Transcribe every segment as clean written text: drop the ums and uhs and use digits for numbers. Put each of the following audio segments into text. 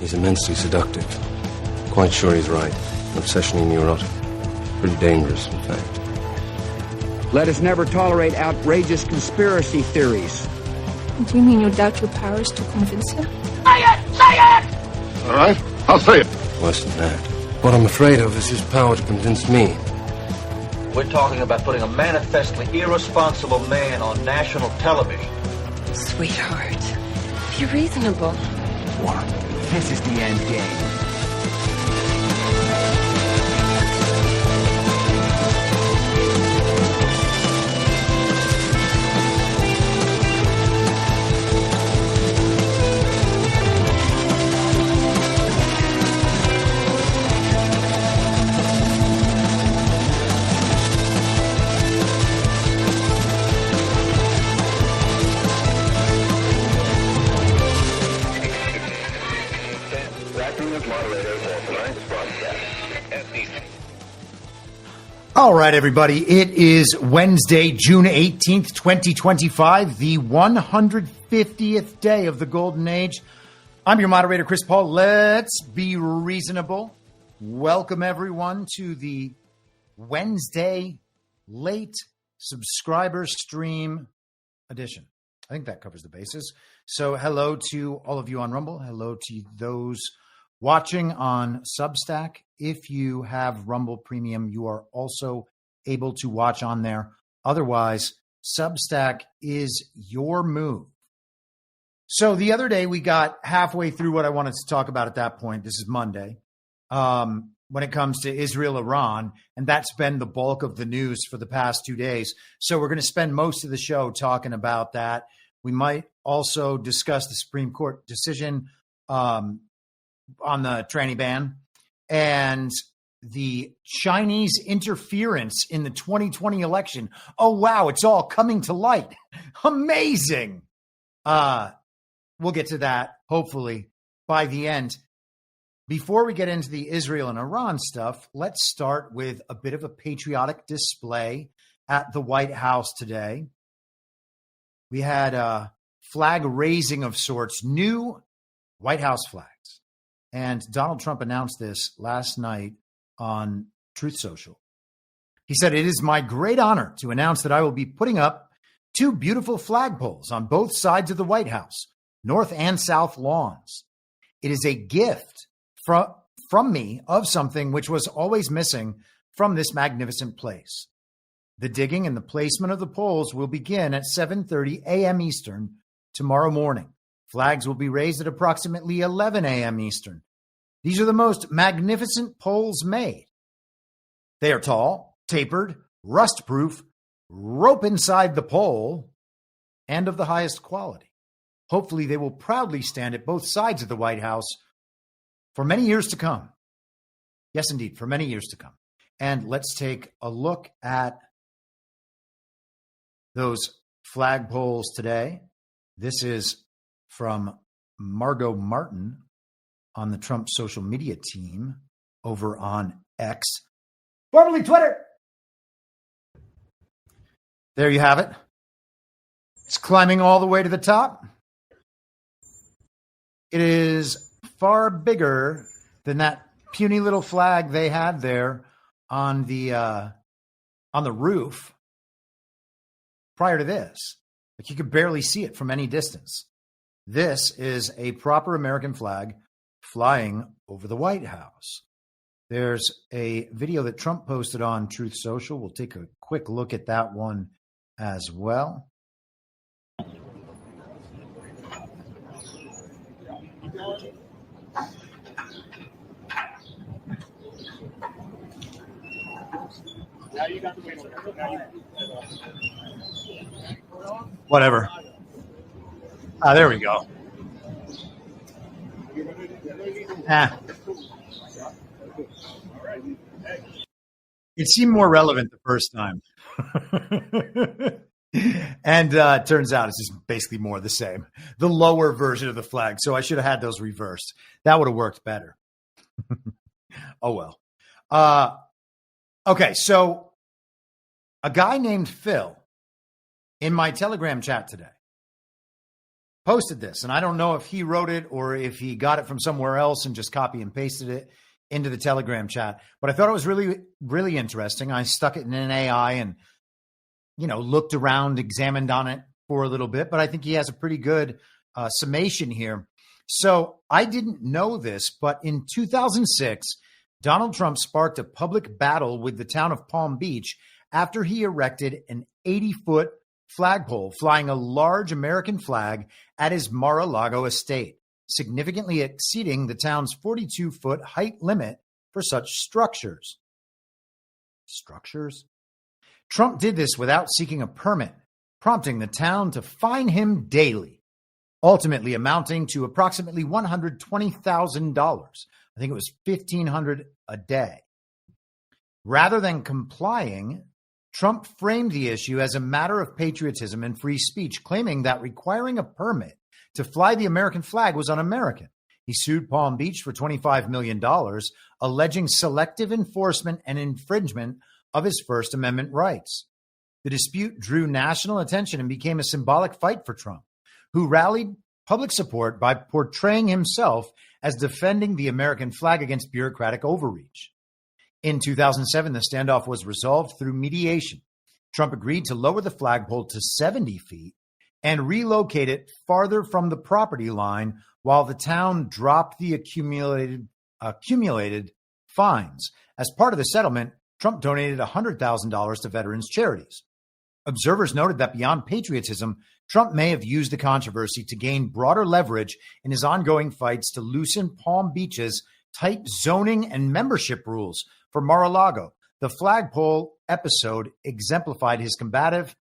He's immensely seductive. Quite sure he's right. Obsessionally neurotic. Pretty dangerous, in fact. Let us never tolerate outrageous conspiracy theories. Do you mean you doubt your powers to convince him? Say it! Say it! All right, I'll say it. Worse than that. What I'm afraid of is his power to convince me. We're talking about putting a manifestly irresponsible man on national television. Sweetheart, be reasonable. What? This is the end game. All right, everybody. It is Wednesday, June 18th, 2025, the 150th day of the Golden Age. I'm your moderator, Chris Paul. Let's be reasonable. Welcome, everyone, to the Wednesday late subscriber stream edition. I think that covers the bases. So hello to all of you on Rumble. Hello to those watching on Substack. If you have Rumble Premium, you are also able to watch on there. Otherwise, Substack is your move. So the other day, we got halfway through what I wanted to talk about at that point. This is Monday. When it comes to Israel, Iran, and that's been the bulk of the news for the past 2 days. So we're going to spend most of the show talking about that. We might also discuss the Supreme Court decision on the tranny ban and the Chinese interference in the 2020 election. Oh, wow, it's all coming to light. Amazing. We'll get to that, hopefully, by the end. Before we get into the Israel and Iran stuff, let's start with a bit of a patriotic display at the White House today. We had a flag raising of sorts, new White House flags. And Donald Trump announced this last night on Truth Social. He said, "It is my great honor to announce that I will be putting up two beautiful flagpoles on both sides of the White House, north and south lawns. It is a gift from me of something which was always missing from this magnificent place. The digging and the placement of the poles will begin at 7:30 a.m. Eastern tomorrow morning. Flags will be raised at approximately 11 a.m. Eastern. These are the most magnificent poles made. They are tall, tapered, rust-proof, rope inside the pole, and of the highest quality. Hopefully, they will proudly stand at both sides of the White House for many years to come." Yes, indeed, for many years to come. And let's take a look at those flagpoles today. This is from Margot Martin on the Trump social media team over on X, formerly Twitter. There you have it. It's climbing all the way to the top. It is far bigger than that puny little flag they had there on the roof prior to this. Like, you could barely see it from any distance. This is a proper American flag flying over the White House. There's a video that Trump posted on Truth Social. We'll take a quick look at that one as well. Whatever. There we go. It seemed more relevant the first time. And it turns out it's just basically more of the same. The lower version of the flag. So I should have had those reversed. That would have worked better. Oh, well. Okay, so a guy named Phil in my Telegram chat today posted this, and I don't know if he wrote it or if he got it from somewhere else and just copy and pasted it into the Telegram chat. But I thought it was really, really interesting. I stuck it in an AI and, looked around, examined on it for a little bit. But I think he has a pretty good summation here. So I didn't know this, but in 2006, Donald Trump sparked a public battle with the town of Palm Beach after he erected an 80-foot flagpole flying a large American flag at his Mar-a-Lago estate, significantly exceeding the town's 42-foot height limit for such structures. Trump did this without seeking a permit, prompting the town to fine him daily, ultimately amounting to approximately $120,000. I think it was $1,500 a day. Rather than complying, Trump framed the issue as a matter of patriotism and free speech, claiming that requiring a permit to fly the American flag was un-American. He sued Palm Beach for $25 million, alleging selective enforcement and infringement of his First Amendment rights. The dispute drew national attention and became a symbolic fight for Trump, who rallied public support by portraying himself as defending the American flag against bureaucratic overreach. In 2007, the standoff was resolved through mediation. Trump agreed to lower the flagpole to 70 feet and relocate it farther from the property line while the town dropped the accumulated fines. As part of the settlement, Trump donated $100,000 to veterans charities. Observers noted that beyond patriotism, Trump may have used the controversy to gain broader leverage in his ongoing fights to loosen Palm Beach's tight zoning and membership rules for Mar-a-Lago. The flagpole episode exemplified his combative,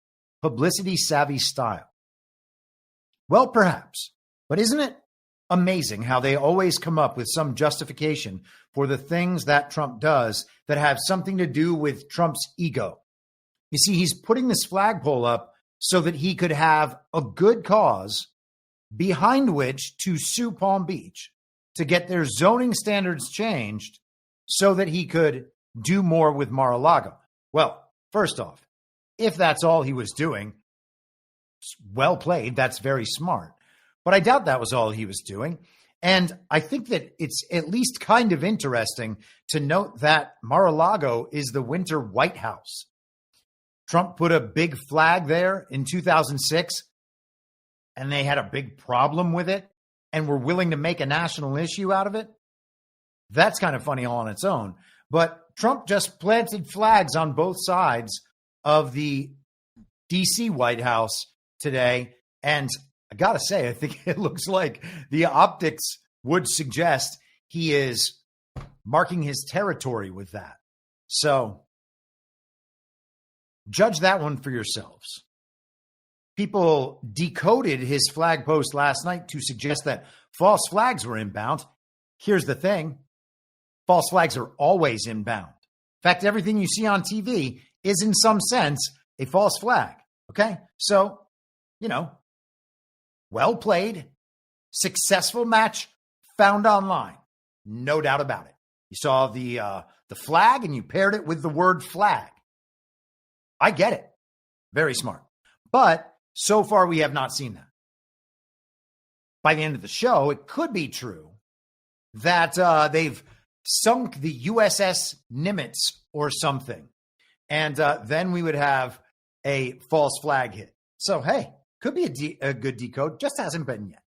publicity-savvy style. Well, perhaps, but isn't it amazing how they always come up with some justification for the things that Trump does that have something to do with Trump's ego? You see, he's putting this flagpole up so that he could have a good cause behind which to sue Palm Beach to get their zoning standards changed so that he could do more with Mar-a-Lago. Well, first off, if that's all he was doing, well played. That's very smart. But I doubt that was all he was doing. And I think that it's at least kind of interesting to note that Mar-a-Lago is the winter White House. Trump put a big flag there in 2006, and they had a big problem with it and were willing to make a national issue out of it. That's kind of funny all on its own. But Trump just planted flags on both sides of the D.C. White House today. And I got to say, I think it looks like the optics would suggest he is marking his territory with that. So judge that one for yourselves. People decoded his flag post last night to suggest that false flags were inbound. Here's the thing. False flags are always inbound. In fact, everything you see on TV is in some sense a false flag. Okay? So, well played, successful match found online. No doubt about it. You saw the flag and you paired it with the word flag. I get it. Very smart. But so far, we have not seen that. By the end of the show, it could be true that they've sunk the USS Nimitz or something. And then we would have a false flag hit. So, hey, could be a good decode. Just hasn't been yet.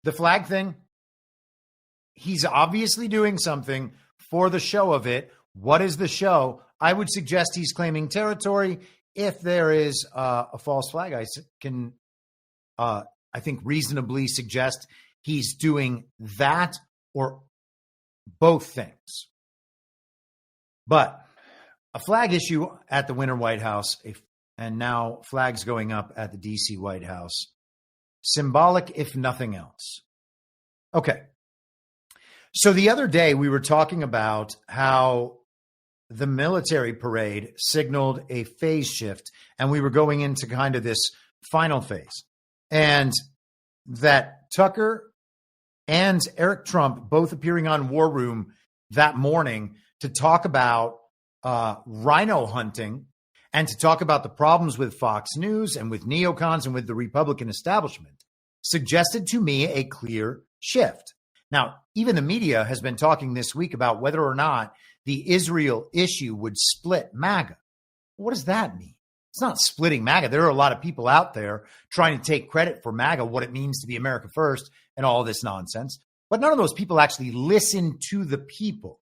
The flag thing, he's obviously doing something for the show of it. What is the show? I would suggest he's claiming territory. If there is a false flag, I can, I think, reasonably suggest he's doing that or both things. But a flag issue at the Winter White House, and now flags going up at the D.C. White House. Symbolic, if nothing else. Okay. So the other day we were talking about how the military parade signaled a phase shift, and we were going into kind of this final phase. And that Tucker and Eric Trump both appearing on War Room that morning to talk about rhino hunting and to talk about the problems with Fox News and with neocons and with the Republican establishment suggested to me a clear shift. Now, even the media has been talking this week about whether or not the Israel issue would split MAGA. What does that mean? It's not splitting MAGA. There are a lot of people out there trying to take credit for MAGA, what it means to be America first and all this nonsense. But none of those people actually listen to the people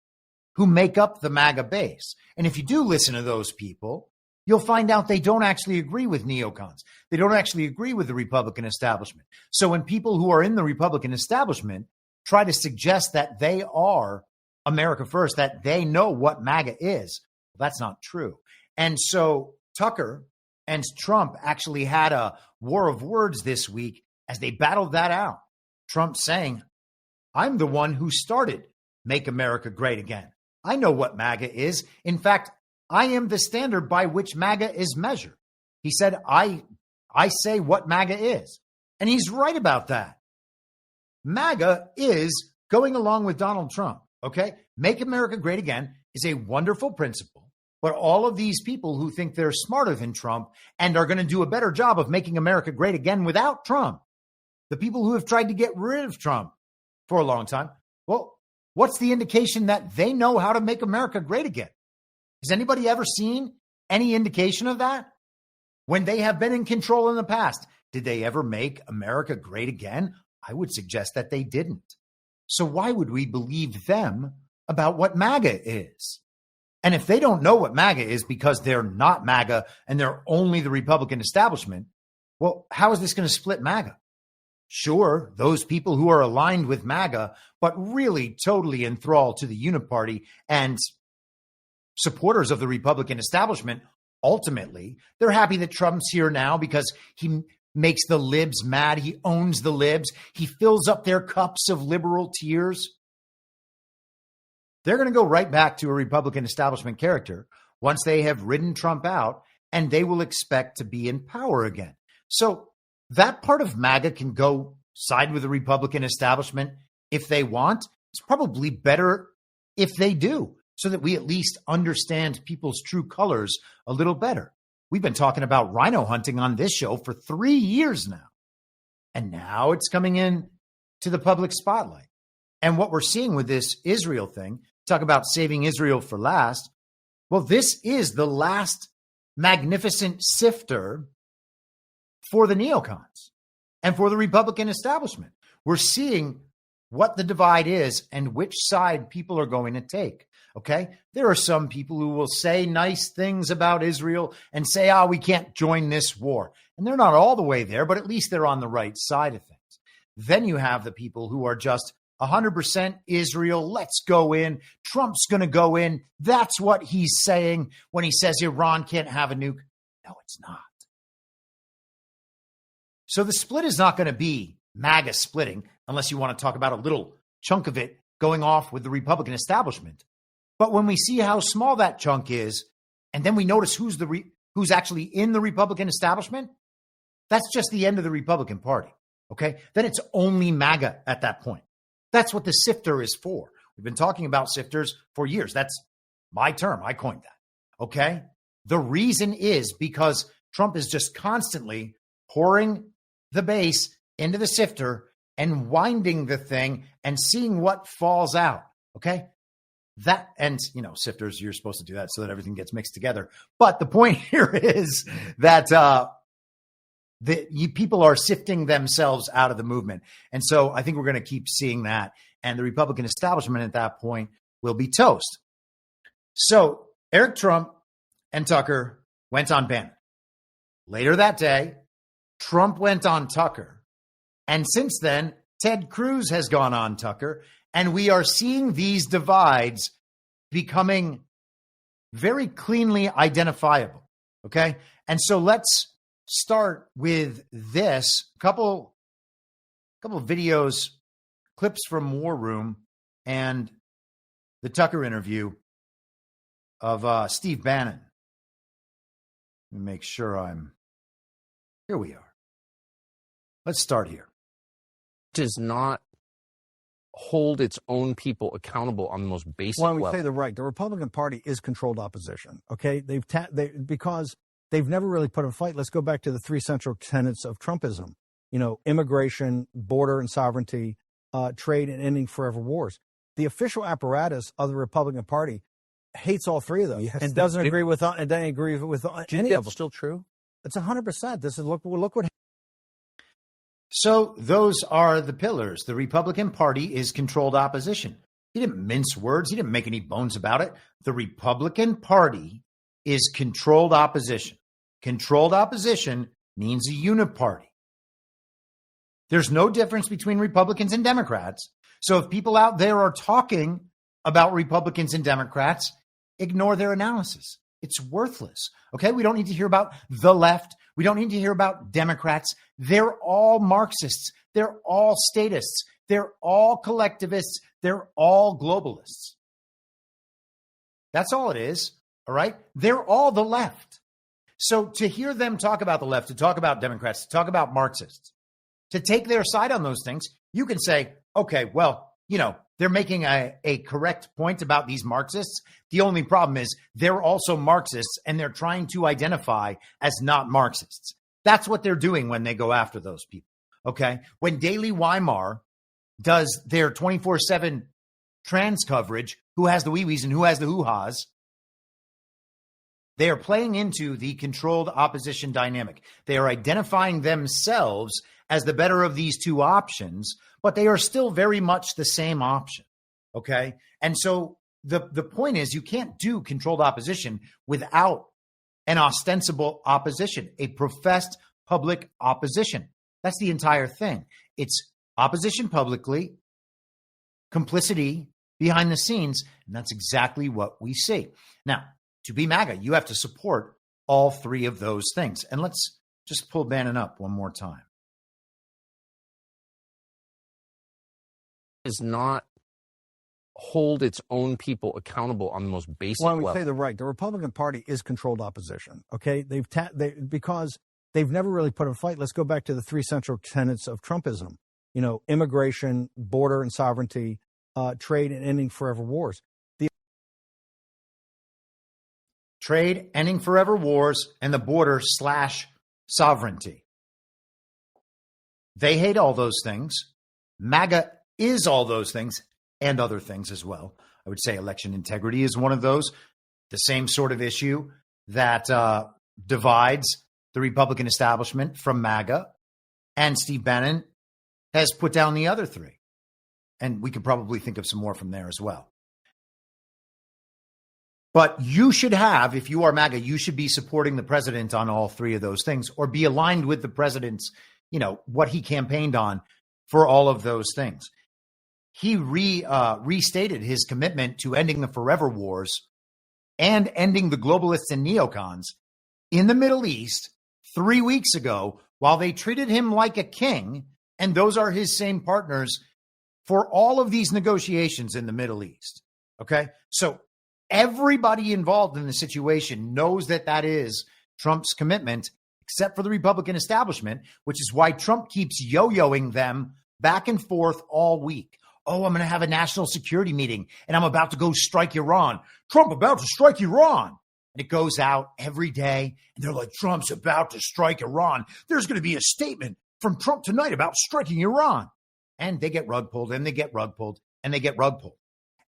who make up the MAGA base. And if you do listen to those people, you'll find out they don't actually agree with neocons. They don't actually agree with the Republican establishment. So when people who are in the Republican establishment try to suggest that they are America first, that they know what MAGA is, well, that's not true. And so Tucker and Trump actually had a war of words this week as they battled that out. Trump saying, I'm the one who started Make America Great Again. I know what MAGA is. In fact, I am the standard by which MAGA is measured. He said, I say what MAGA is. And he's right about that. MAGA is going along with Donald Trump, okay? Make America Great Again is a wonderful principle, but all of these people who think they're smarter than Trump and are going to do a better job of making America great again without Trump, the people who have tried to get rid of Trump for a long time, well, what's the indication that they know how to make America great again? Has anybody ever seen any indication of that? When they have been in control in the past, did they ever make America great again? I would suggest that they didn't. So why would we believe them about what MAGA is? And if they don't know what MAGA is because they're not MAGA and they're only the Republican establishment, well, how is this going to split MAGA? Sure, those people who are aligned with MAGA, but really totally enthralled to the uniparty and supporters of the Republican establishment, ultimately, they're happy that Trump's here now because he makes the libs mad. He owns the libs. He fills up their cups of liberal tears. They're going to go right back to a Republican establishment character once they have ridden Trump out, and they will expect to be in power again. So that part of MAGA can go side with the Republican establishment if they want. It's probably better if they do, so that we at least understand people's true colors a little better. We've been talking about rhino hunting on this show for 3 years now. And now it's coming in to the public spotlight. And what we're seeing with this Israel thing, talk about saving Israel for last. Well, this is the last magnificent sifter for the neocons and for the Republican establishment. We're seeing what the divide is and which side people are going to take. Okay, there are some people who will say nice things about Israel and say, we can't join this war. And they're not all the way there, but at least they're on the right side of things. Then you have the people who are just 100% Israel. Let's go in. Trump's going to go in. That's what he's saying when he says Iran can't have a nuke. No, it's not. So the split is not going to be MAGA splitting unless you want to talk about a little chunk of it going off with the Republican establishment. But when we see how small that chunk is, and then we notice who's actually in the Republican establishment, that's just the end of the Republican Party, okay? Then it's only MAGA at that point. That's what the sifter is for. We've been talking about sifters for years. That's my term. I coined that, okay? The reason is because Trump is just constantly pouring the base into the sifter and winding the thing and seeing what falls out, okay? That, and, sifters, you're supposed to do that so that everything gets mixed together. But the point here is that people are sifting themselves out of the movement. And so I think we're going to keep seeing that. And the Republican establishment at that point will be toast. So Eric Trump and Tucker went on Bannon. Later that day, Trump went on Tucker. And since then, Ted Cruz has gone on Tucker. And we are seeing these divides becoming very cleanly identifiable, okay? And so let's start with this. Couple of videos, clips from War Room and the Tucker interview of Steve Bannon. Let me make sure here we are. Let's start here. Is not hold its own people accountable on the most basic level. level. Say the right. The Republican Party is controlled opposition. Okay, because they've never really put a fight. Let's go back to the three central tenets of Trumpism. Immigration, border and sovereignty, trade, and ending forever wars. The official apparatus of the Republican Party hates all three of those and doesn't agree with any of them. That's still true. It's 100%. This is look what. So those are the pillars. The Republican Party is controlled opposition. He didn't mince words. He didn't make any bones about it. The Republican Party is controlled opposition. Controlled opposition means a uniparty. There's no difference between Republicans and Democrats. So if people out there are talking about Republicans and Democrats, ignore their analysis. It's worthless. Okay, we don't need to hear about the left. We don't need to hear about Democrats. They're all Marxists. They're all statists. They're all collectivists. They're all globalists. That's all it is. All right. They're all the left. So to hear them talk about the left, to talk about Democrats, to talk about Marxists, to take their side on those things, you can say, okay, well, they're making a correct point about these Marxists. The only problem is they're also Marxists and they're trying to identify as not Marxists. That's what they're doing when they go after those people. Okay. When Daily Weimar does their 24/7 trans coverage, who has the wee-wees and who has the hoo-has, they are playing into the controlled opposition dynamic. They are identifying themselves as the better of these two options, but they are still very much the same option. Okay. And so the point is, you can't do controlled opposition without an ostensible opposition, a professed public opposition. That's the entire thing. It's opposition publicly, complicity behind the scenes. And that's exactly what we see. Now, to be MAGA, you have to support all three of those things. And let's just pull Bannon up one more time. Is not hold its own people accountable on the most basic level. Say the right. The Republican Party is controlled opposition. Okay, because they've never really put a fight. Let's go back to the three central tenets of Trumpism. Immigration, border and sovereignty, trade, and ending forever wars. Trade, ending forever wars, and the border / sovereignty. They hate all those things. MAGA is all those things and other things as well. I would say election integrity is one of those. The same sort of issue that divides the Republican establishment from MAGA. And Steve Bannon has put down the other three. And we could probably think of some more from there as well. But you should have, if you are MAGA, you should be supporting the president on all three of those things, or be aligned with the president's, what he campaigned on for all of those things. He restated his commitment to ending the forever wars and ending the globalists and neocons in the Middle East 3 weeks ago, while they treated him like a king. And those are his same partners for all of these negotiations in the Middle East. Okay. So everybody involved in the situation knows that is Trump's commitment, except for the Republican establishment, which is why Trump keeps yo-yoing them back and forth all week. Oh, I'm going to have a national security meeting and I'm about to go strike Iran. Trump about to strike Iran. And it goes out every day. And they're like, Trump's about to strike Iran. There's going to be a statement from Trump tonight about striking Iran. And they get rug pulled and they get rug pulled and they get rug pulled.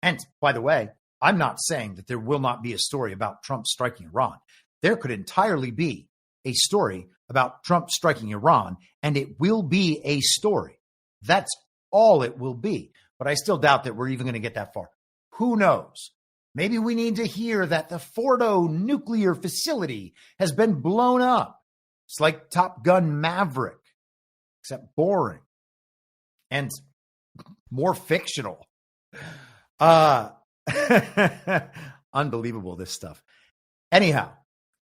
And by the way, I'm not saying that there will not be a story about Trump striking Iran. There could entirely be a story about Trump striking Iran, and it will be a story. That's all it will be. But I still doubt that we're even going to get that far. Who knows? Maybe we need to hear that the Fordo nuclear facility has been blown up. It's like Top Gun Maverick, except boring and more fictional. Unbelievable, this stuff. Anyhow,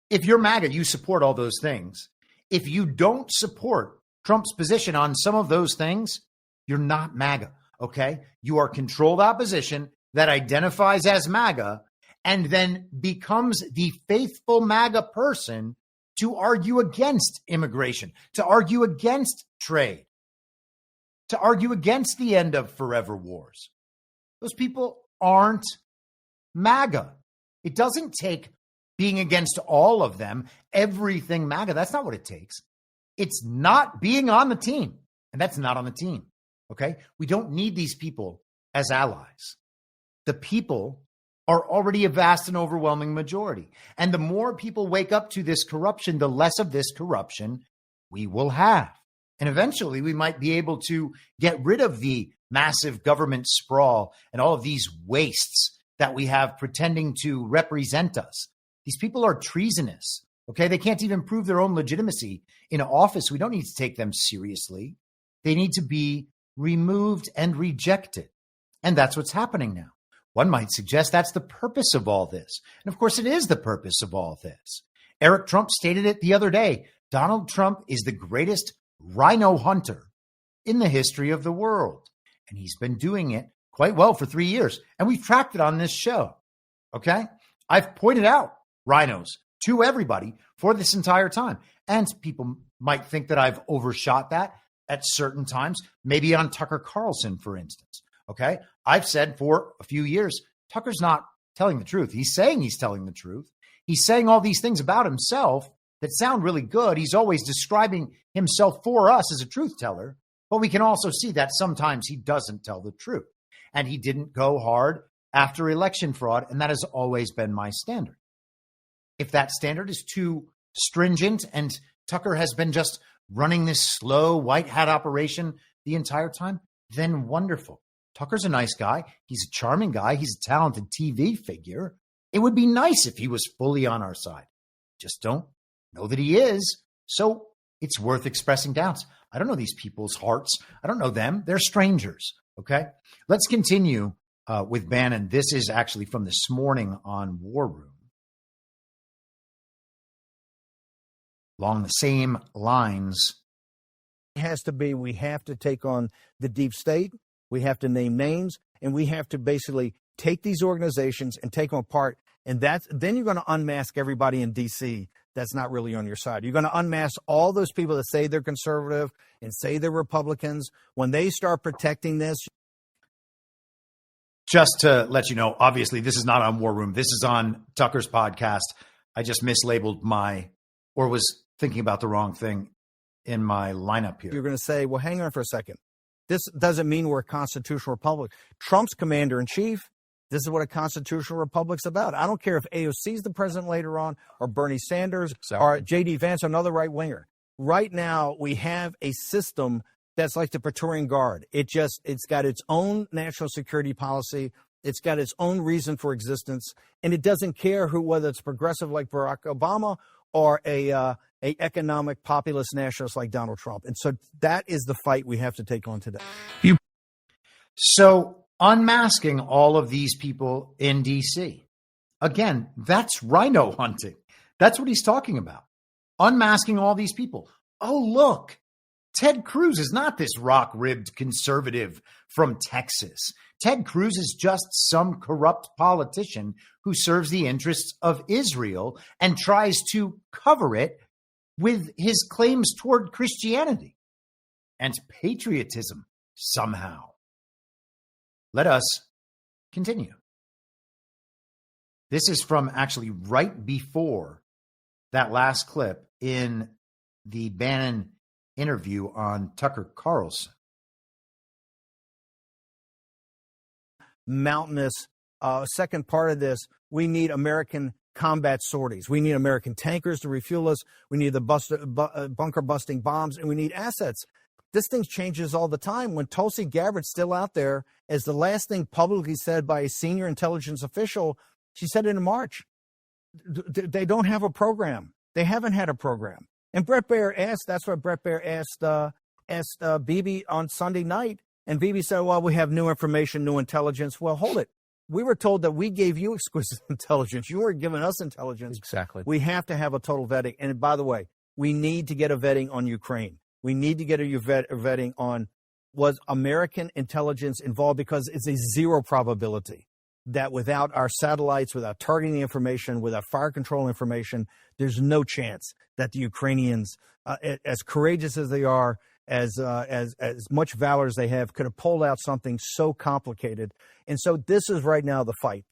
if you're MAGA, you support all those things. If you don't support Trump's position on some of those things, you're not MAGA, okay? You are controlled opposition that identifies as MAGA and then becomes the faithful MAGA person to argue against immigration, to argue against trade. to argue against the end of forever wars. Those people aren't MAGA. It doesn't take being against all of them, everything MAGA. That's not what it takes. It's not being on the team, and that's not on the team, okay? We don't need these people as allies. The people are already a vast and overwhelming majority, and the more people wake up to this corruption, the less of this corruption we will have. And eventually we might be able to get rid of the massive government sprawl and all of these wastes that we have pretending to represent us. These people are treasonous, okay? They can't even prove their own legitimacy in office. We don't need to take them seriously. They need to be removed and rejected. And that's what's happening now. One might suggest that's the purpose of all this. And of course, it is the purpose of all this. Eric Trump stated it the other day. Donald Trump is the greatest rhino hunter in the history of the world. And he's been doing it quite well for 3 years. And we've tracked it on this show, okay? I've pointed out rhinos to everybody for this entire time. And people might think that I've overshot that at certain times, maybe on Tucker Carlson, for instance, okay? I've said for a few years, Tucker's not telling the truth. He's saying he's telling the truth. He's saying all these things about himself that sound really good. He's always describing himself for us as a truth teller, but we can also see that sometimes he doesn't tell the truth. And he didn't go hard after election fraud, and that has always been my standard. If that standard is too stringent and Tucker has been just running this slow white hat operation the entire time, then wonderful. Tucker's a nice guy. He's a charming guy. He's a talented TV figure. It would be nice if he was fully on our side. Just don't know that he is. So it's worth expressing doubts. I don't know these people's hearts. I don't know them. They're strangers. Okay. Let's continue with Bannon. This is actually from this morning on War Room. Along the same lines. It has to be, we have to take on the deep state. We have to name names, and we have to basically take these organizations and take them apart. And then you're going to unmask everybody in D.C. that's not really on your side. You're going to unmask all those people that say they're conservative and say they're Republicans. When they start protecting this. Just to let you know, obviously, this is not on War Room. This is on Tucker's podcast. I just mislabeled or was thinking about the wrong thing in my lineup here. You're going to say, well, hang on for a second. This doesn't mean we're a constitutional republic. Trump's commander-in-chief. This is what a constitutional republic's about. I don't care if AOC is the president later on, or Bernie Sanders, or J.D. Vance, another right-winger. Right now, we have a system that's like the Praetorian Guard. It's got its own national security policy. It's got its own reason for existence, and it doesn't care whether it's progressive like Barack Obama or a economic populist nationalist like Donald Trump. And so that is the fight we have to take on today. So unmasking all of these people in D.C. Again, that's rhino hunting. That's what he's talking about. Unmasking all these people. Oh, look, Ted Cruz is not this rock-ribbed conservative from Texas. Ted Cruz is just some corrupt politician who serves the interests of Israel and tries to cover it with his claims toward Christianity and patriotism somehow. Let us continue. This is from actually right before that last clip in the Bannon interview on Tucker Carlson. Mountainous. Second part of this, we need American combat sorties. We need American tankers to refuel us. We need the bunker-busting bombs, and we need assets. This thing changes all the time. When Tulsi Gabbard's still out there, as the last thing publicly said by a senior intelligence official, she said it in March. They don't have a program. They haven't had a program. And Bret Baier asked, that's what Bret Baier asked Bibi on Sunday night. And Bibi said, well, we have new information, new intelligence. Well, hold it. We were told that we gave you exquisite intelligence. You weren't giving us intelligence. Exactly. We have to have a total vetting. And by the way, we need to get a vetting on Ukraine. We need to get a vetting on, was American intelligence involved? Because it's a zero probability that without our satellites, without targeting information, without fire control information, there's no chance that the Ukrainians, as courageous as they are, as much valor as they have, could have pulled out something so complicated. And so this is right now the fight.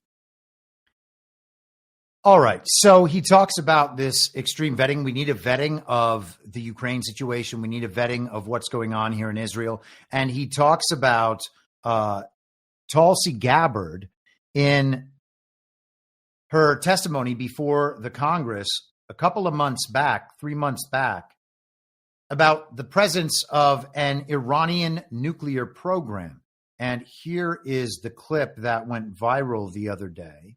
All right. So he talks about this extreme vetting. We need a vetting of the Ukraine situation. We need a vetting of what's going on here in Israel. And he talks about Tulsi Gabbard in her testimony before the Congress a couple of months back, 3 months back, about the presence of an Iranian nuclear program. And here is the clip that went viral the other day.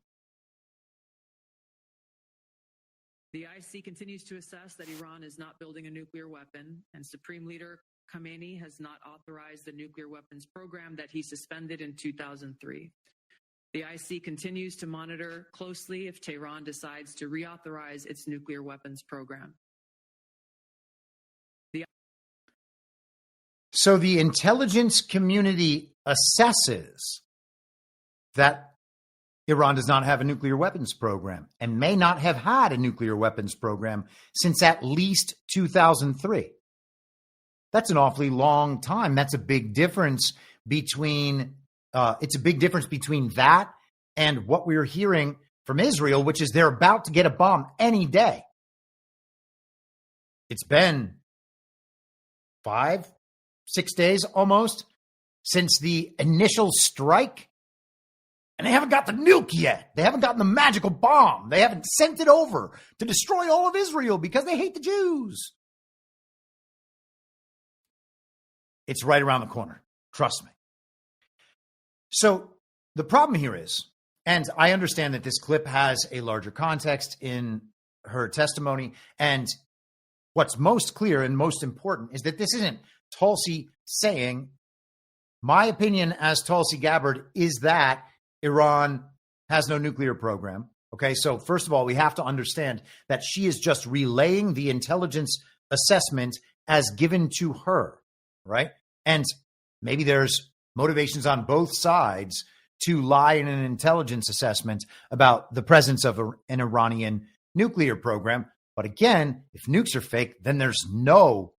The IC continues to assess that Iran is not building a nuclear weapon, and Supreme Leader Khamenei has not authorized the nuclear weapons program that he suspended in 2003. The IC continues to monitor closely if Tehran decides to reauthorize its nuclear weapons program. So the intelligence community assesses that Iran does not have a nuclear weapons program and may not have had a nuclear weapons program since at least 2003. That's an awfully long time. That's a big difference between that and what we're hearing from Israel, which is they're about to get a bomb any day. It's been 5-6 days almost since the initial strike, and they haven't got the nuke yet. They haven't gotten the magical bomb. They haven't sent it over to destroy all of Israel because they hate the Jews. It's right around the corner. Trust me. So the problem here is, and I understand that this clip has a larger context in her testimony, and what's most clear and most important is that this isn't Tulsi saying, my opinion as Tulsi Gabbard is that Iran has no nuclear program. Okay, so first of all, we have to understand that she is just relaying the intelligence assessment as given to her, right? And maybe there's motivations on both sides to lie in an intelligence assessment about the presence of an Iranian nuclear program. But again, if nukes are fake, then there's no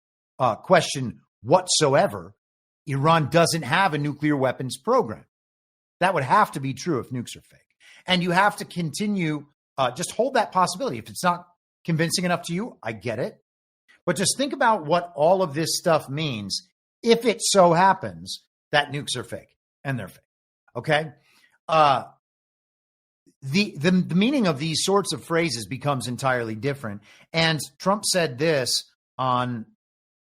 question whatsoever Iran doesn't have a nuclear weapons program. That would have to be true if nukes are fake. And you have to continue, just hold that possibility. If it's not convincing enough to you, I get it. But just think about what all of this stuff means if it so happens that nukes are fake, and they're fake. Okay? The meaning of these sorts of phrases becomes entirely different. And Trump said this on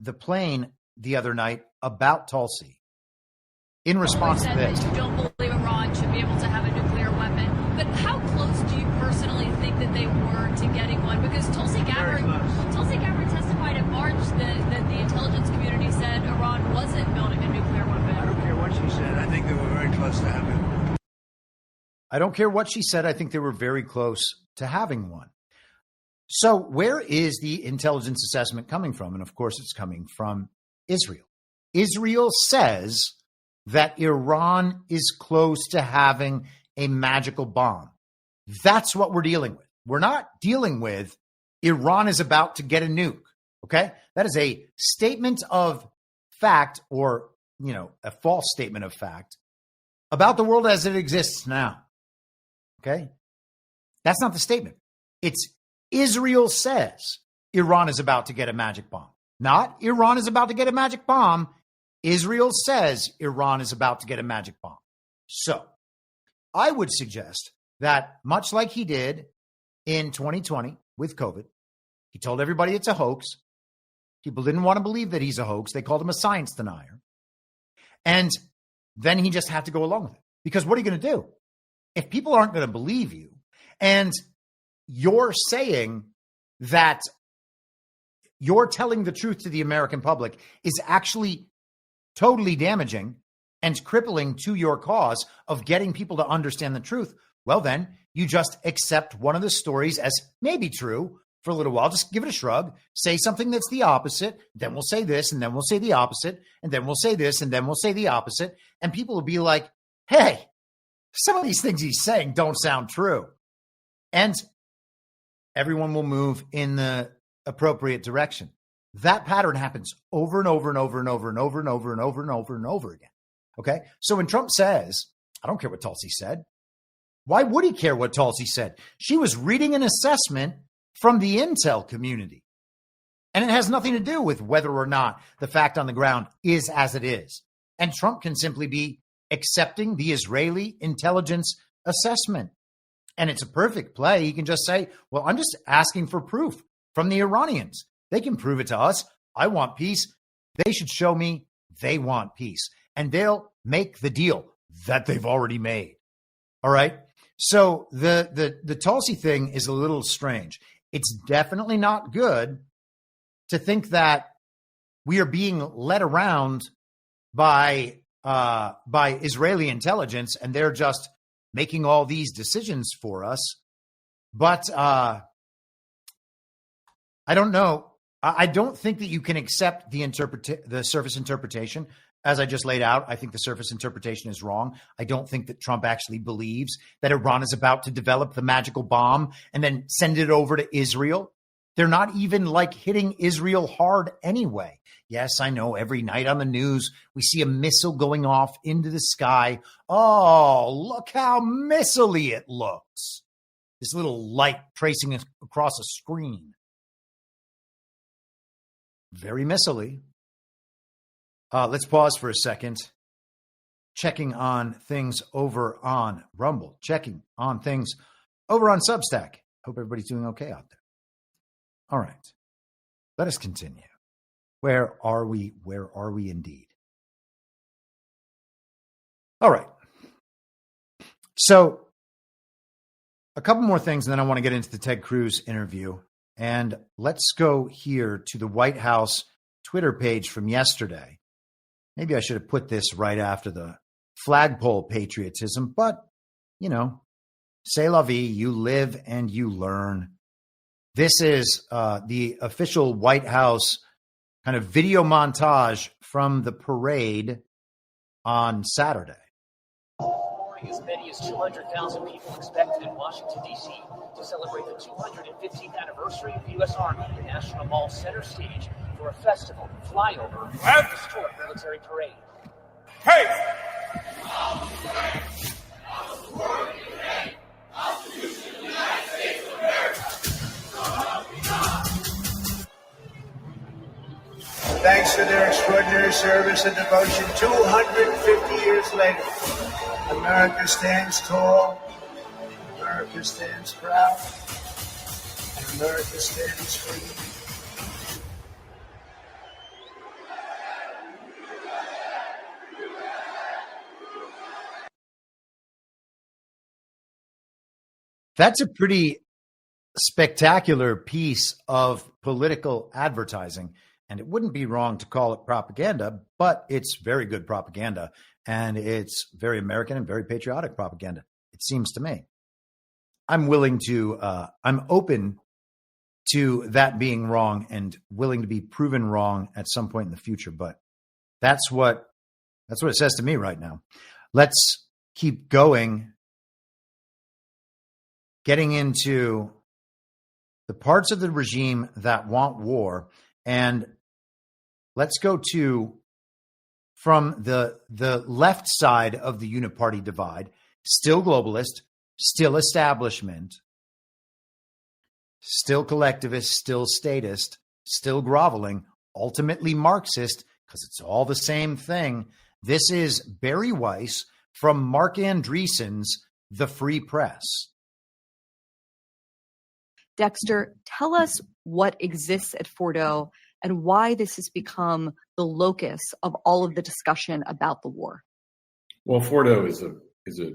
the plane the other night about Tulsi in response to this. You don't believe Iran should be able to have a nuclear weapon, but how close do you personally think that they were to getting one? Because Tulsi Gabbard testified in March that the intelligence community said Iran wasn't building a nuclear weapon. I don't care what she said. I think they were very close to having one. I don't care what she said. I think they were very close to having one. So where is the intelligence assessment coming from? And of course, it's coming from Israel. Israel says that Iran is close to having a magical bomb. That's what we're dealing with. We're not dealing with Iran is about to get a nuke. Okay? That is a statement of fact, or, a false statement of fact about the world as it exists now. Okay? That's not the statement. It's Israel says Iran is about to get a magic bomb. Not Iran is about to get a magic bomb. Israel says Iran is about to get a magic bomb. So I would suggest that much like he did in 2020 with COVID, he told everybody it's a hoax. People didn't want to believe that he's a hoax. They called him a science denier. And then he just had to go along with it. Because what are you going to do? If people aren't going to believe you, and you're saying that you're telling the truth to the American public is actually totally damaging and crippling to your cause of getting people to understand the truth, well, then you just accept one of the stories as maybe true for a little while. Just give it a shrug, say something that's the opposite, then we'll say this, and then we'll say the opposite, and then we'll say this, and then we'll say the opposite. And people will be like, hey, some of these things he's saying don't sound true. And everyone will move in the appropriate direction. That pattern happens over and over and over and over and over and over and over and over and over again. Okay. So when Trump says, I don't care what Tulsi said, why would he care what Tulsi said? She was reading an assessment from the intel community. And it has nothing to do with whether or not the fact on the ground is as it is. And Trump can simply be accepting the Israeli intelligence assessment. And it's a perfect play. He can just say, well, I'm just asking for proof from the Iranians. They can prove it to us. I want peace. They should show me they want peace. And they'll make the deal that they've already made. All right. So the Tulsi thing is a little strange. It's definitely not good to think that we are being led around by Israeli intelligence and they're just making all these decisions for us. But I don't know. I don't think that you can accept the surface interpretation as I just laid out. I think the surface interpretation is wrong. I don't think that Trump actually believes that Iran is about to develop the magical bomb and then send it over to Israel. They're not even like hitting Israel hard anyway. Yes, I know every night on the news, we see a missile going off into the sky. Oh, look how missile-y it looks. This little light tracing across a screen. Very missile-y. Let's pause for a second. Checking on things over on Rumble. Checking on things over on Substack. Hope everybody's doing okay out there. All right. Let us continue. Where are we? Where are we indeed? All right. So a couple more things, and then I want to get into the Ted Cruz interview. And let's go here to the White House Twitter page from yesterday. Maybe I should have put this right after the flagpole patriotism, but, you know, c'est la vie, you live and you learn. This is the official White House kind of video montage from the parade on Saturday. As many as 200,000 people expected in Washington, D.C. to celebrate the 215th anniversary of the U.S. Army at the National Mall Center stage for a festival flyover and historic military parade. Hey! Thanks for their extraordinary service and devotion 250 years later. America stands tall, America stands proud, and America stands free. That's a pretty spectacular piece of political advertising. And it wouldn't be wrong to call it propaganda, but it's very good propaganda. And it's very American and very patriotic propaganda, it seems to me. I'm open to that being wrong and willing to be proven wrong at some point in the future. But that's what it says to me right now. Let's keep going, getting into the parts of the regime that want war. And let's go to from the left side of the uniparty divide, still globalist, still establishment, still collectivist, still statist, still groveling, ultimately Marxist, because it's all the same thing. This is Barry Weiss from Mark Andreessen's The Free Press. Dexter, tell us what exists at Fordo and why this has become the locus of all of the discussion about the war. Well, Fordo is a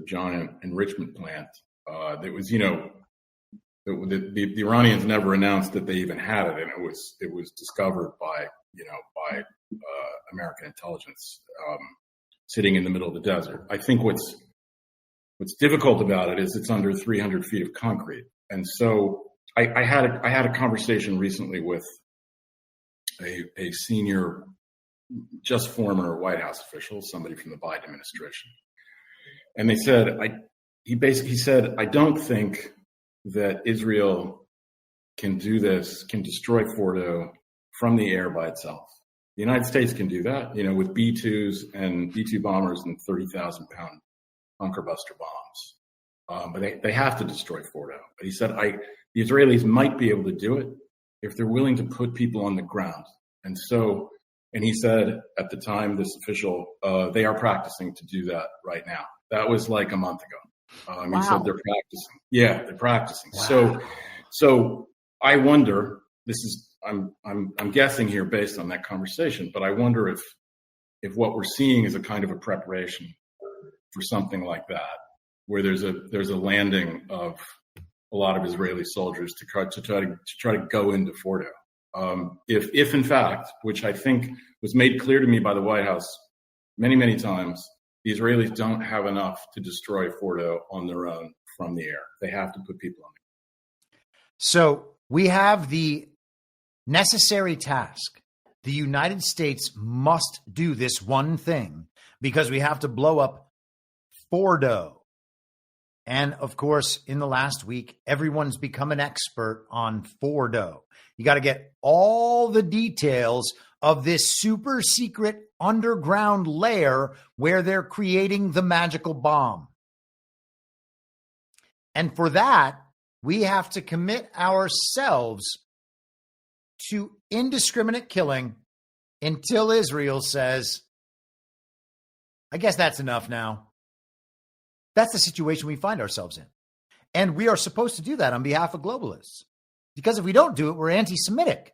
giant enrichment plant. That was, the Iranians never announced that they even had it, and it was discovered by American intelligence, sitting in the middle of the desert. I think what's difficult about it is it's under 300 feet of concrete, and so I had a conversation recently with a senior, just former White House official, somebody from the Biden administration, and they said he said, I don't think that Israel can do this, can destroy Fordo from the air by itself. The United States can do that, with B-2s and B-2 bombers and 30,000-pound bunker buster bombs. But they have to destroy Fordo. But he said, the Israelis might be able to do it if they're willing to put people on the ground. And he said at the time, this official, they are practicing to do that right now. That was like a month ago. Wow. He said they're practicing. Yeah, they're practicing. Wow. So I wonder, I'm guessing here based on that conversation, but I wonder if what we're seeing is a kind of a preparation for something like that, where there's a landing of a lot of Israeli soldiers to try to go into Fordo. If in fact, which I think was made clear to me by the White House many, many times, the Israelis don't have enough to destroy Fordo on their own from the air. They have to put people on it. So we have the necessary task. The United States must do this one thing because we have to blow up Fordo. And of course, in the last week, everyone's become an expert on Fordo. You got to get all the details of this super secret underground lair where they're creating the magical bomb. And for that, we have to commit ourselves to indiscriminate killing until Israel says, I guess that's enough now. That's the situation we find ourselves in. And we are supposed to do that on behalf of globalists. Because if we don't do it, we're anti-Semitic.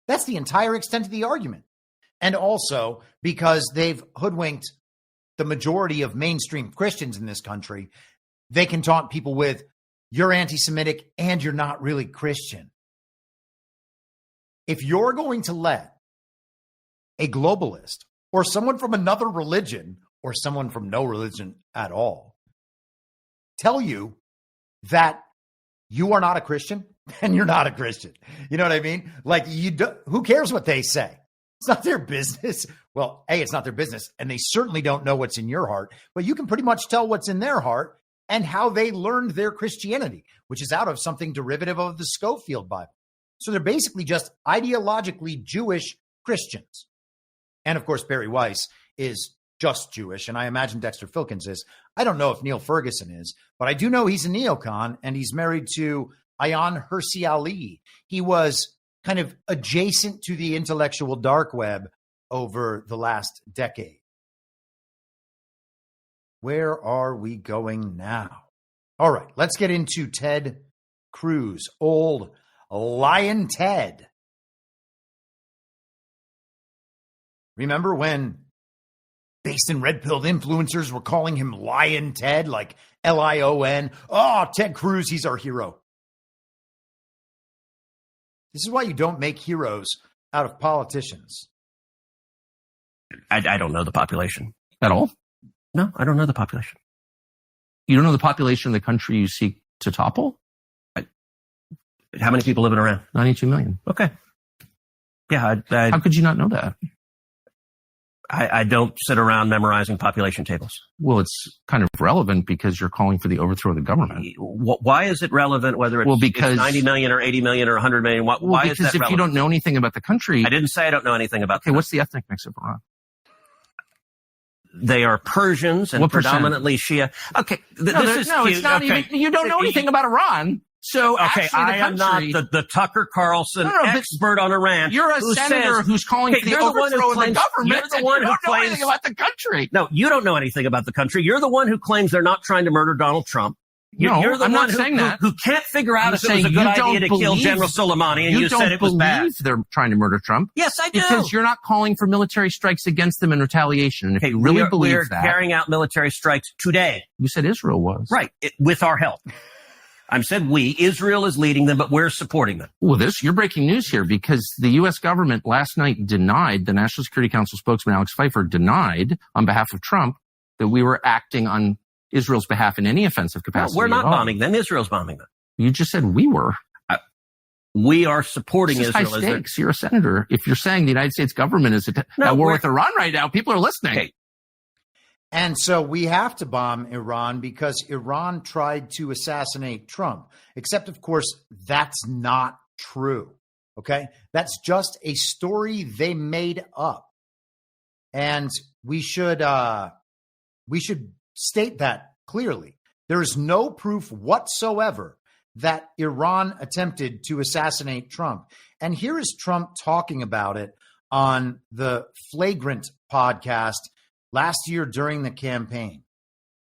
That's the entire extent of the argument. And also because they've hoodwinked the majority of mainstream Christians in this country, they can taunt people with, you're anti-Semitic and you're not really Christian. If you're going to let a globalist or someone from another religion or someone from no religion at all tell you that you are not a Christian, then you're not a Christian. You know what I mean? Like, who cares what they say? It's not their business. Well, A, it's not their business, and they certainly don't know what's in your heart, but you can pretty much tell what's in their heart and how they learned their Christianity, which is out of something derivative of the Schofield Bible. So they're basically just ideologically Jewish Christians. And of course, Barry Weiss is just Jewish, and I imagine Dexter Filkins is. I don't know if Neil Ferguson is, but I do know he's a neocon, and he's married to Ayaan Hirsi Ali. He was kind of adjacent to the intellectual dark web over the last decade. Where are we going now? All right, let's get into Ted Cruz, old Lion Ted. Remember when based in red-pilled influencers were calling him Lion Ted, like Lion? Oh, Ted Cruz, he's our hero. This is why you don't make heroes out of politicians. I don't know the population. At all? No, I don't know the population. You don't know the population of the country you seek to topple? How many people living around? 92 million. Okay. Yeah. How could you not know that? I don't sit around memorizing population tables. Well, it's kind of relevant because you're calling for the overthrow of the government. Why is it relevant whether it's 90 million or 80 million or 100 million? Why is that relevant? Because if you don't know anything about the country... I didn't say I don't know anything about Okay, what's the ethnic mix of Iran? They are Persians and predominantly Shia. Okay, this is cute. It's not even... You don't know anything about Iran. So okay, I am not the Tucker Carlson expert on Iran. You're a senator who's calling for the overthrow of the government. You're the one who claims anything about the country. No, you don't know anything about the country. You're the one who claims they're not trying to murder Donald Trump. You're the I'm one not saying that. Who can't figure out if it was a good idea to kill General Soleimani, and you said it was bad. You don't believe they're trying to murder Trump. Yes, I do. Because you're not calling for military strikes against them in retaliation. And if you really believe that... We're carrying out military strikes today. You said Israel was. Right, with our help. I said we. Israel is leading them, but we're supporting them. Well, you're breaking news here because the U.S. government last night denied, the National Security Council spokesman Alex Pfeiffer denied on behalf of Trump that we were acting on Israel's behalf in any offensive capacity. No, we're not bombing them. Israel's bombing them. You just said we were. We are supporting Israel. Israel. High stakes. You're a senator. If you're saying the United States government is at war with Iran right now, people are listening. Okay. And so we have to bomb Iran because Iran tried to assassinate Trump. Except, of course, that's not true. Okay. That's just a story they made up. And we should state that clearly. There is no proof whatsoever that Iran attempted to assassinate Trump. And here is Trump talking about it on the Flagrant podcast last year during the campaign.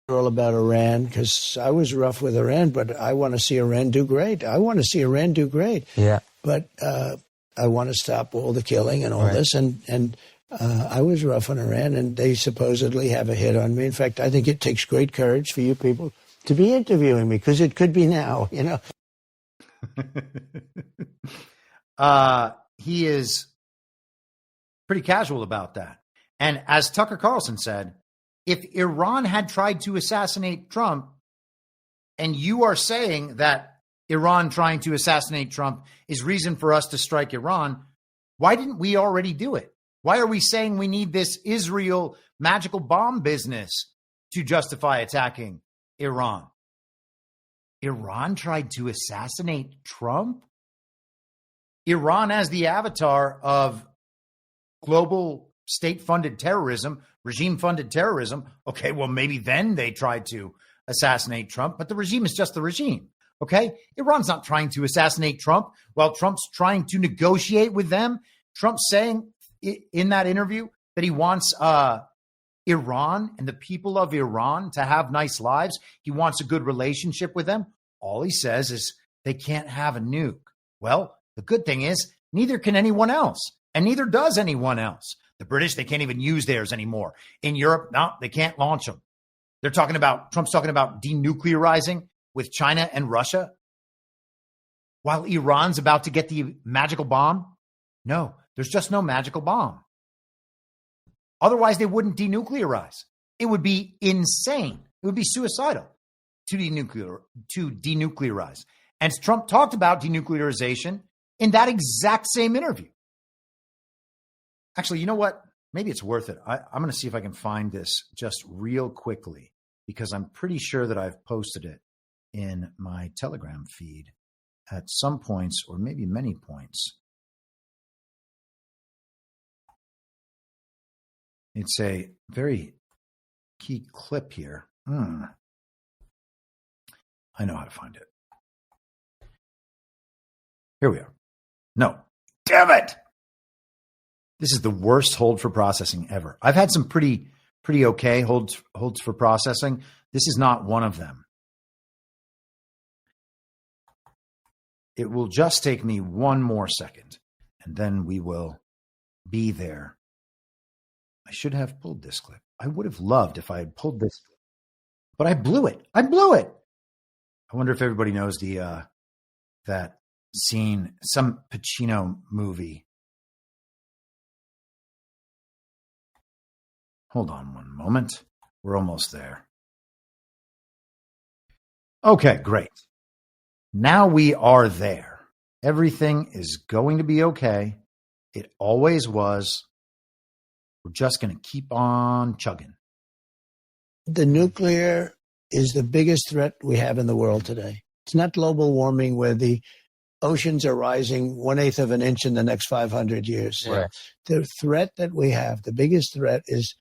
All about Iran, because I was rough with Iran, but I want to see Iran do great. I want to see Iran do great. Yeah. But I want to stop all the killing and all this. And I was rough on Iran, and they supposedly have a hit on me. In fact, I think it takes great courage for you people to be interviewing me, because it could be now, you know. He is pretty casual about that. And as Tucker Carlson said, if Iran had tried to assassinate Trump, and you are saying that Iran trying to assassinate Trump is reason for us to strike Iran, why didn't we already do it? Why are we saying we need this Israel magical bomb business to justify attacking Iran? Iran tried to assassinate Trump? Iran as the avatar of global state-funded terrorism, regime-funded terrorism. Okay, well, maybe then they tried to assassinate Trump, but the regime is just the regime, okay? Iran's not trying to assassinate Trump while Trump's trying to negotiate with them. Trump's saying in that interview that he wants Iran and the people of Iran to have nice lives. He wants a good relationship with them. All he says is they can't have a nuke. Well, the good thing is neither can anyone else, and neither does anyone else. The British, they can't even use theirs anymore. In Europe, no, they can't launch them. Trump's talking about denuclearizing with China and Russia while Iran's about to get the magical bomb. No, there's just no magical bomb. Otherwise, they wouldn't denuclearize. It would be insane. It would be suicidal to denuclearize. And Trump talked about denuclearization in that exact same interview. Actually, you know what? Maybe it's worth it. I'm going to see if I can find this just real quickly, because I'm pretty sure that I've posted it in my Telegram feed at some points, or maybe many points. It's a very key clip here. I know how to find it. Here we are. No. Damn it! This is the worst hold for processing ever. I've had some pretty okay holds for processing. This is not one of them. It will just take me one more second, and then we will be there. I should have pulled this clip. I would have loved if I had pulled this clip, but I blew it. I wonder if everybody knows that scene, some Pacino movie. Hold on one moment. We're almost there. Okay, great. Now we are there. Everything is going to be okay. It always was. We're just going to keep on chugging. The nuclear is the biggest threat we have in the world today. It's not global warming where the oceans are rising 1/8 of an inch in the next 500 years. Right. The threat that we have, the biggest threat, is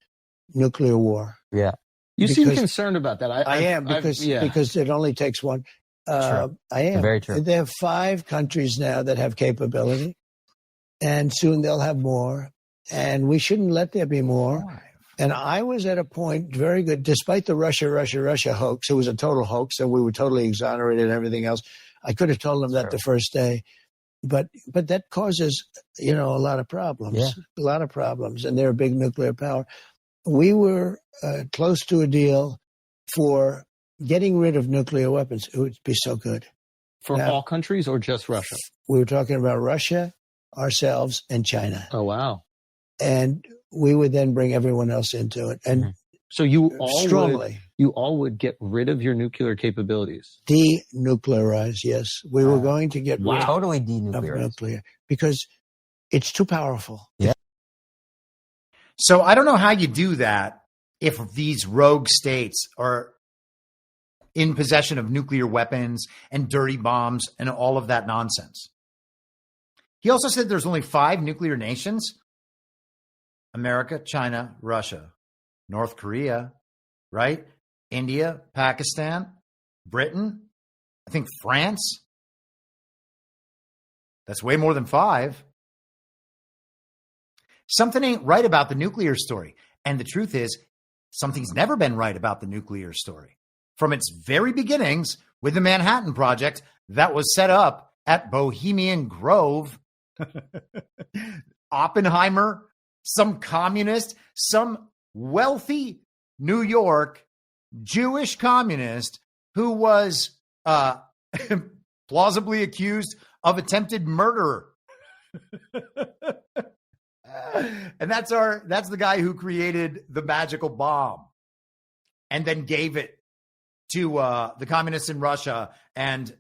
nuclear war. Yeah. You seem concerned about that. I am, because it only takes one. I am. Very true. There are 5 countries now that have capability, and soon they'll have more. And we shouldn't let there be more. And I was at a point, very good, despite the Russia hoax. It was a total hoax, and we were totally exonerated and everything else. I could have told them that the first day. But that causes, a lot of problems. Yeah. A lot of problems. And they're a big nuclear power. We were close to a deal for getting rid of nuclear weapons. It would be so good. For all countries or just Russia? We were talking about Russia, ourselves, and China. Oh, wow. And we would then bring everyone else into it. And so you all would get rid of your nuclear capabilities? Denuclearize, yes. We were going to get rid totally of denuclearize. nuclear because it's too powerful. Yeah. So I don't know how you do that if these rogue states are in possession of nuclear weapons and dirty bombs and all of that nonsense. He also said there's only 5 nuclear nations: America, China, Russia, North Korea, right? India, Pakistan, Britain, I think France. That's way more than 5. Something ain't right about the nuclear story. And the truth is, something's never been right about the nuclear story. From its very beginnings with the Manhattan Project that was set up at Bohemian Grove, Oppenheimer, some communist, some wealthy New York Jewish communist who was plausibly accused of attempted murder. And that's the guy who created the magical bomb and then gave it to the communists in Russia and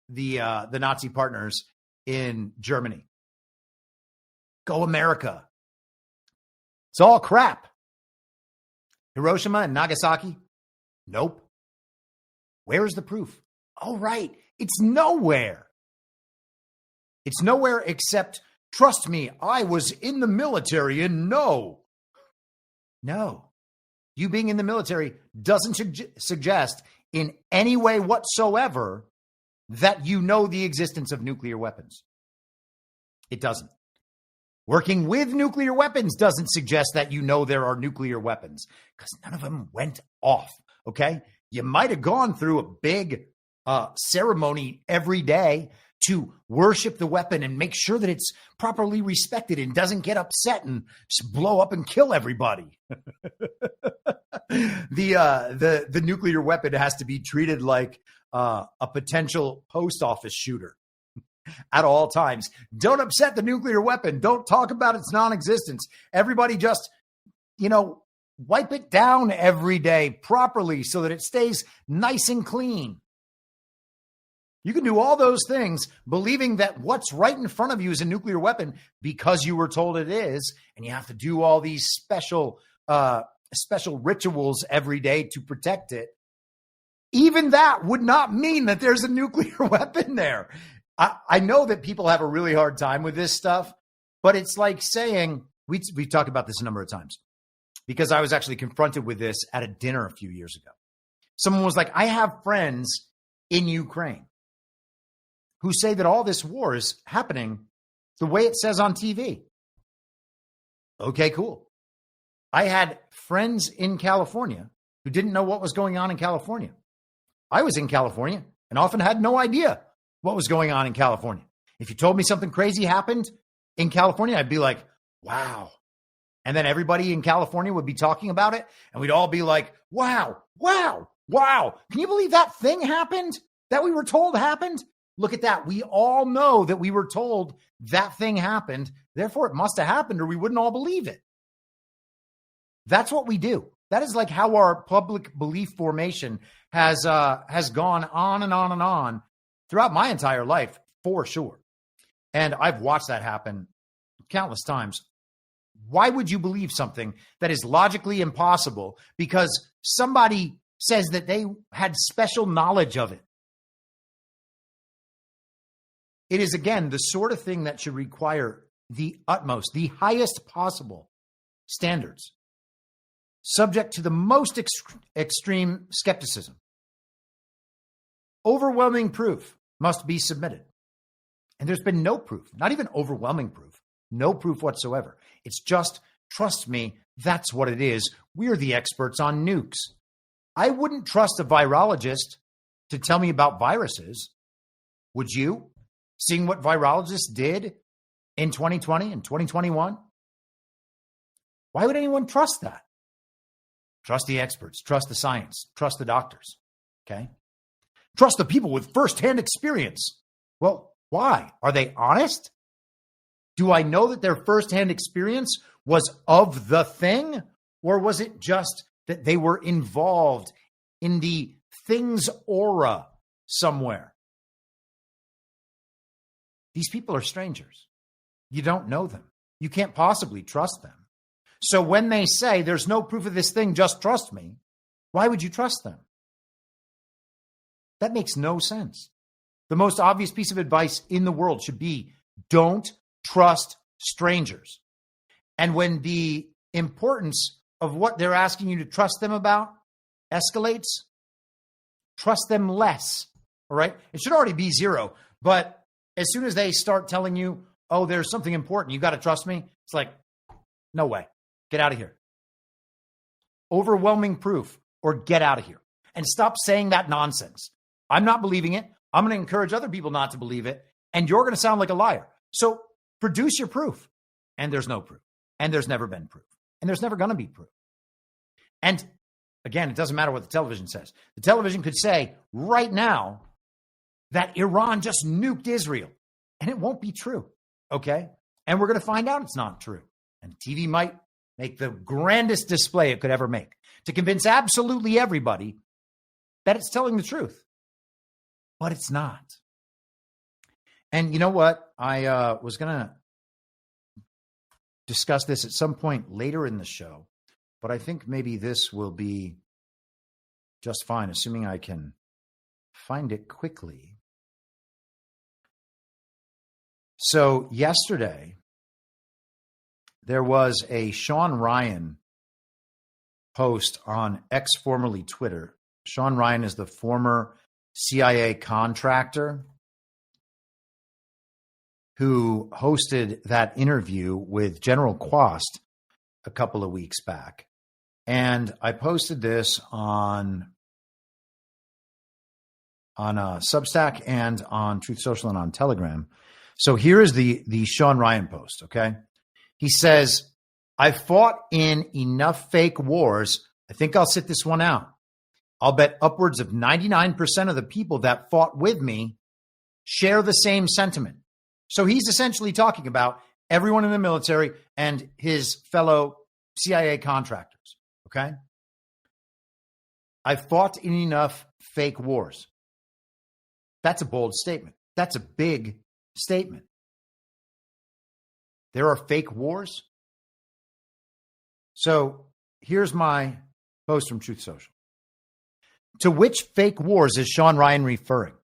the Nazi partners in Germany. Go America. It's all crap. Hiroshima and Nagasaki? Nope. Where's the proof? Oh, right. It's nowhere. It's nowhere except, trust me, I was in the military and no. You being in the military doesn't suggest in any way whatsoever that you know the existence of nuclear weapons. It doesn't. Working with nuclear weapons doesn't suggest that you know there are nuclear weapons, because none of them went off, okay? You might have gone through a big ceremony every day to worship the weapon and make sure that it's properly respected and doesn't get upset and just blow up and kill everybody. The nuclear weapon has to be treated like a potential post office shooter at all times. Don't upset the nuclear weapon. Don't talk about its non-existence. Everybody just, wipe it down every day properly so that it stays nice and clean. You can do all those things believing that what's right in front of you is a nuclear weapon because you were told it is, and you have to do all these special rituals every day to protect it. Even that would not mean that there's a nuclear weapon there. I know that people have a really hard time with this stuff, but it's like saying, we've talked about this a number of times, because I was actually confronted with this at a dinner a few years ago. Someone was like, I have friends in Ukraine who say that all this war is happening the way it says on TV. Okay, cool. I had friends in California who didn't know what was going on in California. I was in California and often had no idea what was going on in California. If you told me something crazy happened in California, I'd be like, wow. And then everybody in California would be talking about it, and we'd all be like, wow, wow, wow. Can you believe that thing happened that we were told happened? Look at that. We all know that we were told that thing happened. Therefore, it must have happened or we wouldn't all believe it. That's what we do. That is like how our public belief formation has gone on and on and on throughout my entire life, for sure. And I've watched that happen countless times. Why would you believe something that is logically impossible because somebody says that they had special knowledge of it? It is, again, the sort of thing that should require the utmost, the highest possible standards, subject to the most extreme skepticism. Overwhelming proof must be submitted. And there's been no proof, not even overwhelming proof, no proof whatsoever. It's just, trust me, that's what it is. We're the experts on nukes. I wouldn't trust a virologist to tell me about viruses. Would you? Seeing what virologists did in 2020 and 2021? Why would anyone trust that? Trust the experts, trust the science, trust the doctors, okay? Trust the people with firsthand experience. Well, why? Are they honest? Do I know that their firsthand experience was of the thing? Or was it just that they were involved in the thing's aura somewhere? These people are strangers. You don't know them. You can't possibly trust them. So when they say there's no proof of this thing, just trust me, why would you trust them? That makes no sense. The most obvious piece of advice in the world should be don't trust strangers. And when the importance of what they're asking you to trust them about escalates, trust them less. All right? It should already be 0. But as soon as they start telling you, oh, there's something important, you got to trust me, it's like, no way. Get out of here. Overwhelming proof, or get out of here. And stop saying that nonsense. I'm not believing it. I'm going to encourage other people not to believe it. And you're going to sound like a liar. So produce your proof. And there's no proof. And there's never been proof. And there's never going to be proof. And again, it doesn't matter what the television says. The television could say right now that Iran just nuked Israel. And it won't be true. Okay? And we're going to find out it's not true. And TV might make the grandest display it could ever make to convince absolutely everybody that it's telling the truth. But it's not. And you know what? I was going to discuss this at some point later in the show, but I think maybe this will be just fine, assuming I can find it quickly. So yesterday, there was a Sean Ryan post on X, formerly Twitter. Sean Ryan is the former CIA contractor who hosted that interview with General Quast a couple of weeks back. And I posted this on Substack and on Truth Social and on Telegram. So here is the Sean Ryan post, okay? He says, I fought in enough fake wars. I think I'll sit this one out. I'll bet upwards of 99% of the people that fought with me share the same sentiment. So he's essentially talking about everyone in the military and his fellow CIA contractors, okay? I fought in enough fake wars. That's a bold statement. That's a big statement. There are fake wars. So here's my post from Truth Social. To which fake wars is Sean Ryan referring?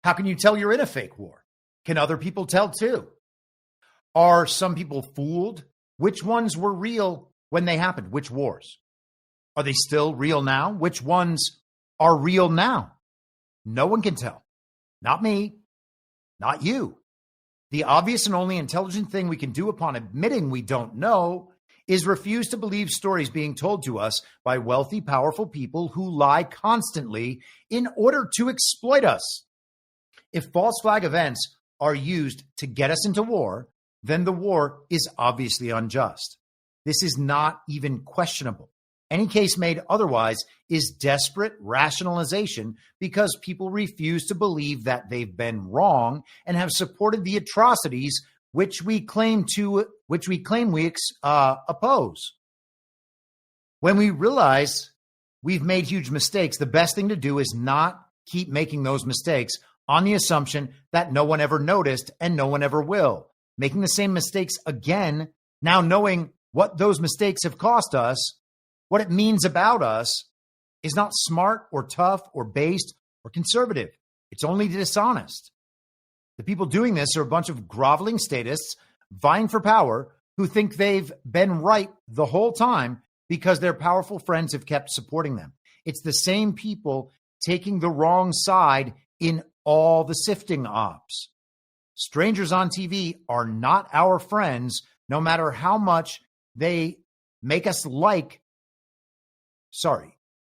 How can you tell you're in a fake war? Can other people tell too? Are some people fooled? Which ones were real when they happened? Which wars? Are they still real now? Which ones are real now? No one can tell. Not me. Not you. The obvious and only intelligent thing we can do upon admitting we don't know is refuse to believe stories being told to us by wealthy, powerful people who lie constantly in order to exploit us. If false flag events are used to get us into war, then the war is obviously unjust. This is not even questionable. Any case made otherwise is desperate rationalization because people refuse to believe that they've been wrong and have supported the atrocities which we claim we oppose. When we realize we've made huge mistakes, the best thing to do is not keep making those mistakes on the assumption that no one ever noticed and no one ever will. Making the same mistakes again, now knowing what those mistakes have cost us, what it means about us, is not smart or tough or based or conservative. It's only dishonest. The people doing this are a bunch of groveling statists vying for power who think they've been right the whole time because their powerful friends have kept supporting them. It's the same people taking the wrong side in all the sifting ops. Strangers on TV are not our friends, no matter how much they make us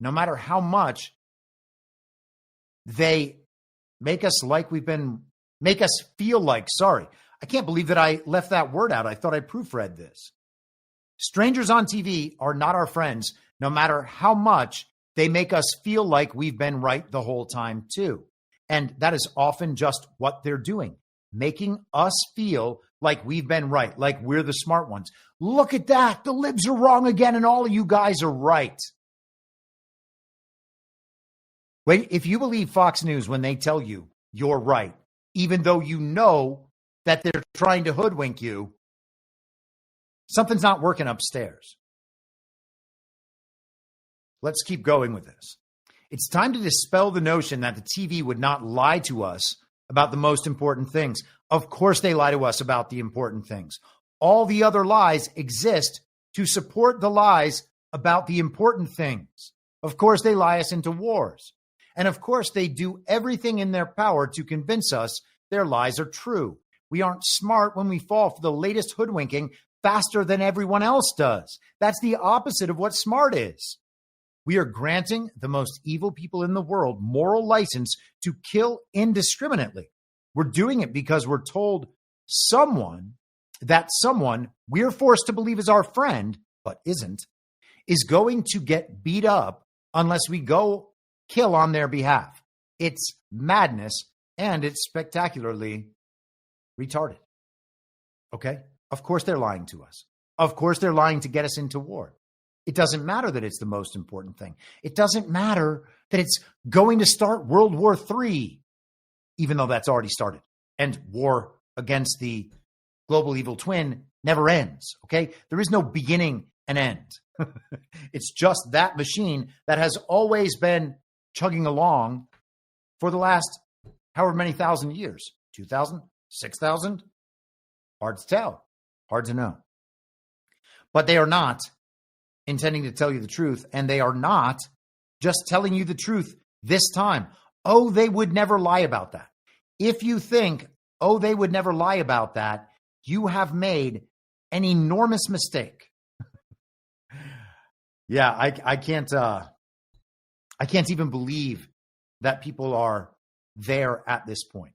no matter how much they make us feel like, I can't believe that I left that word out. I thought I proofread this. Strangers on TV are not our friends, no matter how much they make us feel like we've been right the whole time too. And that is often just what they're doing, making us feel like we've been right, like we're the smart ones. Look at that. The libs are wrong again, and all of you guys are right. If you believe Fox News when they tell you you're right, even though you know that they're trying to hoodwink you, something's not working upstairs. Let's keep going with this. It's time to dispel the notion that the TV would not lie to us about the most important things. Of course, they lie to us about the important things. All the other lies exist to support the lies about the important things. Of course, they lie us into wars. And of course, they do everything in their power to convince us their lies are true. We aren't smart when we fall for the latest hoodwinking faster than everyone else does. That's the opposite of what smart is. We are granting the most evil people in the world moral license to kill indiscriminately. We're doing it because we're told someone we're forced to believe is our friend, but isn't, is going to get beat up unless we go kill on their behalf. It's madness, and it's spectacularly retarded. Okay? Of course they're lying to us. Of course they're lying to get us into war. It doesn't matter that it's the most important thing. It doesn't matter that it's going to start World War III, even though that's already started. And war against the global evil twin never ends, okay? There is no beginning and end. It's just that machine that has always been chugging along for the last however many thousand years. 2,000? 6,000? Hard to tell. Hard to know. But they are not intending to tell you the truth, and they are not just telling you the truth this time. Oh, they would never lie about that. If you think, oh, they would never lie about that, you have made an enormous mistake. Yeah, I can't even believe that people are there at this point.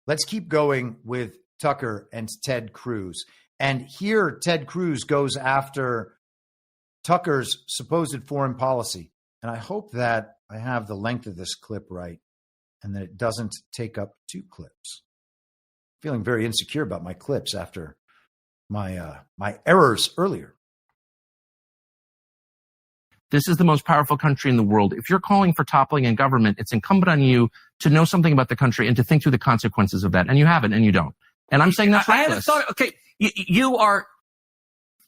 Let's keep going with Tucker and Ted Cruz. And here Ted Cruz goes after Tucker's supposed foreign policy. And I hope that I have the length of this clip right and that it doesn't take up 2 clips. Feeling very insecure about my clips after my errors earlier. This is the most powerful country in the world. If you're calling for toppling in government, it's incumbent on you to know something about the country and to think through the consequences of that. And you haven't, and you don't. And I'm saying that's reckless. I haven't thought, okay,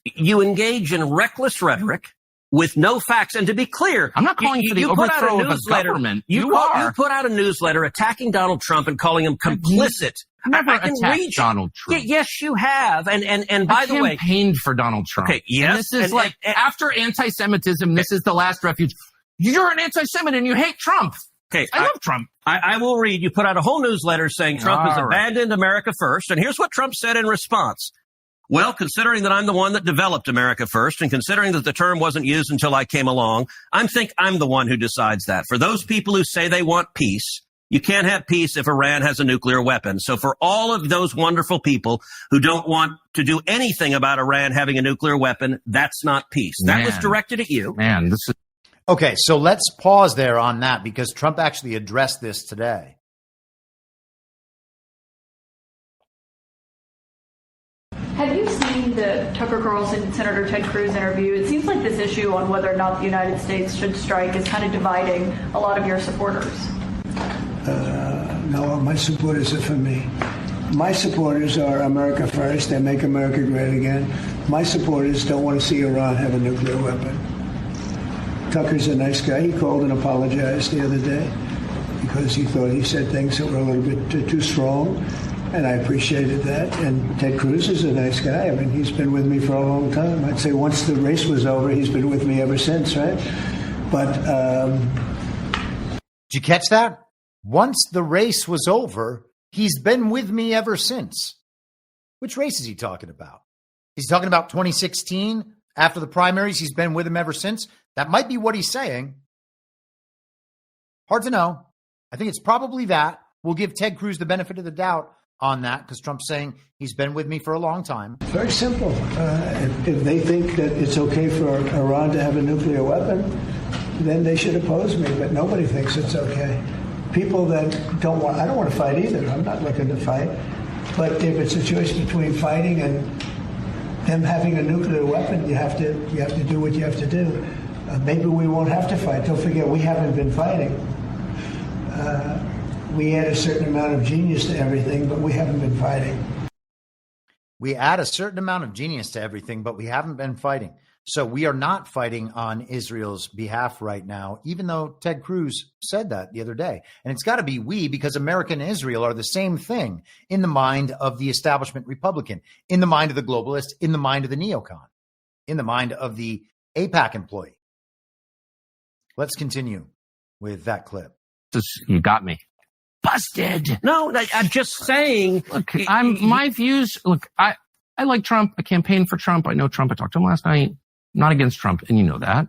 you engage in reckless rhetoric with no facts. And to be clear, I'm not calling for the overthrow of a government. You put out a newsletter attacking Donald Trump and calling him complicit. Never attacked Donald Trump. Yes, you have. And by the way, campaigned for Donald Trump. Okay, yes. And this is after anti-Semitism, this is the last refuge. You're an anti-Semite and you hate Trump. Okay, I love Trump. I will read. You put out a whole newsletter saying Trump has abandoned America first. And here's what Trump said in response. Well, considering that I'm the one that developed America first and considering that the term wasn't used until I came along, I think I'm the one who decides that. For those people who say they want peace, you can't have peace if Iran has a nuclear weapon. So for all of those wonderful people who don't want to do anything about Iran having a nuclear weapon, that's not peace. That was directed at you. Man, this is... Okay, so let's pause there on that because Trump actually addressed this today. Have you seen the Tucker Carlson and Senator Ted Cruz interview? It seems like this issue on whether or not the United States should strike is kind of dividing a lot of your supporters. No, my supporters are for me. My supporters are America first and make America great again. My supporters don't want to see Iran have a nuclear weapon. Tucker's a nice guy. He called and apologized the other day because he thought he said things that were a little bit too strong, and I appreciated that. And Ted Cruz is a nice guy. I mean, he's been with me for a long time. I'd say once the race was over, he's been with me ever since, right? But did you catch that? Once the race was over, he's been with me ever since. Which race is he talking about? He's talking about 2016 after the primaries. He's been with him ever since. That might be what he's saying. Hard to know. I think it's probably that. We'll give Ted Cruz the benefit of the doubt on that because Trump's saying he's been with me for a long time. Very simple. If they think that it's okay for Iran to have a nuclear weapon, then they should oppose me. But nobody thinks it's okay. People that don't want, I don't want to fight either. I'm not looking to fight. But if it's a choice between fighting and them having a nuclear weapon, you have to do what you have to do. Maybe we won't have to fight. Don't forget, we haven't been fighting. We add a certain amount of genius to everything, but we haven't been fighting. We add a certain amount of genius to everything, but we haven't been fighting. So we are not fighting on Israel's behalf right now, even though Ted Cruz said that the other day. And it's got to be we, because America and Israel are the same thing in the mind of the establishment Republican, in the mind of the globalist, in the mind of the neocon, in the mind of the AIPAC employee. Let's continue with that clip. You got me. Busted. No, I'm just saying. Look, my views. Look, I like Trump. I campaigned for Trump. I know Trump. I talked to him last night. I'm not against Trump, and you know that.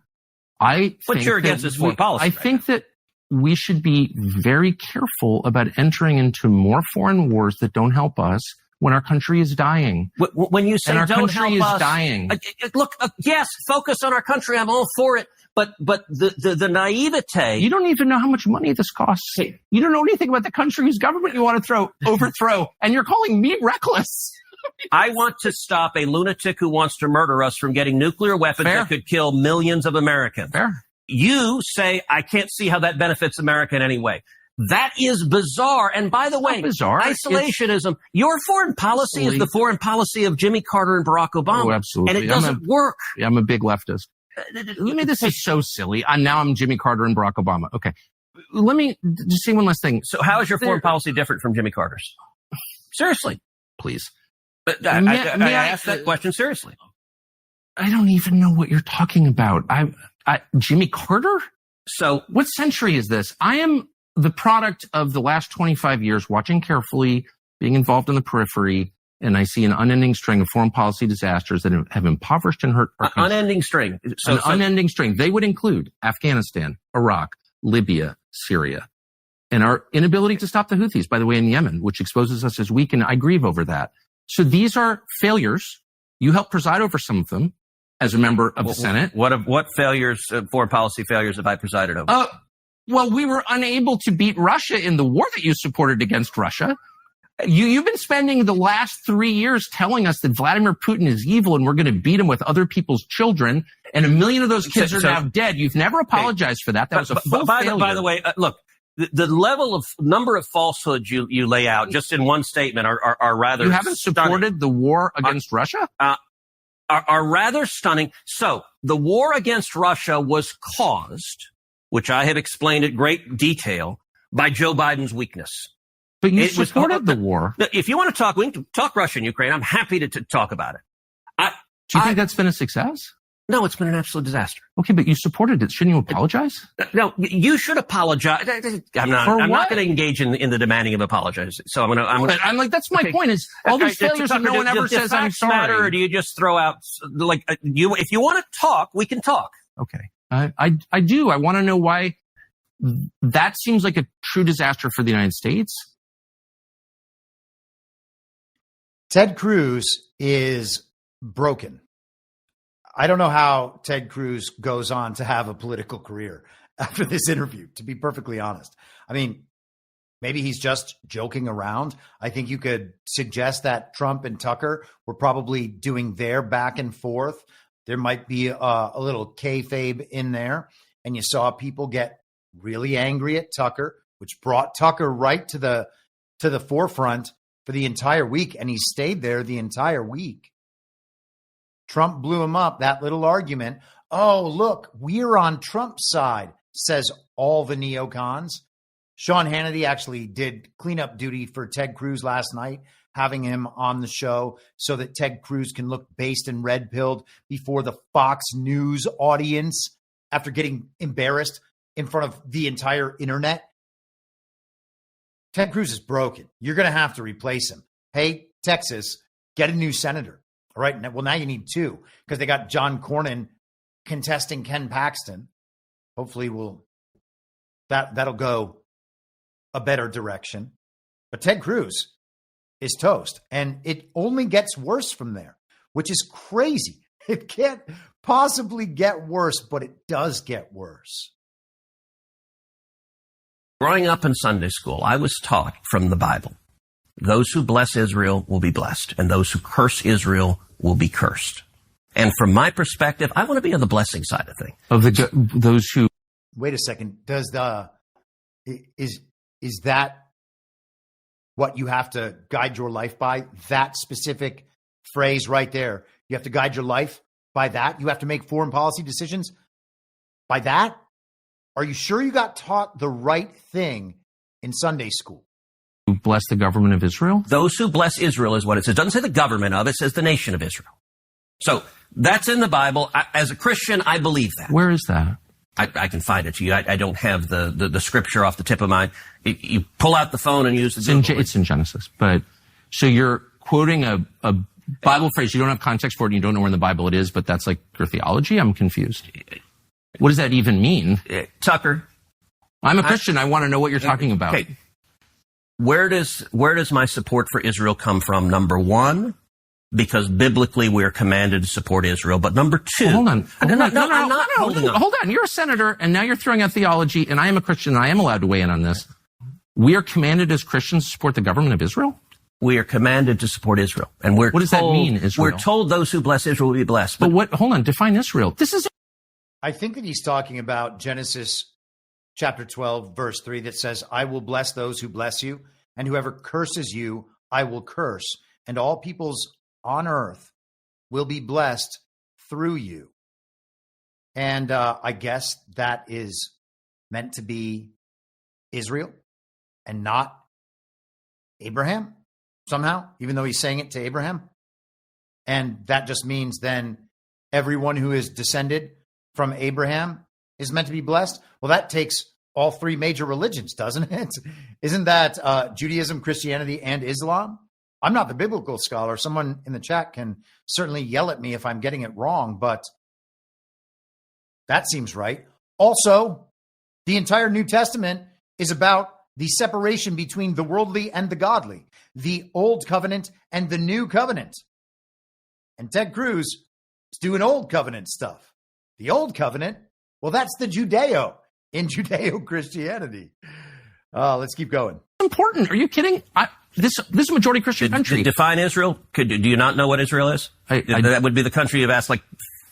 But you're against his foreign policy. I think that we should be very careful about entering into more foreign wars that don't help us when our country is dying. When you say and our don't country help is us, dying. Look, yes, focus on our country. I'm all for it. But the naivete. You don't even know how much money this costs. You don't know anything about the country whose government you want to overthrow, and you're calling me reckless. I want to stop a lunatic who wants to murder us from getting nuclear weapons that could kill millions of Americans. Fair. You say, I can't see how that benefits America in any way. That is bizarre. And by the way, bizarre. Isolationism, your foreign policy is the foreign policy of Jimmy Carter and Barack Obama. Oh, absolutely. And it doesn't work. Yeah, I'm a big leftist. This is so silly. Now I'm Jimmy Carter and Barack Obama. Okay. Let me just say one last thing. So how is your foreign policy different from Jimmy Carter's? Seriously. Please. But I asked that question seriously. I don't even know what you're talking about. Jimmy Carter? So what century is this? I am the product of the last 25 years, watching carefully, being involved in the periphery, and I see an unending string of foreign policy disasters that have impoverished and hurt our country. Unending string. Unending string. They would include Afghanistan, Iraq, Libya, Syria, and our inability to stop the Houthis, by the way, in Yemen, which exposes us as weak, and I grieve over that. So these are failures. You helped preside over some of them as a member of the Senate. What failures, foreign policy failures, have I presided over? Well, we were unable to beat Russia in the war that you supported against Russia. You've been spending the last 3 years telling us that Vladimir Putin is evil and we're going to beat him with other people's children, and 1 million of those kids are now dead. You've never apologized for that. That was a full failure. By the way, look, the level of number of falsehoods you lay out just in one statement are rather. You haven't supported the war against Russia? Are rather stunning. So the war against Russia was caused, which I have explained at great detail, by Joe Biden's weakness. But you supported the war. If you want to talk, we can talk Russia and Ukraine. I'm happy to talk about it. Do you think that's been a success? No, it's been an absolute disaster. Okay, but you supported it. Shouldn't you apologize? No, you should apologize. I'm not going to engage in the demanding of apologizing. So I'm like, that's my point. Is all these failures and no one ever says I'm sorry. Matter, or do you just throw out if you want to talk, we can talk. Okay, I do. I want to know why that seems like a true disaster for the United States. Ted Cruz is broken. I don't know how Ted Cruz goes on to have a political career after this interview, to be perfectly honest. I mean, maybe he's just joking around. I think you could suggest that Trump and Tucker were probably doing their back and forth. There might be a little kayfabe in there. And you saw people get really angry at Tucker, which brought Tucker right to the forefront for the entire week. And he stayed there the entire week. Trump blew him up, that little argument. Oh, look, we're on Trump's side, says all the neocons. Sean Hannity actually did cleanup duty for Ted Cruz last night, having him on the show so that Ted Cruz can look based and red-pilled before the Fox News audience after getting embarrassed in front of the entire internet. Ted Cruz is broken. You're going to have to replace him. Hey, Texas, get a new senator. All right. Well, now you need two because they got John Cornyn contesting Ken Paxton. Hopefully that'll go a better direction. But Ted Cruz is toast, and it only gets worse from there, which is crazy. It can't possibly get worse, but it does get worse. Growing up in Sunday school, I was taught from the Bible, those who bless Israel will be blessed, and those who curse Israel will be cursed. And from my perspective, I want to be on the blessing side of things. Of those who... Wait a second. Is that what you have to guide your life by? That specific phrase right there. You have to guide your life By that, you have to make foreign policy decisions? By that? Are you sure you got taught the right thing in Sunday school? Bless the government of Israel? Those who bless Israel is what it says. It doesn't say the government of it, says the nation of Israel. So that's in the Bible. As a Christian, I believe that. Where is that? I can find it to you. I don't have the scripture off the tip of my. You pull out the phone and use the. It's in Genesis, but so you're quoting a Bible phrase. You don't have context for it, and you don't know where in the Bible it is, but that's like your theology. I'm confused. What does that even mean, Tucker? I'm a Christian. I want to know what you're talking about. Okay. Where does my support for Israel come from? Number one, because biblically we're commanded to support Israel. But number two, hold on. Hold on. You're a senator, and now you're throwing out theology, and I am a Christian, and I am allowed to weigh in on this. We are commanded as Christians to support the government of Israel? We are commanded to support Israel. And what does that mean, Israel? We're told those who bless Israel will be blessed. But hold on, define Israel. I think that he's talking about Genesis chapter 12, verse 3, that says, I will bless those who bless you, and whoever curses you, I will curse. And all peoples on earth will be blessed through you. And I guess that is meant to be Israel and not Abraham somehow, even though he's saying it to Abraham. And that just means then everyone who is descended from Abraham is meant to be blessed. Well, that takes all three major religions, doesn't it? Isn't that Judaism, Christianity, and Islam? I'm not the biblical scholar. Someone in the chat can certainly yell at me if I'm getting it wrong, but that seems right. Also, the entire New Testament is about the separation between the worldly and the godly, the old covenant and the new covenant. And Ted Cruz is doing old covenant stuff. The old covenant, well, that's the Judeo in Judeo-Christianity. Let's keep going. Important. Are you kidding? This is a majority Christian country. Define Israel. Do you not know what Israel is? That would be the country you've asked like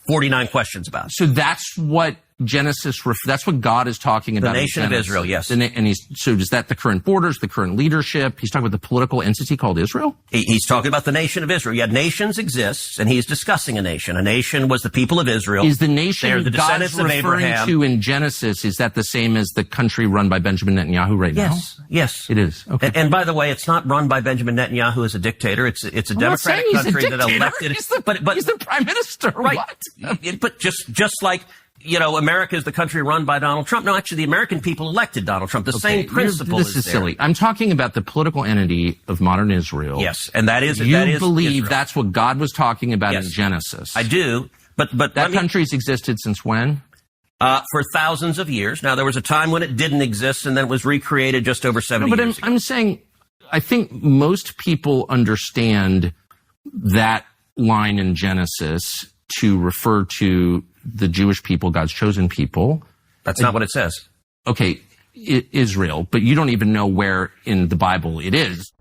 49 questions about. So that's what Genesis, that's what God is talking about. The nation of Israel, yes. And so is that the current borders, the current leadership? He's talking about the political entity called Israel? He's talking about the nation of Israel. Yeah, nations exist, and he's discussing a nation. A nation was the people of Israel. Is the nation They're the God's descendants of referring Abraham. to in Genesis, is that the same as the country run by Benjamin Netanyahu right now? Yes. It is. Okay. And by the way, it's not run by Benjamin Netanyahu as a dictator. It's a democratic country that elected. He's the prime minister. Right. What? But just like, America is the country run by Donald Trump. No, actually, the American people elected Donald Trump. The same principle This is silly. I'm talking about the political entity of modern Israel. Yes, and that is You believe Israel. That's what God was talking about in Genesis. I do, but that country's existed since when? For thousands of years. Now, there was a time when it didn't exist, and then it was recreated just over 70 years ago. I'm saying, I think most people understand that line in Genesis to refer to the Jewish people, God's chosen people. That's not what it says. Okay, Israel, but you don't even know where in the Bible it is.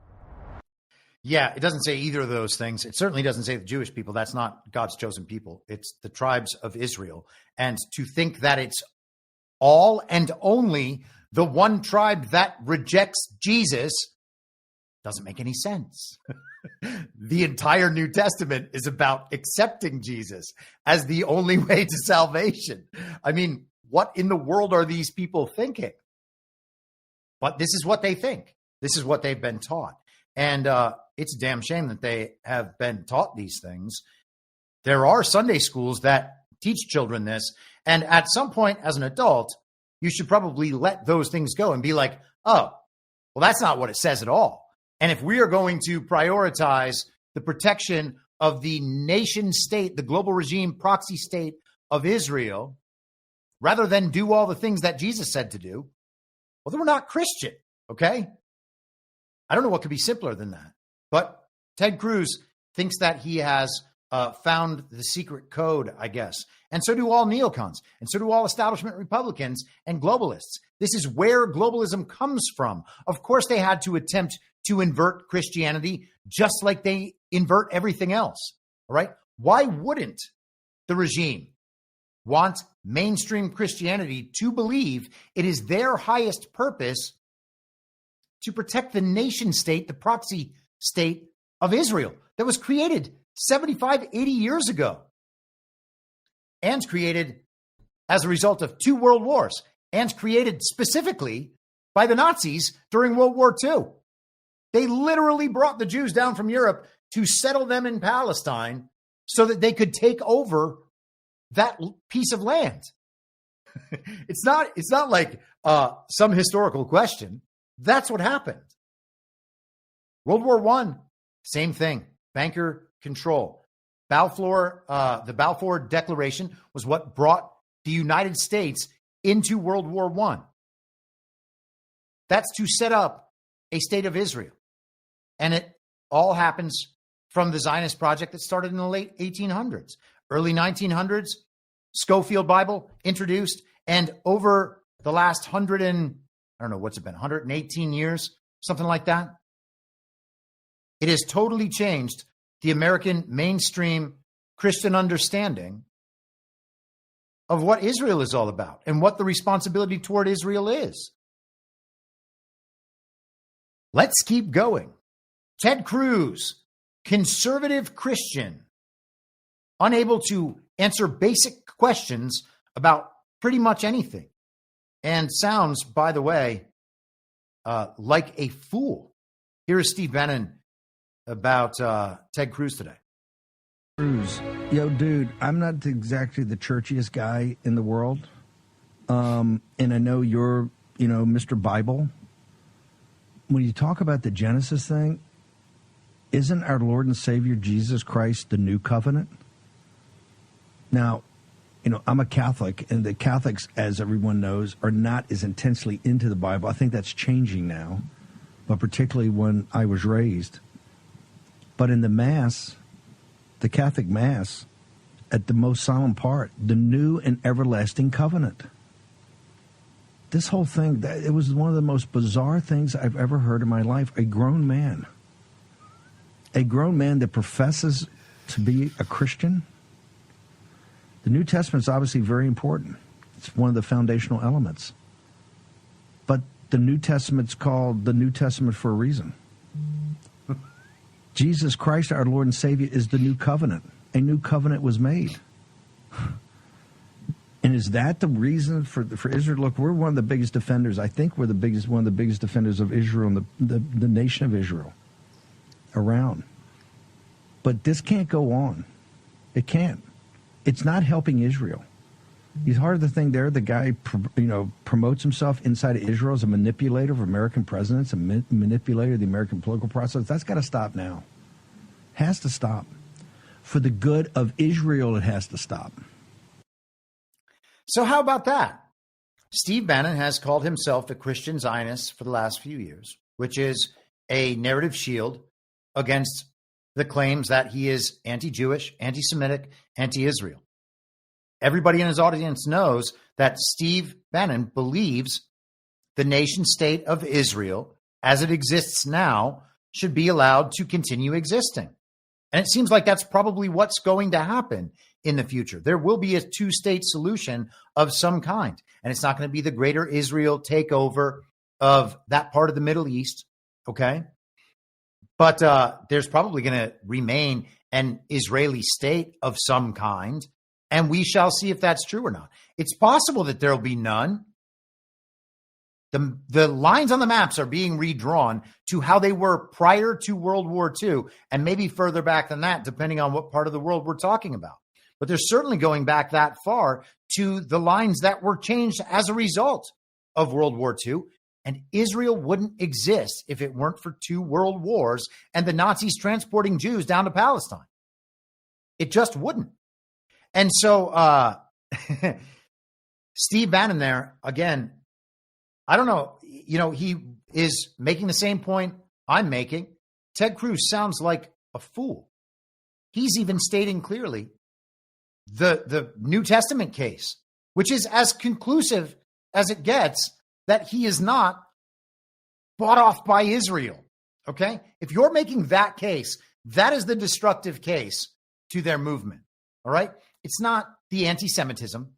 Yeah, it doesn't say either of those things. It certainly doesn't say the Jewish people. That's not God's chosen people. It's the tribes of Israel. And to think that it's all and only the one tribe that rejects Jesus doesn't make any sense. The entire New Testament is about accepting Jesus as the only way to salvation. I mean, what in the world are these people thinking? But this is what they think. This is what they've been taught. And it's a damn shame that they have been taught these things. There are Sunday schools that teach children this. And at some point as an adult, you should probably let those things go and be like, oh, well, that's not what it says at all. And if we are going to prioritize the protection of the nation state, the global regime proxy state of Israel, rather than do all the things that Jesus said to do, well, then we're not Christian, okay? I don't know what could be simpler than that. But Ted Cruz thinks that he has found the secret code, I guess. And so do all neocons. And so do all establishment Republicans and globalists. This is where globalism comes from. Of course, they had to attempt to invert Christianity just like they invert everything else. All right? Why wouldn't the regime want mainstream Christianity to believe it is their highest purpose to protect the nation state, the proxy state of Israel that was created 75, 80 years ago? and created as a result of 2 world wars, and created specifically by the Nazis during World War II. They literally brought the Jews down from Europe to settle them in Palestine so that they could take over that piece of land. It's not like some historical question. That's what happened. World War I, same thing. Banker control. The Balfour Declaration was what brought the United States into World War I. That's to set up a state of Israel. And it all happens from the Zionist project that started in the late 1800s. Early 1900s, Schofield Bible introduced, and over the last 118 years, something like that, it has totally changed the American mainstream Christian understanding of what Israel is all about and what the responsibility toward Israel is. Let's keep going. Ted Cruz, conservative Christian, unable to answer basic questions about pretty much anything, and sounds, by the way, like a fool. Here is Steve Bannon about Ted Cruz today. Cruz, yo, dude, I'm not exactly the churchiest guy in the world, and I know you're, Mr. Bible. When you talk about the Genesis thing, isn't our Lord and Savior Jesus Christ the new covenant? Now, I'm a Catholic, and the Catholics, as everyone knows, are not as intensely into the Bible. I think that's changing now, but particularly when I was raised. But in the Mass, the Catholic Mass, at the most solemn part, the new and everlasting covenant. This whole thing, it was one of the most bizarre things I've ever heard in my life. A grown man that professes to be a Christian. The New Testament is obviously very important. It's one of the foundational elements. But the New Testament's called the New Testament for a reason. Jesus Christ, our Lord and Savior, is the new covenant. A new covenant was made. And is that the reason for Israel? Look, we're one of the biggest defenders. I think we're one of the biggest defenders of Israel and the nation of Israel around. But this can't go on. It can't. It's not helping Israel. He's part of the thing there. The guy, promotes himself inside of Israel as a manipulator of American presidents, a manipulator of the American political process. That's got to stop now. Has to stop. For the good of Israel, it has to stop. So how about that? Steve Bannon has called himself a Christian Zionist for the last few years, which is a narrative shield against the claims that he is anti-Jewish, anti-Semitic, anti-Israel. Everybody in his audience knows that Steve Bannon believes the nation state of Israel, as it exists now, should be allowed to continue existing. And it seems like that's probably what's going to happen in the future. There will be a two-state solution of some kind, and it's not going to be the greater Israel takeover of that part of the Middle East, okay? But there's probably going to remain an Israeli state of some kind, and we shall see if that's true or not. It's possible that there will be none. The lines on the maps are being redrawn to how they were prior to World War II, and maybe further back than that, depending on what part of the world we're talking about. But they're certainly going back that far to the lines that were changed as a result of World War II. And Israel wouldn't exist if it weren't for 2 world wars and the Nazis transporting Jews down to Palestine. It just wouldn't. And so Steve Bannon there, again, I don't know, he is making the same point I'm making. Ted Cruz sounds like a fool. He's even stating clearly the New Testament case, which is as conclusive as it gets, that he is not bought off by Israel. Okay? If you're making that case, that is the destructive case to their movement. All right? It's not the anti-Semitism.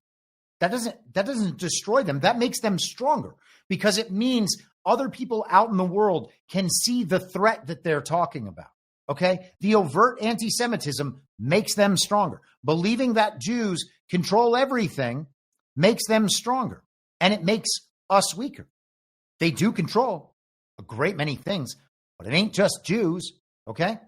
That doesn't destroy them. That makes them stronger, because it means other people out in the world can see the threat that they're talking about. Okay? The overt anti-Semitism makes them stronger. Believing that Jews control everything makes them stronger, and it makes us weaker. They do control a great many things, but it ain't just Jews, okay?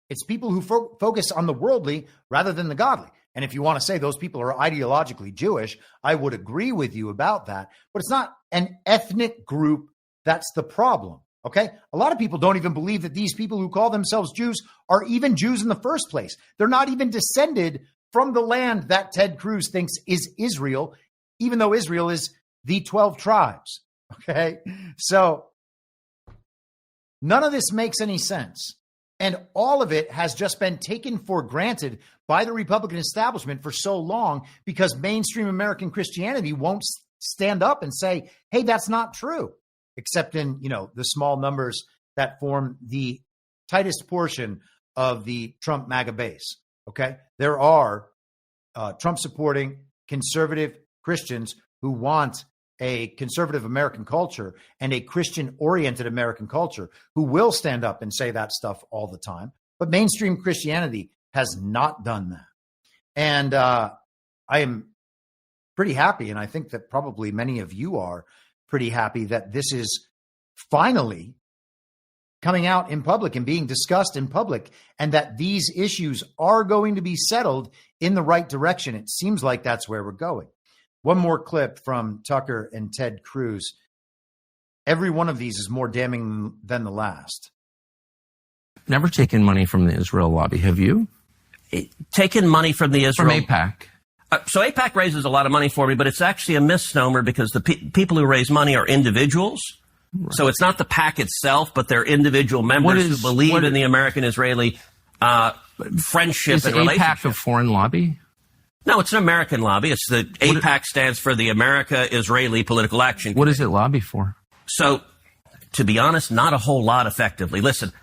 It's people who focus on the worldly rather than the godly. And if you want to say those people are ideologically Jewish, I would agree with you about that. But it's not an ethnic group that's the problem, okay? A lot of people don't even believe that these people who call themselves Jews are even Jews in the first place. They're not even descended from the land that Ted Cruz thinks is Israel, even though Israel is the 12 tribes, okay? So none of this makes any sense. And all of it has just been taken for granted by the Republican establishment for so long because mainstream American Christianity won't stand up and say, hey, that's not true, except in, the small numbers that form the tightest portion of the Trump MAGA base. Okay. There are Trump supporting conservative Christians who want a conservative American culture and a Christian oriented American culture who will stand up and say that stuff all the time. But mainstream Christianity has not done that. And I am pretty happy. And I think that probably many of you are pretty happy that this is finally coming out in public and being discussed in public, and that these issues are going to be settled in the right direction. It seems like that's where we're going. One more clip from Tucker and Ted Cruz. Every one of these is more damning than the last. Never taken money from the Israel lobby, have you? Taken money from the Israel... From AIPAC. So AIPAC raises a lot of money for me, but it's actually a misnomer because the people who raise money are individuals. Right. So it's not the PAC itself, but they're individual members who believe in the American-Israeli friendship and relationship. Is AIPAC a foreign lobby? No, it's an American lobby. It's the AIPAC stands for the America-Israeli Political Action Committee. What does it lobby for? So, to be honest, not a whole lot effectively. Listen,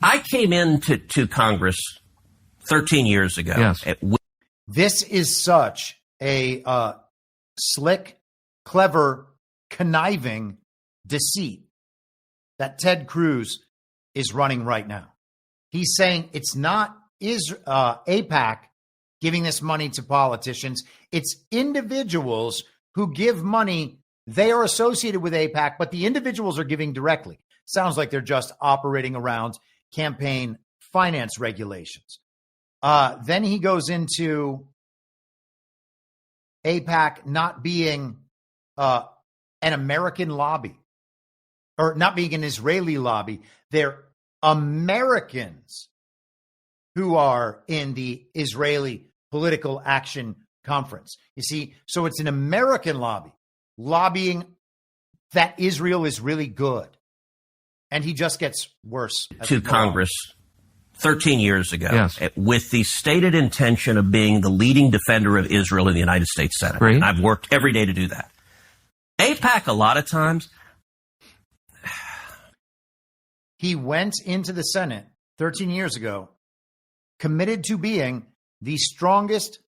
I came into Congress 13 years ago. Yes. This is such a slick, clever, conniving deceit that Ted Cruz is running right now. He's saying it's not AIPAC giving this money to politicians. It's individuals who give money. They are associated with AIPAC, but the individuals are giving directly. Sounds like they're just operating around campaign finance regulations. Then he goes into AIPAC not being an American lobby or not being an Israeli lobby. They're Americans who are in the Israeli Political Action Conference. You see, so it's an American lobby lobbying that Israel is really good. And he just gets worse. To Congress 13 years ago, yes, with the stated intention of being the leading defender of Israel in the United States Senate. Great. And I've worked every day to do that. AIPAC, a lot of times. He went into the Senate 13 years ago, committed to being the strongest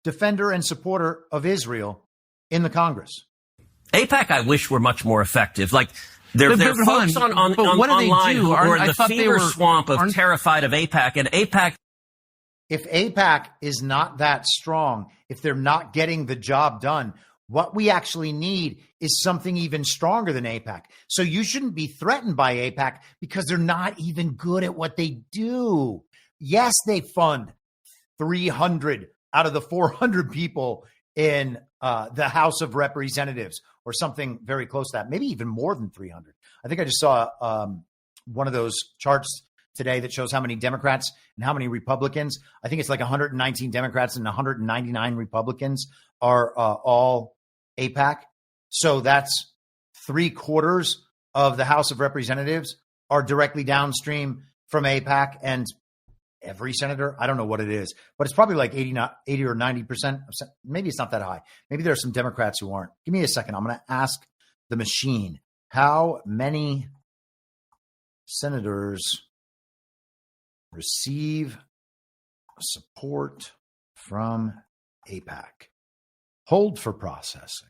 defender and supporter of Israel in the Congress. AIPAC, I wish, were much more effective. Like, there are folks online who are in the fever swamp of terrified of AIPAC, and AIPAC... If AIPAC is not that strong, if they're not getting the job done, what we actually need is something even stronger than AIPAC. So you shouldn't be threatened by AIPAC because they're not even good at what they do. Yes, they fund 300 out of the 400 people in the House of Representatives, or something very close to that, maybe even more than 300. I think I just saw one of those charts today that shows how many Democrats and how many Republicans. I think it's like 119 Democrats and 199 Republicans are all AIPAC. So that's 3/4 of the House of Representatives are directly downstream from AIPAC, and every senator, I don't know what it is, but it's probably like 80 or 90%. Maybe it's not that high. Maybe there are some Democrats who aren't. Give me a second. I'm going to ask the machine, how many senators receive support from AIPAC? Hold for processing.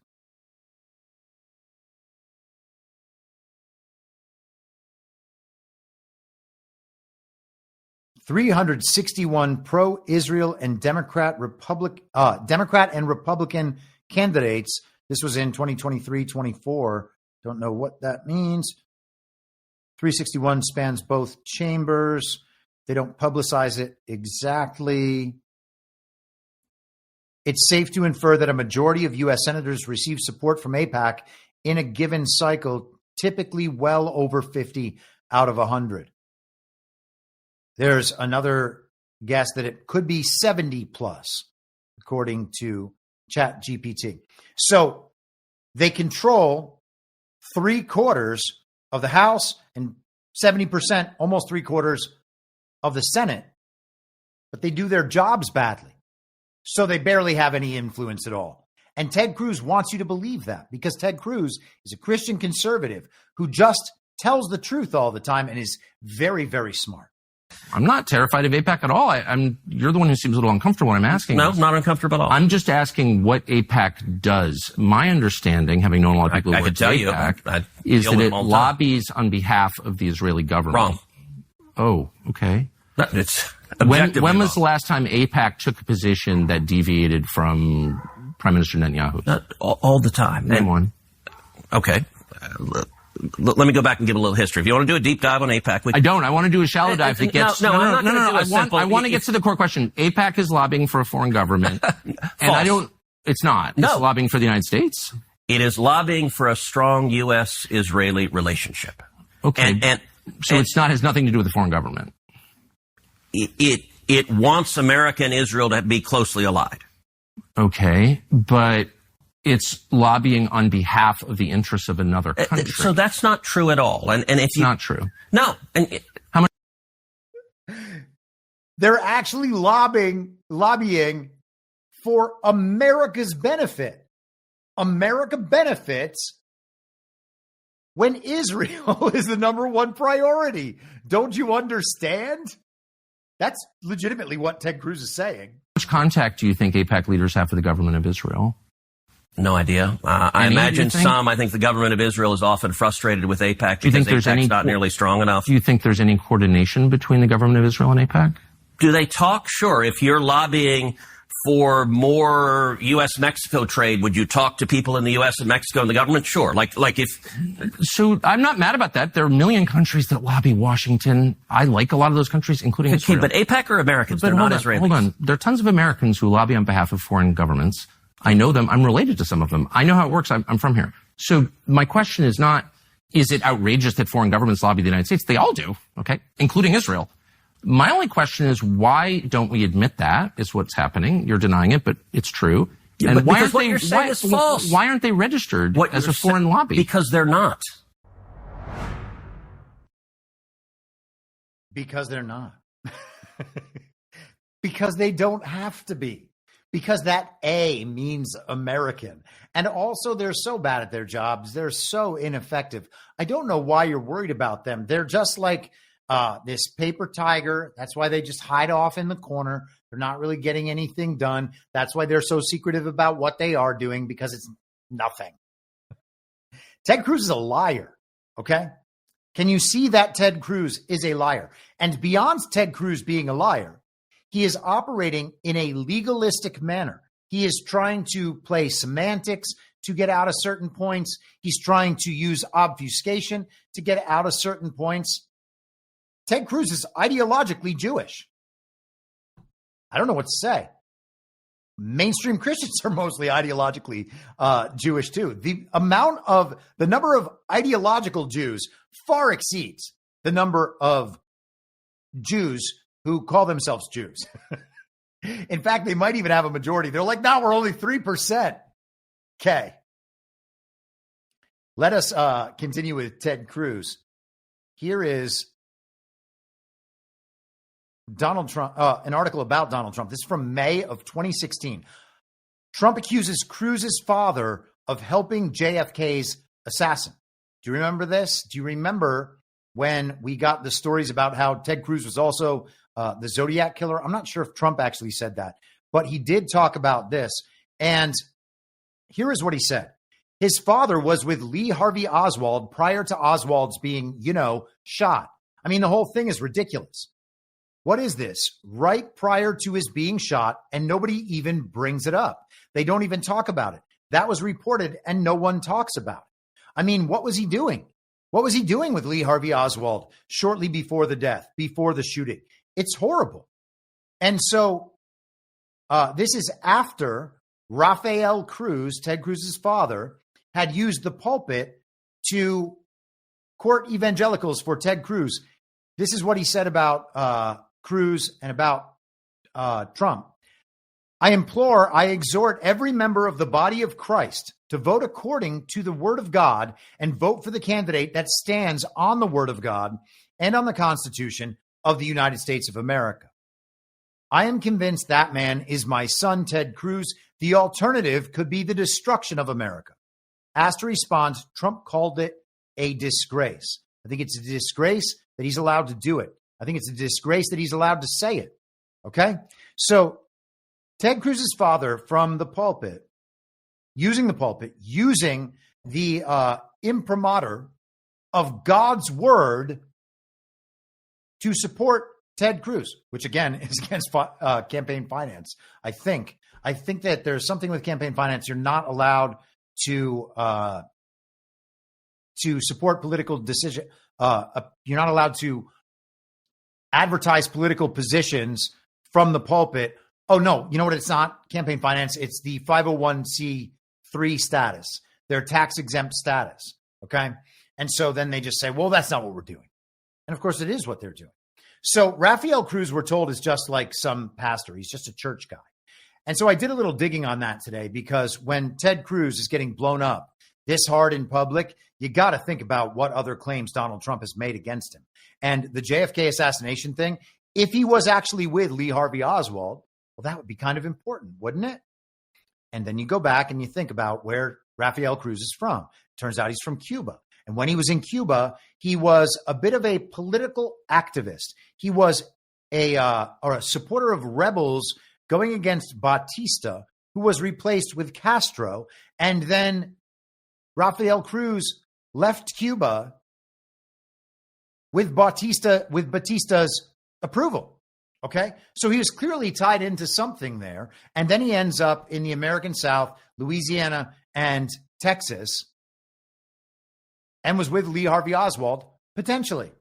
361 pro-Israel and Democrat and Republican candidates. This was in 2023-24. Don't know what that means. 361 spans both chambers. They don't publicize it exactly. It's safe to infer that a majority of U.S. senators receive support from AIPAC in a given cycle, typically well over 50 out of 100. There's another guess that it could be 70 plus, according to ChatGPT. So they control 3/4 of the House and 70%, almost 3/4 of the Senate, but they do their jobs badly. So they barely have any influence at all. And Ted Cruz wants you to believe that because Ted Cruz is a Christian conservative who just tells the truth all the time and is very, very smart. I'm not terrified of AIPAC at all. You're the one who seems a little uncomfortable when I'm asking. No, this. not uncomfortable at all. I'm just asking what AIPAC does. My understanding, having known a lot of people who work at AIPAC, is that it lobbies on behalf of the Israeli government. Wrong. Oh, okay. It's when was the last time AIPAC took a position that deviated from Prime Minister Netanyahu? All the time. Name one. Okay. Let me go back and give a little history. If you want to do a deep dive on AIPAC, I don't. I want to do a shallow dive that gets. No. I want to get to the core question. AIPAC is lobbying for a foreign government, and I don't. It's not. No. It's lobbying for the United States. It is lobbying for a strong U.S.-Israeli relationship. Okay, so it's not has nothing to do with the foreign government. It wants America and Israel to be closely allied. Okay, but it's lobbying on behalf of the interests of another country. So that's not true at all. And if it's not true. No. And how much? They're actually lobbying for America's benefit. America benefits when Israel is the number one priority. Don't you understand? That's legitimately what Ted Cruz is saying. How much contact do you think AIPAC leaders have for the government of Israel? No idea. I imagine some. I think the government of Israel is often frustrated with AIPAC because AIPAC's not nearly strong enough. Do you think there's any coordination between the government of Israel and AIPAC? Do they talk? Sure. If you're lobbying for more U.S.-Mexico trade, would you talk to people in the U.S. and Mexico and the government? Sure. Like if... So I'm not mad about that. There are a million countries that lobby Washington. I like a lot of those countries, including Israel. But AIPAC are Americans. They're not Israelis. Hold on. There are tons of Americans who lobby on behalf of foreign governments. I know them. I'm related to some of them. I know how it works. I'm from here. So my question is not, is it outrageous that foreign governments lobby the United States? They all do, okay, including Israel. My only question is, why don't we admit that is what's happening? You're denying it, but it's true. Yeah, and why aren't they registered as a foreign lobby? Because they're not. Because they're not. Because they don't have to be. Because that A means American. And also, they're so bad at their jobs. They're so ineffective. I don't know why you're worried about them. They're just like this paper tiger. That's why they just hide off in the corner. They're not really getting anything done. That's why they're so secretive about what they are doing, because it's nothing. Ted Cruz is a liar, okay? Can you see that Ted Cruz is a liar? And beyond Ted Cruz being a liar, he is operating in a legalistic manner. He is trying to play semantics to get out of certain points. He's trying to use obfuscation to get out of certain points. Ted Cruz is ideologically Jewish. I don't know what to say. Mainstream Christians are mostly ideologically Jewish too. The number of ideological Jews far exceeds the number of Jews who call themselves Jews. In fact, they might even have a majority. They're like, no, we're only 3%. Okay. Let us continue with Ted Cruz. Here is Donald Trump, an article about Donald Trump. This is from May of 2016. Trump accuses Cruz's father of helping JFK's assassin. Do you remember this? Do you remember when we got the stories about how Ted Cruz was also the Zodiac killer? I'm not sure if Trump actually said that, but he did talk about this. And here is what he said. His father was with Lee Harvey Oswald prior to Oswald's being, shot. I mean, the whole thing is ridiculous. What is this? Right prior to his being shot, and nobody even brings it up. They don't even talk about it. That was reported, and no one talks about it. I mean, what was he doing? What was he doing with Lee Harvey Oswald shortly before the death, before the shooting? It's horrible. And so this is after Rafael Cruz, Ted Cruz's father, had used the pulpit to court evangelicals for Ted Cruz. This is what he said about Cruz and about Trump. I exhort every member of the body of Christ to vote according to the word of God and vote for the candidate that stands on the word of God and on the Constitution of the United States of America. I am convinced that man is my son, Ted Cruz. The alternative could be the destruction of America. Asked to respond, Trump called it a disgrace. I think it's a disgrace that he's allowed to do it. I think it's a disgrace that he's allowed to say it. Okay? So Ted Cruz's father from the pulpit, using the imprimatur of God's word to support Ted Cruz, which again is against campaign finance. I think that there's something with campaign finance. You're not allowed to support political decision. You're not allowed to advertise political positions from the pulpit. Oh, no. You know what? It's not campaign finance. It's the 501c3 status, their tax exempt status. Okay. And so then they just say, well, that's not what we're doing. And of course, it is what they're doing. So Rafael Cruz, we're told, is just like some pastor. He's just a church guy. And so I did a little digging on that today, because when Ted Cruz is getting blown up this hard in public, you got to think about what other claims Donald Trump has made against him. And the JFK assassination thing, if he was actually with Lee Harvey Oswald, well, that would be kind of important, wouldn't it? And then you go back and you think about where Rafael Cruz is from. Turns out he's from Cuba. And when he was in Cuba, he was a bit of a political activist. He was a supporter of rebels going against Batista, who was replaced with Castro. And then Rafael Cruz left Cuba with Batista's approval. Okay. So he was clearly tied into something there. And then he ends up in the American South, Louisiana, and Texas, and was with Lee Harvey Oswald, potentially.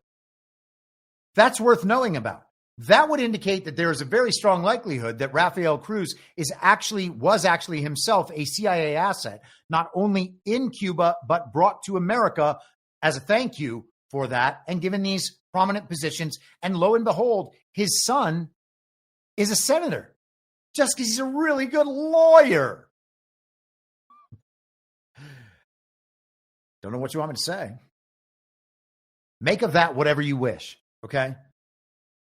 That's worth knowing about. That would indicate that there is a very strong likelihood that Rafael Cruz was actually himself a CIA asset, not only in Cuba, but brought to America as a thank you for that and given these prominent positions. And lo and behold, his son is a senator just because he's a really good lawyer. Don't know what you want me to say. Make of that whatever you wish, okay?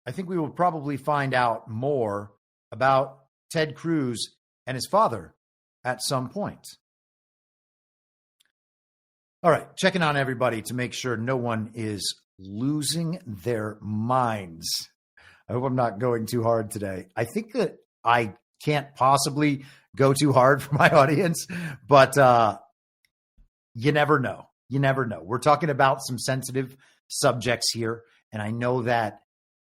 I think we will probably find out more about Ted Cruz and his father at some point. All right, checking on everybody to make sure no one is losing their minds. I hope I'm not going too hard today. I think that I can't possibly go too hard for my audience, but you never know. You never know. We're talking about some sensitive subjects here, and I know that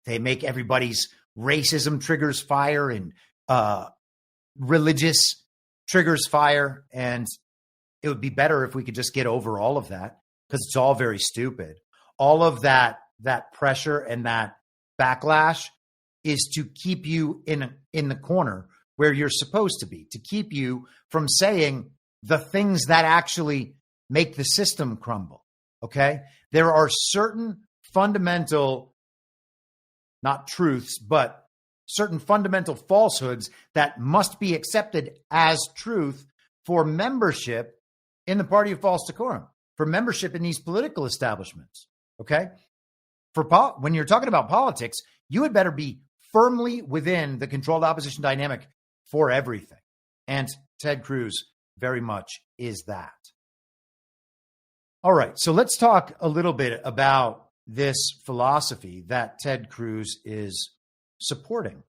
they make everybody's racism triggers fire and religious triggers fire, and it would be better if we could just get over all of that, because it's all very stupid. All of that pressure and that backlash is to keep you in the corner where you're supposed to be, to keep you from saying the things that actually make the system crumble. Okay? There are certain fundamental, not truths, but certain fundamental falsehoods that must be accepted as truth for membership in the party of false decorum, for membership in these political establishments. Okay? When you're talking about politics, you had better be firmly within the controlled opposition dynamic for everything. And Ted Cruz very much is that. All right, so let's talk a little bit about this philosophy that Ted Cruz is supporting.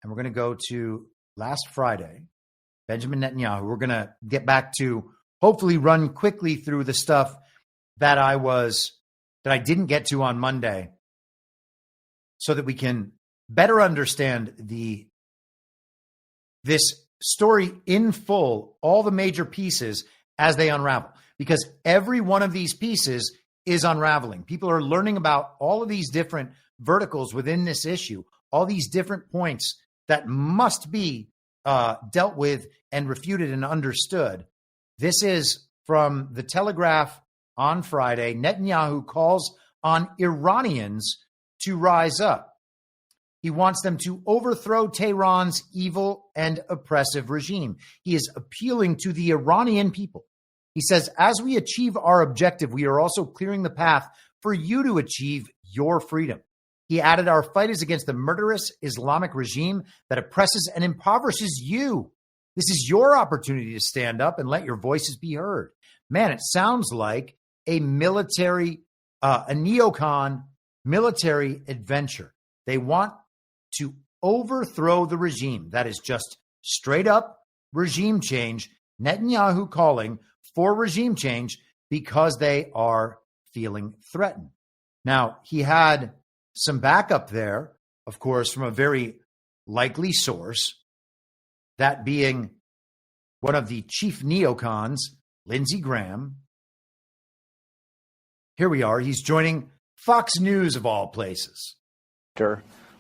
And we're going to go to last Friday, Benjamin Netanyahu. We're going to get back to hopefully run quickly through the stuff that I didn't get to on Monday, so that we can better understand this story in full, all the major pieces as they unravel, because every one of these pieces is unraveling. People are learning about all of these different verticals within this issue, all these different points that must be dealt with and refuted and understood. This is from the Telegraph on Friday. Netanyahu calls on Iranians to rise up. He wants them to overthrow Tehran's evil and oppressive regime. He is appealing to the Iranian people. He says, as we achieve our objective, we are also clearing the path for you to achieve your freedom. He added, our fight is against the murderous Islamic regime that oppresses and impoverishes you. This is your opportunity to stand up and let your voices be heard. Man, it sounds like a military, a neocon military adventure. They want to overthrow the regime. That is just straight up regime change. Netanyahu calling for regime change because they are feeling threatened. Now, he had some backup there, of course, from a very likely source, that being one of the chief neocons, Lindsay Graham. Here we are. He's joining Fox News, of all places.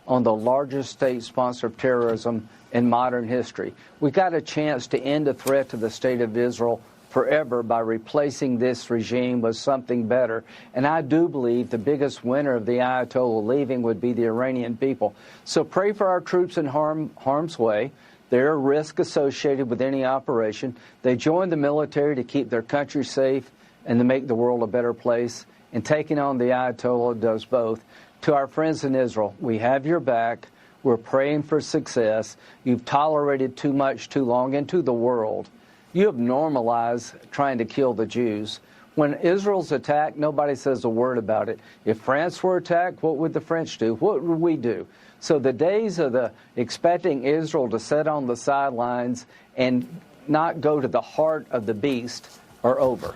On the largest state sponsor of terrorism in modern history. We got a chance to end the threat to the state of Israel forever by replacing this regime with something better. And I do believe the biggest winner of the Ayatollah leaving would be the Iranian people. So pray for our troops in harm's way. There are risks associated with any operation. They join the military to keep their country safe and to make the world a better place. And taking on the Ayatollah does both. To our friends in Israel, we have your back. We're praying for success. You've tolerated too much too long, and to the world. You have normalized trying to kill the Jews. When Israel's attacked, nobody says a word about it. If France were attacked, what would the French do? What would we do? So the days of expecting Israel to sit on the sidelines and not go to the heart of the beast are over.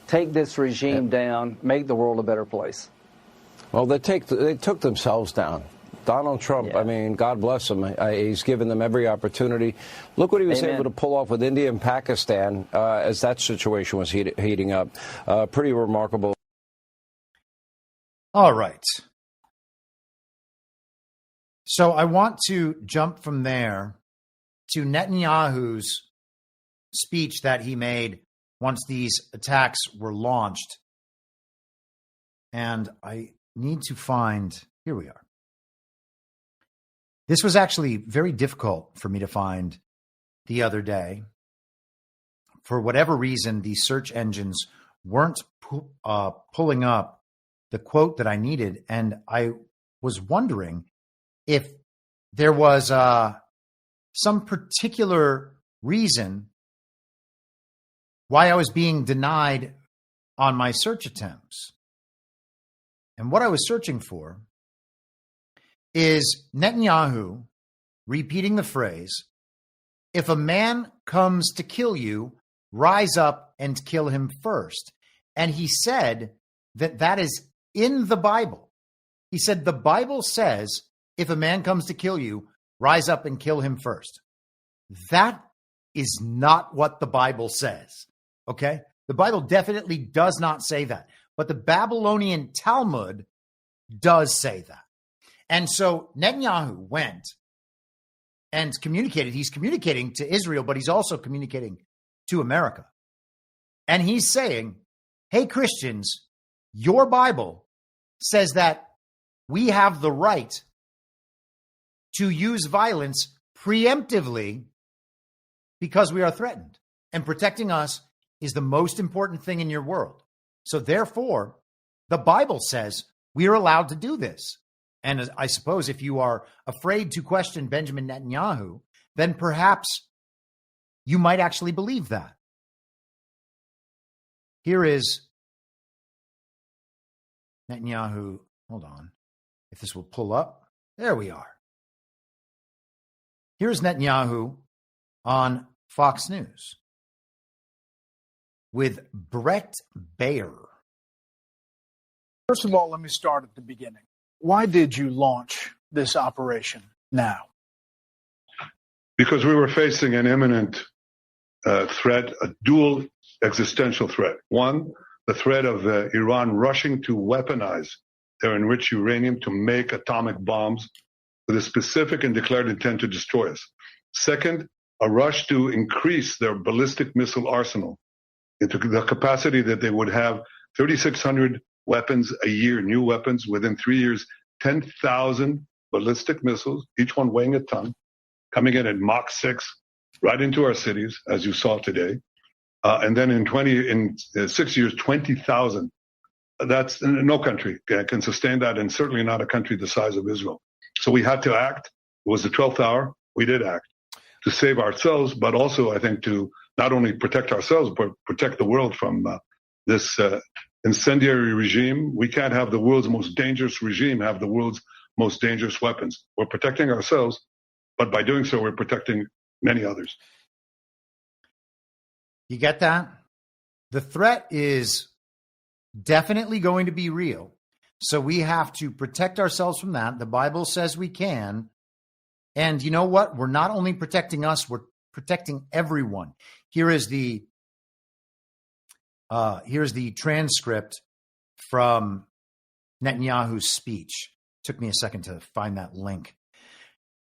Take this regime down, make the world a better place. Well, they took themselves down. Donald Trump, I mean, God bless him. He's given them every opportunity. Look what he was able to pull off with India and Pakistan as that situation was heating up. Pretty remarkable. All right. So I want to jump from there to Netanyahu's speech that he made once these attacks were launched. And I need to find, here we are. This was actually very difficult for me to find the other day. For whatever reason, the search engines weren't pulling up the quote that I needed. And I was wondering if there was some particular reason why I was being denied on my search attempts. And what I was searching for is Netanyahu repeating the phrase, if a man comes to kill you, rise up and kill him first. And he said that is in the Bible. He said, the Bible says, if a man comes to kill you, rise up and kill him first. That is not what the Bible says, okay? The Bible definitely does not say that. But the Babylonian Talmud does say that. And so Netanyahu went and communicated. He's communicating to Israel, but he's also communicating to America. And he's saying, hey, Christians, your Bible says that we have the right to use violence preemptively because we are threatened. And protecting us is the most important thing in your world. So therefore, the Bible says we are allowed to do this. And I suppose if you are afraid to question Benjamin Netanyahu, then perhaps you might actually believe that. Here is Netanyahu. Hold on. If this will pull up. There we are. Here's Netanyahu on Fox News with Brett Baer. First of all, let me start at the beginning. Why did you launch this operation now? Because we were facing an imminent threat, a dual existential threat. One, the threat of Iran rushing to weaponize their enriched uranium to make atomic bombs with a specific and declared intent to destroy us. Second, a rush to increase their ballistic missile arsenal into the capacity that they would have 3,600 weapons a year, new weapons within 3 years, 10,000 ballistic missiles, each one weighing a ton, coming in at Mach 6, right into our cities, as you saw today. And then in 6 years, 20,000. That's no country can sustain that, and certainly not a country the size of Israel. So we had to act. It was the 12th hour. We did act to save ourselves, but also, I think, to not only protect ourselves, but protect the world from this incendiary regime. We can't have the world's most dangerous regime have the world's most dangerous weapons. We're protecting ourselves, but by doing so, we're protecting many others. You get that? The threat is definitely going to be real. So we have to protect ourselves from that. The Bible says we can. And you know what? We're not only protecting us, we're protecting everyone. Here's the transcript from Netanyahu's speech. Took me a second to find that link.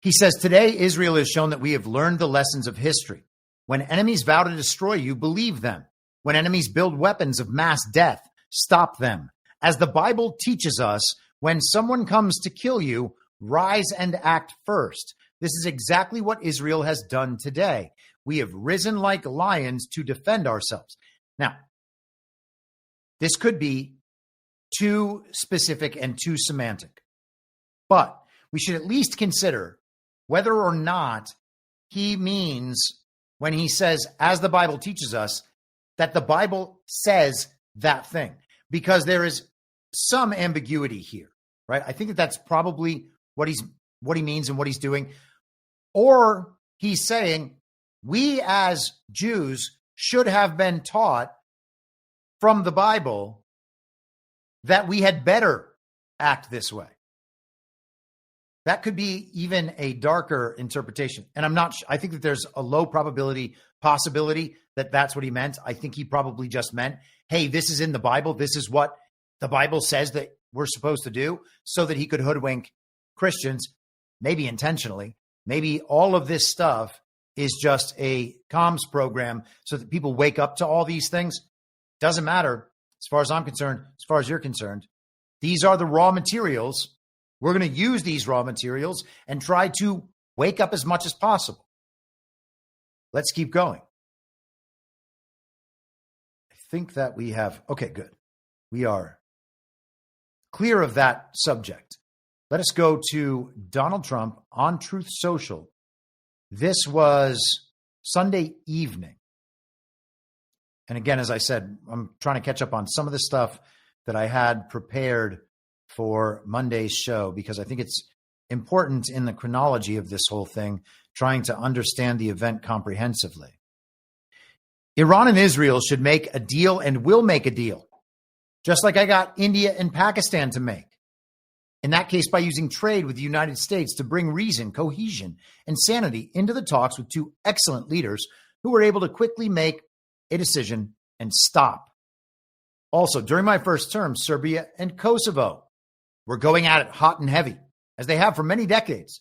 He says, today, Israel has shown that we have learned the lessons of history. When enemies vow to destroy you, believe them. When enemies build weapons of mass death, stop them. As the Bible teaches us, when someone comes to kill you, rise and act first. This is exactly what Israel has done today. We have risen like lions to defend ourselves. Now, this could be too specific and too semantic, but we should at least consider whether or not he means when he says, as the Bible teaches us, that the Bible says that thing, because there is some ambiguity here, right? I think that that's probably what he means and what he's doing. Or he's saying we as Jews should have been taught from the Bible that we had better act this way. That could be even a darker interpretation. And I think that there's a low possibility that that's what he meant. I think he probably just meant, hey, this is in the Bible. This is what the Bible says that we're supposed to do, so that he could hoodwink Christians, maybe intentionally. Maybe all of this stuff is just a comms program so that people wake up to all these things. Doesn't matter as far as I'm concerned, as far as you're concerned. These are the raw materials. We're going to use these raw materials and try to wake up as much as possible. Let's keep going. I think that we have, okay, good. We are clear of that subject. Let us go to Donald Trump on Truth Social. This was Sunday evening. And again, as I said, I'm trying to catch up on some of the stuff that I had prepared for Monday's show, because I think it's important in the chronology of this whole thing, trying to understand the event comprehensively. Iran and Israel should make a deal and will make a deal, just like I got India and Pakistan to make. In that case, by using trade with the United States to bring reason, cohesion, and sanity into the talks with two excellent leaders who were able to quickly make a decision and stop. Also, during my first term, Serbia and Kosovo were going at it hot and heavy, as they have for many decades.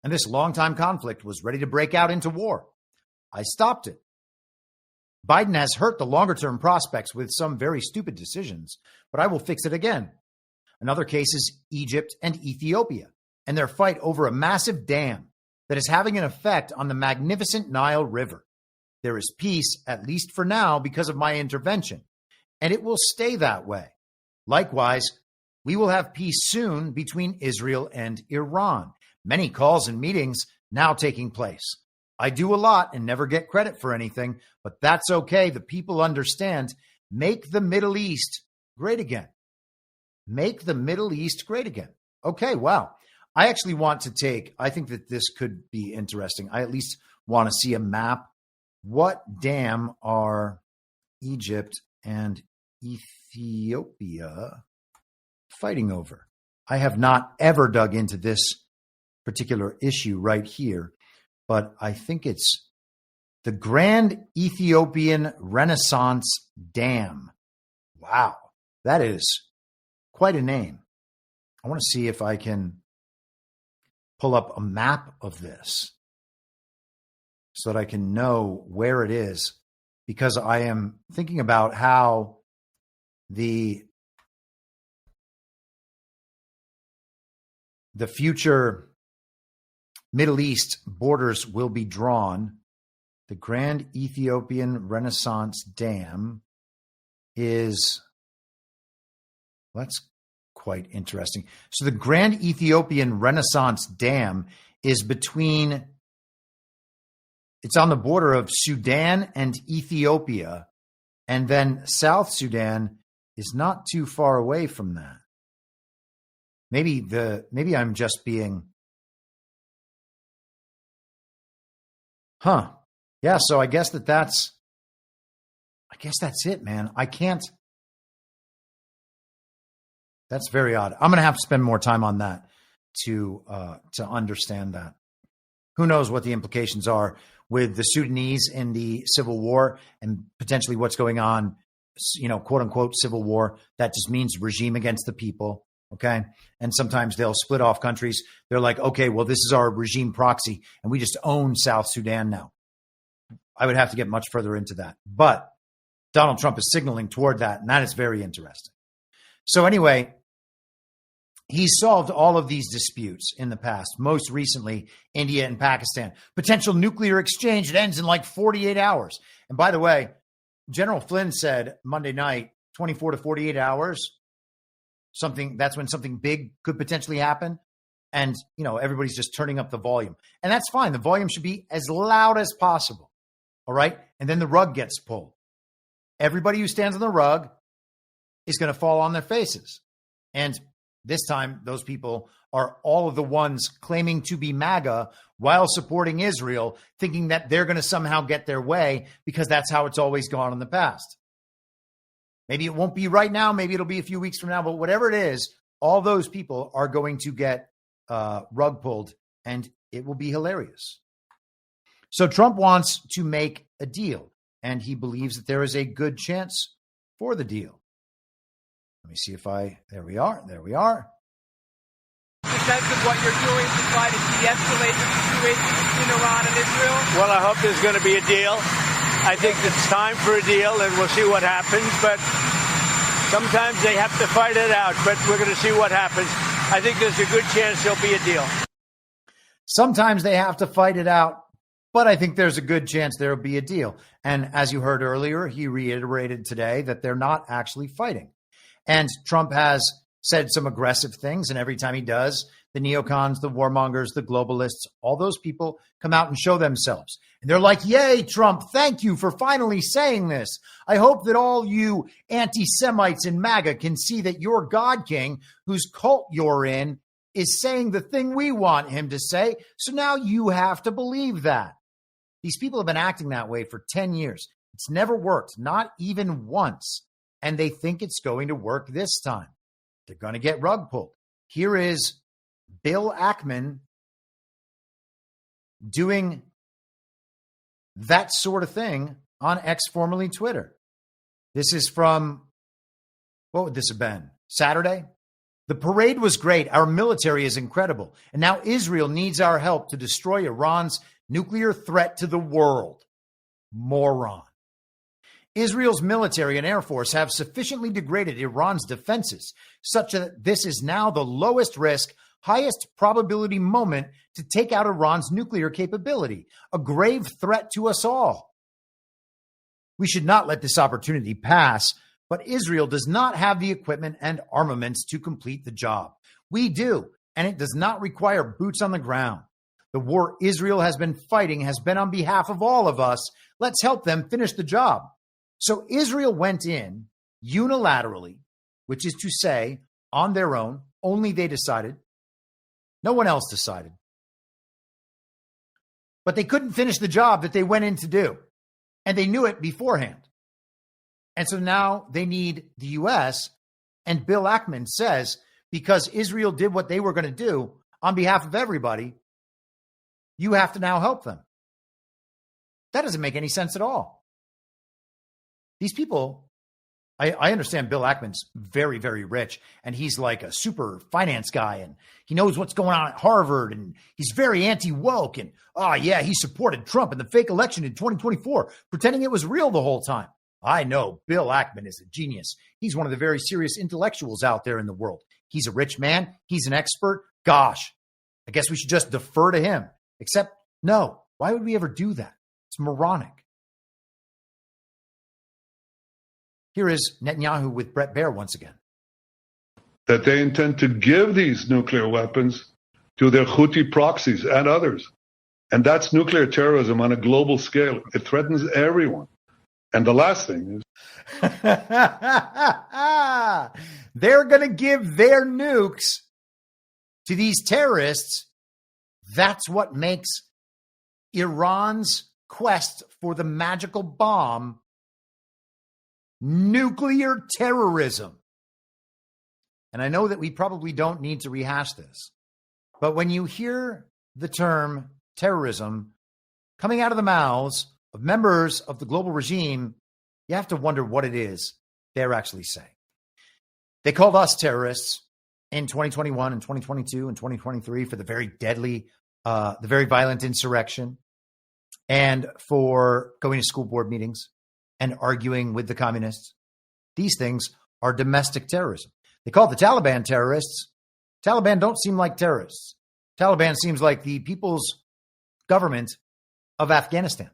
And this long-time conflict was ready to break out into war. I stopped it. Biden has hurt the longer-term prospects with some very stupid decisions, but I will fix it again. Another case is Egypt and Ethiopia and their fight over a massive dam that is having an effect on the magnificent Nile River. There is peace, at least for now, because of my intervention, and it will stay that way. Likewise, we will have peace soon between Israel and Iran. Many calls and meetings now taking place. I do a lot and never get credit for anything, but that's okay. The people understand. Make the Middle East great again. Make the Middle East great again. Okay, wow. I actually want to I think that this could be interesting. I at least want to see a map. What dam are Egypt and Ethiopia fighting over? I have not ever dug into this particular issue right here, but I think it's the Grand Ethiopian Renaissance Dam. Wow, that is quite a name. I want to see if I can pull up a map of this so that I can know where it is, because I am thinking about how the future Middle East borders will be drawn. The Grand Ethiopian Renaissance Dam is, that's quite interesting. So the Grand Ethiopian Renaissance Dam is between, it's on the border of Sudan and Ethiopia, and then South Sudan is not too far away from that. Maybe I'm just being, yeah, so I guess that's it, man. I can't. That's very odd. I'm going to have to spend more time on that to understand that. Who knows what the implications are with the Sudanese in the civil war and potentially what's going on, quote unquote, civil war. That just means regime against the people. Okay. And sometimes they'll split off countries. They're like, okay, well, this is our regime proxy and we just own South Sudan now. I would have to get much further into that. But Donald Trump is signaling toward that, and that is very interesting. So anyway, he solved all of these disputes in the past, most recently India and Pakistan. Potential nuclear exchange, it ends in like 48 hours. And by the way, General Flynn said Monday night, 24 to 48 hours, that's when something big could potentially happen. And, everybody's just turning up the volume. And that's fine. The volume should be as loud as possible. All right? And then the rug gets pulled. Everybody who stands on the rug is going to fall on their faces. And this time, those people are all of the ones claiming to be MAGA while supporting Israel, thinking that they're going to somehow get their way because that's how it's always gone in the past. Maybe it won't be right now. Maybe it'll be a few weeks from now. But whatever it is, all those people are going to get rug pulled, and it will be hilarious. So Trump wants to make a deal, and he believes that there is a good chance for the deal. Let me see if there we are. The sense of what you're doing to try to de-escalate the situation between Iran and Israel? Well, I hope there's going to be a deal. I think it's time for a deal, and we'll see what happens. But sometimes they have to fight it out, but we're going to see what happens. I think there's a good chance there'll be a deal. Sometimes they have to fight it out, but I think there's a good chance there'll be a deal. And as you heard earlier, he reiterated today that they're not actually fighting. And Trump has said some aggressive things, and every time he does, the neocons, the warmongers, the globalists, all those people come out and show themselves. And they're like, yay, Trump, thank you for finally saying this. I hope that all you anti-Semites in MAGA can see that your God King, whose cult you're in, is saying the thing we want him to say. So now you have to believe that. These people have been acting that way for 10 years. It's never worked, not even once. And they think it's going to work this time. They're going to get rug pulled. Here is Bill Ackman doing that sort of thing on X, formerly Twitter. This is from, what would this have been? Saturday? The parade was great. Our military is incredible. And now Israel needs our help to destroy Iran's nuclear threat to the world. Moron. Israel's military and air force have sufficiently degraded Iran's defenses such that this is now the lowest risk, highest probability moment to take out Iran's nuclear capability, a grave threat to us all. We should not let this opportunity pass, but Israel does not have the equipment and armaments to complete the job. We do, and it does not require boots on the ground. The war Israel has been fighting has been on behalf of all of us. Let's help them finish the job. So Israel went in unilaterally, which is to say, on their own, only they decided. No one else decided. But they couldn't finish the job that they went in to do. And they knew it beforehand. And so now they need the U.S. And Bill Ackman says, because Israel did what they were going to do, on behalf of everybody, you have to now help them. That doesn't make any sense at all. These people, I understand Bill Ackman's very, very rich, and he's like a super finance guy, and he knows what's going on at Harvard, and he's very anti-woke, and he supported Trump in the fake election in 2024, pretending it was real the whole time. I know Bill Ackman is a genius. He's one of the very serious intellectuals out there in the world. He's a rich man. He's an expert. Gosh, I guess we should just defer to him. Except, no, why would we ever do that? It's moronic. Here is Netanyahu with Bret Baier once again. That they intend to give these nuclear weapons to their Houthi proxies and others. And that's nuclear terrorism on a global scale. It threatens everyone. And the last thing is they're going to give their nukes to these terrorists. That's what makes Iran's quest for the magical bomb nuclear terrorism. And I know that we probably don't need to rehash this, but when you hear the term terrorism coming out of the mouths of members of the global regime, you have to wonder what it is they're actually saying. They called us terrorists in 2021 and 2022 and 2023 for the very deadly, the very violent insurrection, and for going to school board meetings and arguing with the communists. These things are domestic terrorism. They call the Taliban terrorists. Taliban don't seem like terrorists. Taliban seems like the people's government of Afghanistan.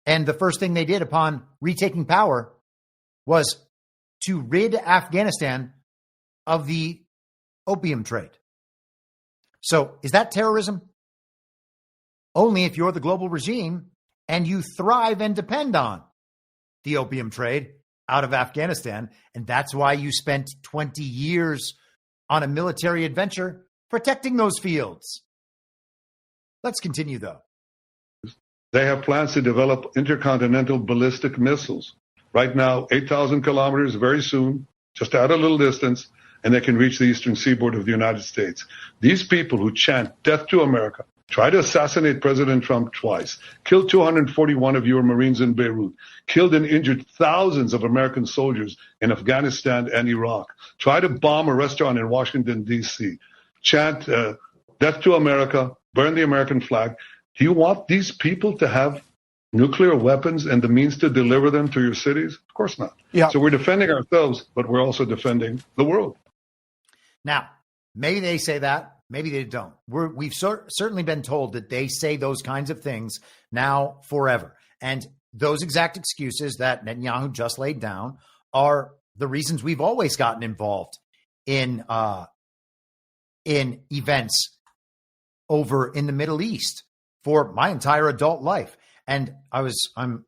And the first thing they did upon retaking power was to rid Afghanistan of the opium trade. So is that terrorism? Only if you're the global regime and you thrive and depend on the opium trade out of Afghanistan. And that's why you spent 20 years on a military adventure protecting those fields. Let's continue, though. they have plans to develop intercontinental ballistic missiles. Right now, 8,000 kilometers, very soon, just out a little distance, and they can reach the eastern seaboard of the United States. These people who chant death to America, try to assassinate President Trump twice, killed 241 of your Marines in Beirut, killed and injured thousands of American soldiers in Afghanistan and Iraq, try to bomb a restaurant in Washington, D.C., chant death to America, burn the American flag. Do you want these people to have nuclear weapons and the means to deliver them to your cities? Of course not. Yeah. So we're defending ourselves, but we're also defending the world. Now, maybe they say that. Maybe they don't. We've certainly been told that they say those kinds of things now forever. And those exact excuses that Netanyahu just laid down are the reasons we've always gotten involved in events over in the Middle East for my entire adult life. And I'm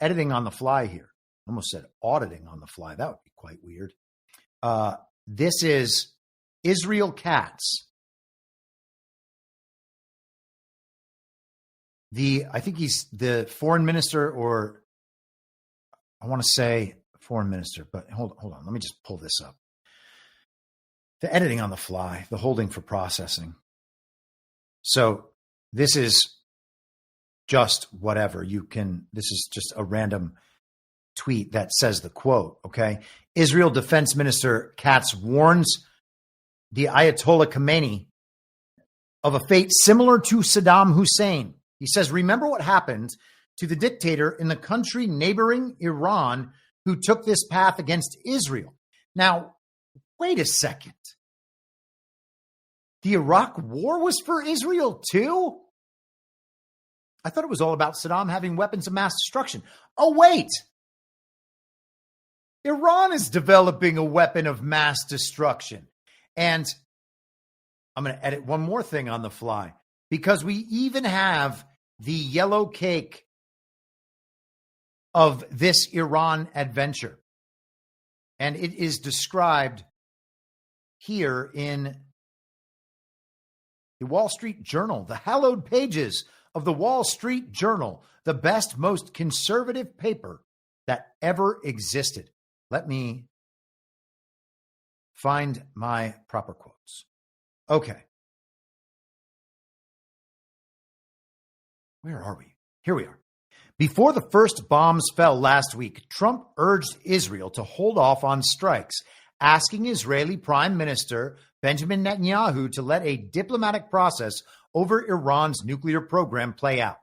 editing on the fly here. I almost said auditing on the fly. That would be quite weird. This is Israel Katz. I think he's the foreign minister, or I want to say foreign minister, but hold on. Let me just pull this up. The editing on the fly, the holding for processing. So this is just whatever this is just a random tweet that says the quote, okay? Israel Defense Minister Katz warns the Ayatollah Khamenei of a fate similar to Saddam Hussein. He says, remember what happened to the dictator in the country neighboring Iran who took this path against Israel. Now, wait a second. The Iraq war was for Israel too? I thought it was all about Saddam having weapons of mass destruction. Oh, wait. Iran is developing a weapon of mass destruction. And I'm going to edit one more thing on the fly, because we even have the yellow cake of this Iran adventure. And it is described here in the Wall Street Journal, the hallowed pages of the Wall Street Journal, the best, most conservative paper that ever existed. Let me find my proper quotes. Okay. Where are we? Here we are. Before the first bombs fell last week, Trump urged Israel to hold off on strikes, asking Israeli Prime Minister Benjamin Netanyahu to let a diplomatic process over Iran's nuclear program play out.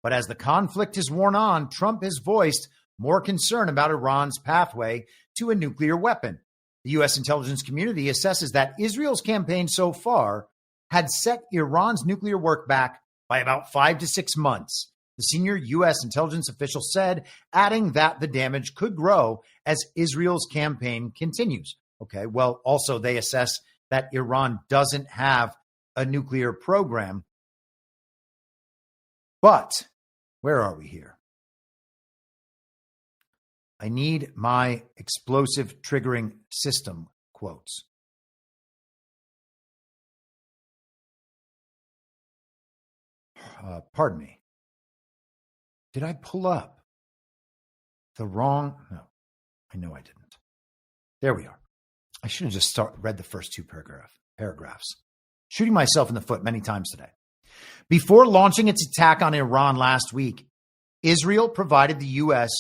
But as the conflict has worn on, Trump has voiced more concern about Iran's pathway to a nuclear weapon. The U.S. intelligence community assesses that Israel's campaign so far had set Iran's nuclear work back by about 5 to 6 months. The senior U.S. intelligence official said, adding that the damage could grow as Israel's campaign continues. Okay, well, also they assess that Iran doesn't have a nuclear program. But where are we here? I need my explosive triggering system quotes. Pardon me. Did I pull up the wrong? No, I know I didn't. There we are. I should have just read the first two paragraphs. Shooting myself in the foot many times today. Before launching its attack on Iran last week, Israel provided the U.S.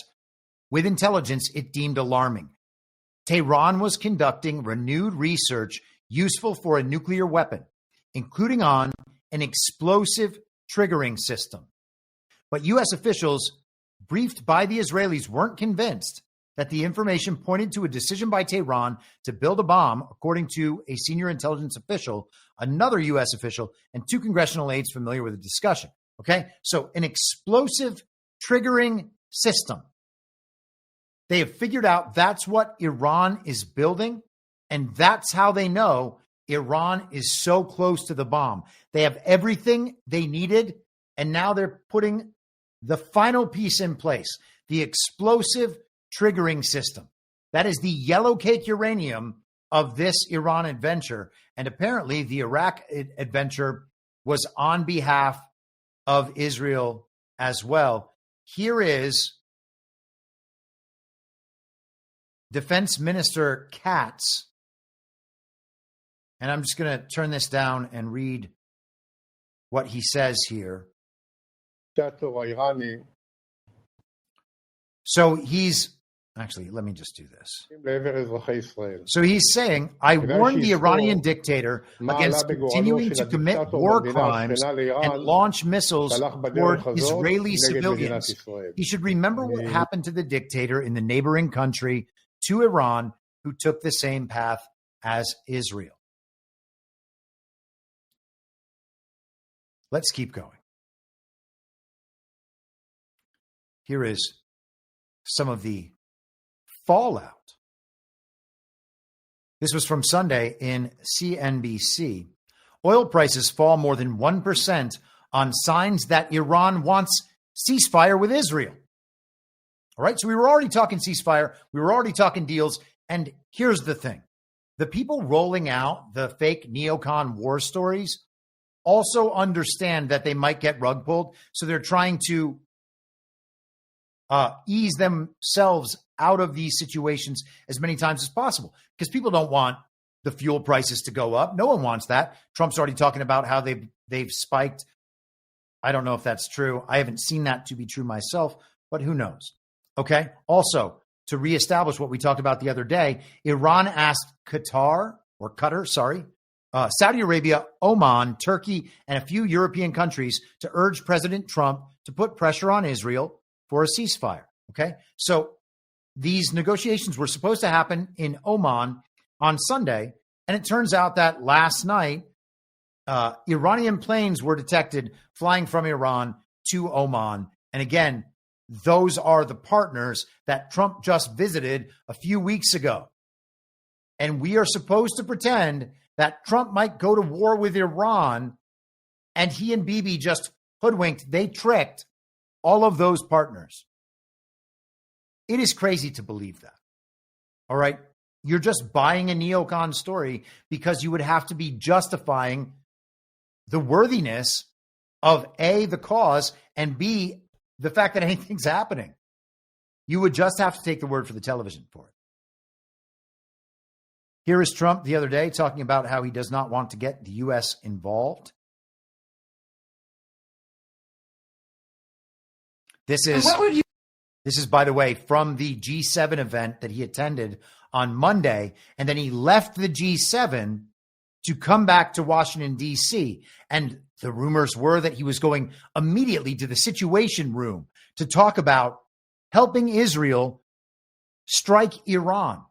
with intelligence it deemed alarming. Tehran was conducting renewed research useful for a nuclear weapon, including on an explosive triggering system. But U.S. officials briefed by the Israelis weren't convinced that the information pointed to a decision by Tehran to build a bomb, according to a senior intelligence official, another U.S. official, and 2 congressional aides familiar with the discussion. Okay, so an explosive triggering system. They have figured out that's what Iran is building, and that's how they know Iran is so close to the bomb. They have everything they needed, and now they're putting the final piece in place, the explosive triggering system. That is the yellow cake uranium of this Iran adventure. And apparently the Iraq adventure was on behalf of Israel as well. Here is Defense Minister Katz. And I'm just going to turn this down and read what he says here. So he's actually, let me just do this. So he's saying, I warned the Iranian dictator against continuing to commit war crimes and launch missiles toward Israeli civilians. He should remember what happened to the dictator in the neighboring country to Iran, who took the same path as Israel. Let's keep going. Here is some of the fallout. This was from Sunday in CNBC. Oil prices fall more than 1% on signs that Iran wants ceasefire with Israel. All right, so we were already talking ceasefire. We were already talking deals. And here's the thing. The people rolling out the fake neocon war stories also understand that they might get rug pulled. So they're trying to ease themselves out of these situations as many times as possible, because people don't want the fuel prices to go up. No one wants that. Trump's already talking about how they've spiked. I don't know if that's true. I haven't seen that to be true myself, but who knows? Okay. Also, to reestablish what we talked about the other day, Iran asked Qatar, Saudi Arabia, Oman, Turkey, and a few European countries to urge President Trump to put pressure on Israel for a ceasefire. Okay. So these negotiations were supposed to happen in Oman on Sunday. And it turns out that last night, Iranian planes were detected flying from Iran to Oman. And again, those are the partners that Trump just visited a few weeks ago. And we are supposed to pretend that Trump might go to war with Iran, and he and Bibi just hoodwinked. They tricked all of those partners. It is crazy to believe that. All right. You're just buying a neocon story because you would have to be justifying the worthiness of A, the cause, and B, the fact that anything's happening. You would just have to take the word for the television for it. Here is Trump the other day talking about how he does not want to get the U.S. involved. This is, by the way, from the G7 event that he attended on Monday. And then he left the G7 to come back to Washington, D.C. And the rumors were that he was going immediately to the Situation Room to talk about helping Israel strike Iran.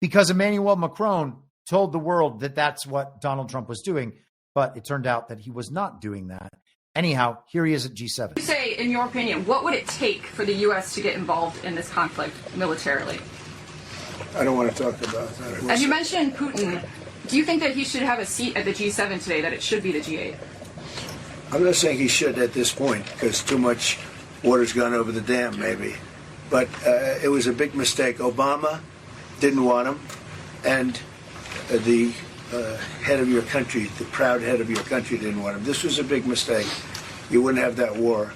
Because Emmanuel Macron told the world that that's what Donald Trump was doing. But it turned out that he was not doing that. Anyhow, here he is at G7. You say, in your opinion, what would it take for the U.S. to get involved in this conflict militarily? I don't want to talk about that. As you mentioned Putin, do you think that he should have a seat at the G7 today, that it should be the G8? I'm not saying he should at this point, because too much water's gone over the dam, maybe. But it was a big mistake. Obama didn't want him, and the head of your country, the proud head of your country, didn't want him. This was a big mistake. You wouldn't have that war.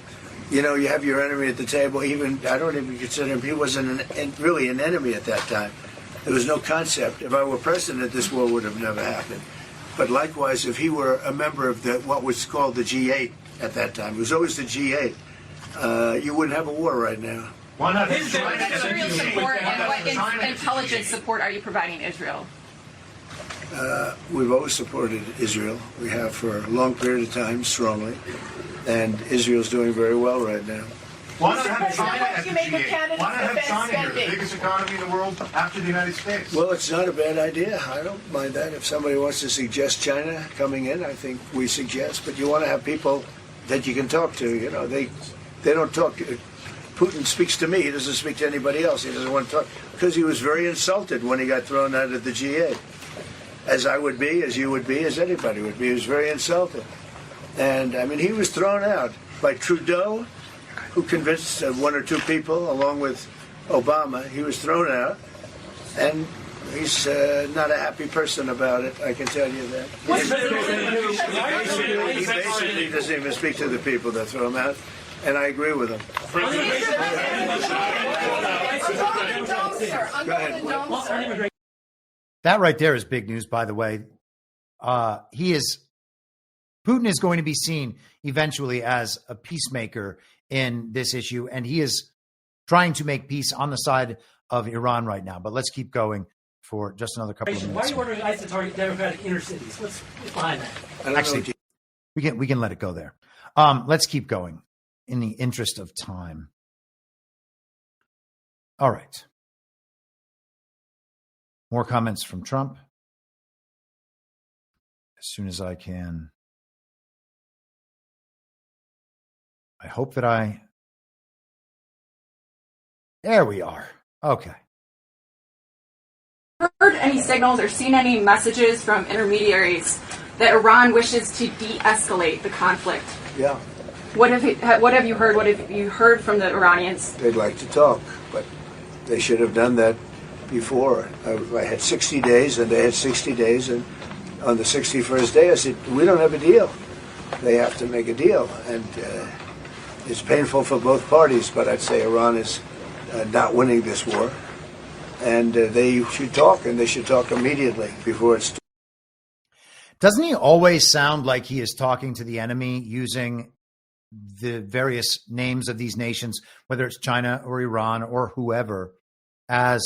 You know, you have your enemy at the table. Even I don't even consider him. He wasn't really an enemy at that time. There was no concept. If I were president, this war would have never happened. But likewise, if he were a member of what was called the G8 at that time, it was always the G8, you wouldn't have a war right now. What Israel support and what intelligence support are you providing Israel? We've always supported Israel. We have for a long period of time, strongly. And Israel's doing very well right now. Why not have China as the G8? Why not have China here, the biggest economy in the world after the United States? Well, it's not a bad idea. I don't mind that. If somebody wants to suggest China coming in, I think we suggest. But you want to have people that you can talk to. You know, they don't talk. Putin speaks to me. He doesn't speak to anybody else. He doesn't want to talk. Because he was very insulted when he got thrown out of the G8. As I would be, as you would be, as anybody would be. He was very insulted. And, I mean, he was thrown out by Trudeau, who convinced one or two people, along with Obama. He was thrown out, and he's not a happy person about it, I can tell you that. He basically doesn't even speak to the people that throw him out, and I agree with him. Go ahead. That right there is big news, by the way. Putin is going to be seen eventually as a peacemaker in this issue, and he is trying to make peace on the side of Iran right now. But let's keep going for just another couple of minutes. Why are you ordering ICE to target Democratic inner cities? What's behind that? Actually, we can let it go there. Let's keep going in the interest of time. All right. More comments from Trump. As soon as I can. I hope that there we are. Okay. Heard any signals or seen any messages from intermediaries that Iran wishes to de-escalate the conflict? Yeah. What have you heard? What have you heard from the Iranians? They'd like to talk, but they should have done that before. I had 60 days, and they had 60 days, and on the 61st day, I said, we don't have a deal. They have to make a deal, and it's painful for both parties, but I'd say Iran is not winning this war, and they should talk, and they should talk immediately before it's. Doesn't he always sound like he is talking to the enemy using the various names of these nations, whether it's China or Iran or whoever, as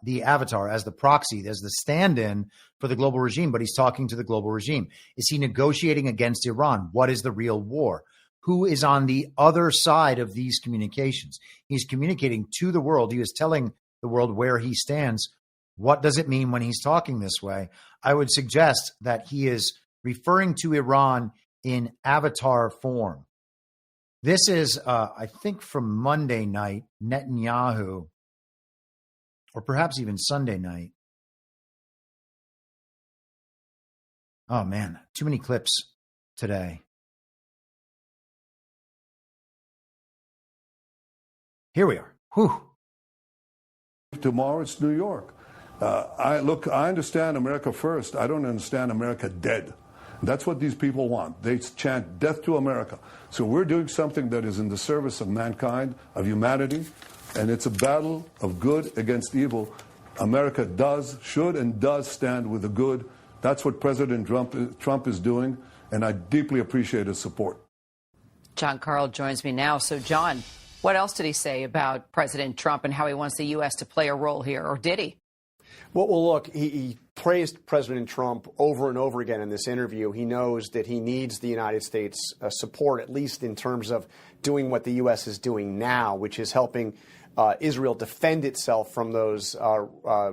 the avatar, as the proxy, as the stand-in for the global regime, but he's talking to the global regime. Is he negotiating against Iran? What is the real war? Who is on the other side of these communications? He's communicating to the world. He is telling the world where he stands. What does it mean when he's talking this way? I would suggest that he is referring to Iran in avatar form. This is, I think, from Monday night, Netanyahu, or perhaps even Sunday night. Oh, man, too many clips today. Here we are. Whew. Tomorrow it's New York. I understand America first. I don't understand America dead. That's what these people want. They chant death to America. So we're doing something that is in the service of mankind, of humanity, and it's a battle of good against evil. America should and does stand with the good. That's what President Trump is doing, and I deeply appreciate his support. John Carl joins me now. So, John, what else did he say about President Trump and how he wants the U.S. to play a role here, or did he? Well, look, he praised President Trump over and over again in this interview. He knows that he needs the United States support, at least in terms of doing what the U.S. is doing now, which is helping Israel defend itself from those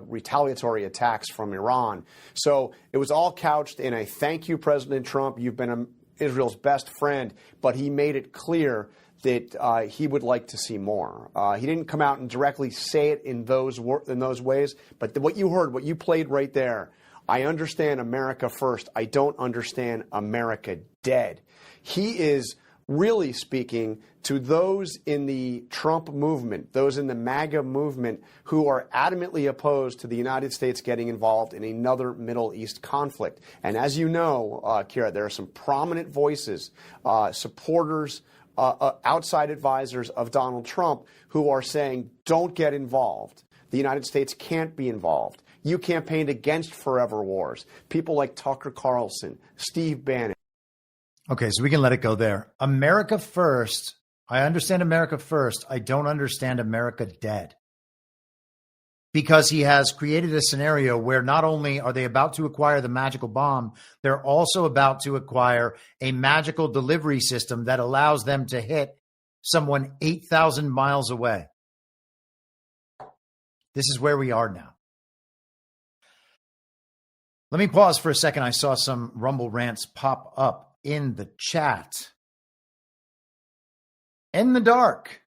retaliatory attacks from Iran. So it was all couched in a thank you, President Trump. You've been Israel's best friend. But he made it clear that he would like to see more. He didn't come out and directly say it in those ways. But what you heard, what you played right there, I understand America first. I don't understand America dead. He is really speaking to those in the Trump movement, those in the MAGA movement who are adamantly opposed to the United States getting involved in another Middle East conflict. And as you know, Kira, there are some prominent voices, supporters, outside advisors of Donald Trump who are saying, don't get involved. The United States can't be involved. You campaigned against forever wars. People like Tucker Carlson, Steve Bannon. Okay, so we can let it go there. America first. I understand America first. I don't understand America dead. Because he has created a scenario where not only are they about to acquire the magical bomb, they're also about to acquire a magical delivery system that allows them to hit someone 8,000 miles away. This is where we are now. Let me pause for a second. I saw some Rumble rants pop up in the chat. In the dark,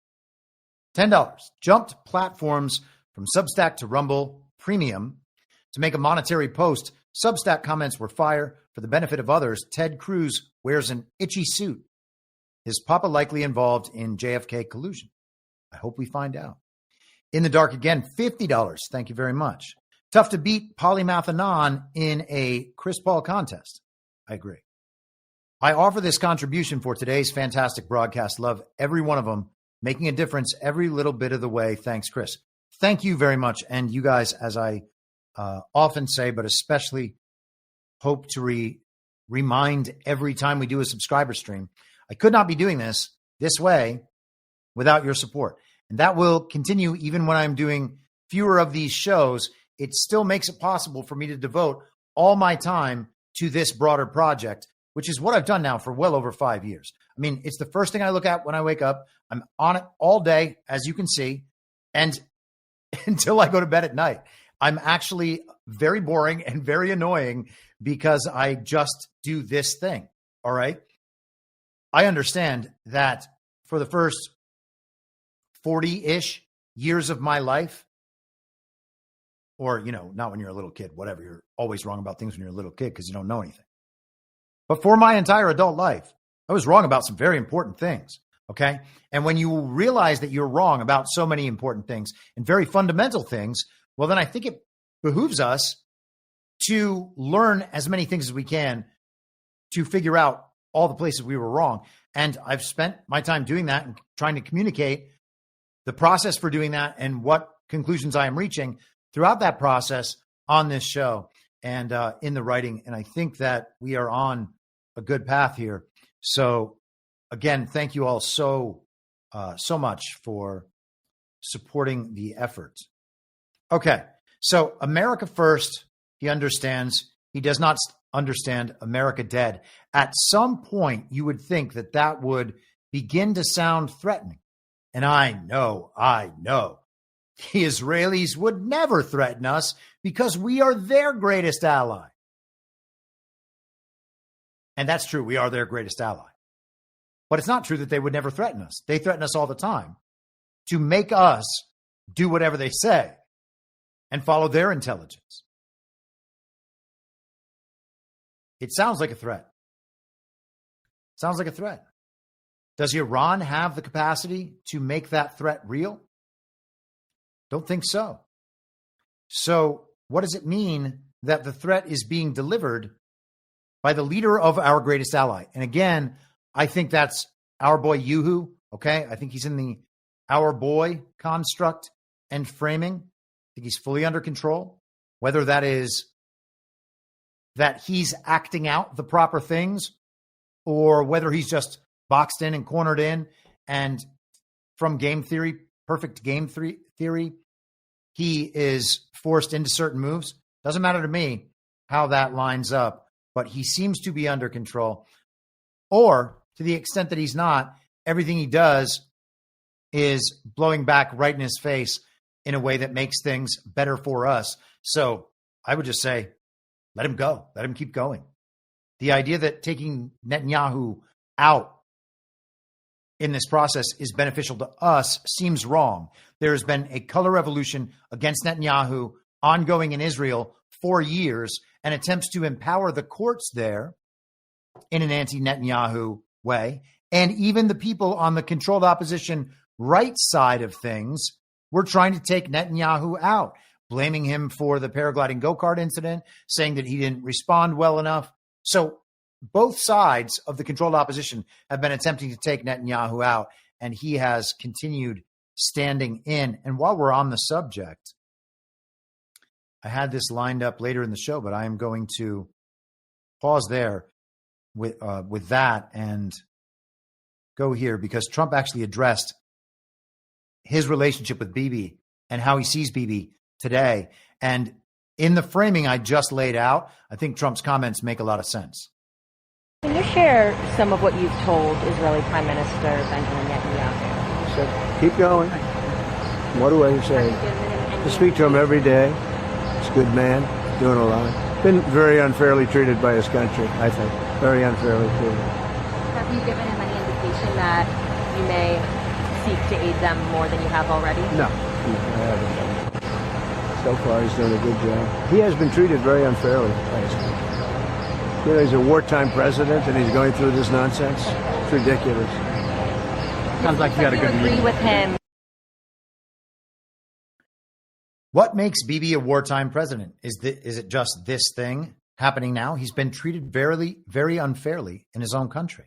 $10. Jumped platforms from Substack to Rumble Premium to make a monetary post. Substack comments were fire. For the benefit of others, Ted Cruz wears an itchy suit. His papa likely involved in JFK collusion. I hope we find out. In the dark again, $50. Thank you very much. Tough to beat Polymath Anon in a Chris Paul contest. I agree. I offer this contribution for today's fantastic broadcast. Love every one of them, making a difference every little bit of the way. Thanks, Chris. Thank you very much. And you guys, as I often say, but especially hope to remind every time we do a subscriber stream, I could not be doing this way without your support. And that will continue even when I'm doing fewer of these shows. It still makes it possible for me to devote all my time to this broader project, which is what I've done now for well over 5 years. I mean, it's the first thing I look at when I wake up. I'm on it all day, as you can see, and until I go to bed at night. I'm actually very boring and very annoying because I just do this thing, all right? I understand that for the first 40-ish years of my life, or, not when you're a little kid, whatever, you're always wrong about things when you're a little kid because you don't know anything. But for my entire adult life, I was wrong about some very important things, okay? And when you realize that you're wrong about so many important things and very fundamental things, well, then I think it behooves us to learn as many things as we can to figure out all the places we were wrong. And I've spent my time doing that and trying to communicate the process for doing that and what conclusions I am reaching throughout that process on this show and in the writing. And I think that we are on a good path here. So again, thank you all so much for supporting the effort. Okay. So America first, he understands. He does not understand America dead. At some point, you would think that that would begin to sound threatening. And I know the Israelis would never threaten us because we are their greatest ally. And that's true. We are their greatest ally. But it's not true that they would never threaten us. They threaten us all the time to make us do whatever they say and follow their intelligence. It sounds like a threat. Sounds like a threat. Does Iran have the capacity to make that threat real? Don't think so. So what does it mean that the threat is being delivered by the leader of our greatest ally? And again, I think that's our boy Yuhu, okay? I think he's in the our boy construct and framing. I think he's fully under control. Whether that is that he's acting out the proper things or whether he's just boxed in and cornered in. And from game theory, perfect game theory, he is forced into certain moves. Doesn't matter to me how that lines up, but he seems to be under control. Or to the extent that he's not, everything he does is blowing back right in his face in a way that makes things better for us. So I would just say, let him go. Let him keep going. The idea that taking Netanyahu out in this process is beneficial to us seems wrong. There has been a color revolution against Netanyahu ongoing in Israel for years, and attempts to empower the courts there in an anti-Netanyahu way. And even the people on the controlled opposition right side of things were trying to take Netanyahu out, blaming him for the paragliding go-kart incident, saying that he didn't respond well enough. So both sides of the controlled opposition have been attempting to take Netanyahu out, and he has continued standing in. And while we're on the subject, I had this lined up later in the show, but I am going to pause there with that and go here, because Trump actually addressed his relationship with Bibi and how he sees Bibi today. And in the framing I just laid out, I think Trump's comments make a lot of sense. Can you share some of what you've told Israeli Prime Minister Benjamin Netanyahu? So keep going. What do I say? To speak to him every day. He's a good man, doing a lot. Been very unfairly treated by his country, I think. Very unfairly treated. Have you given him any indication that you may seek to aid them more than you have already? No, I haven't. So far, he's done a good job. He has been treated very unfairly by his country. You know, he's a wartime president, and he's going through this nonsense. It's ridiculous. Sounds like you got a good agree with him. What makes Bibi a wartime president? Is it just this thing happening now? He's been treated very, very unfairly in his own country.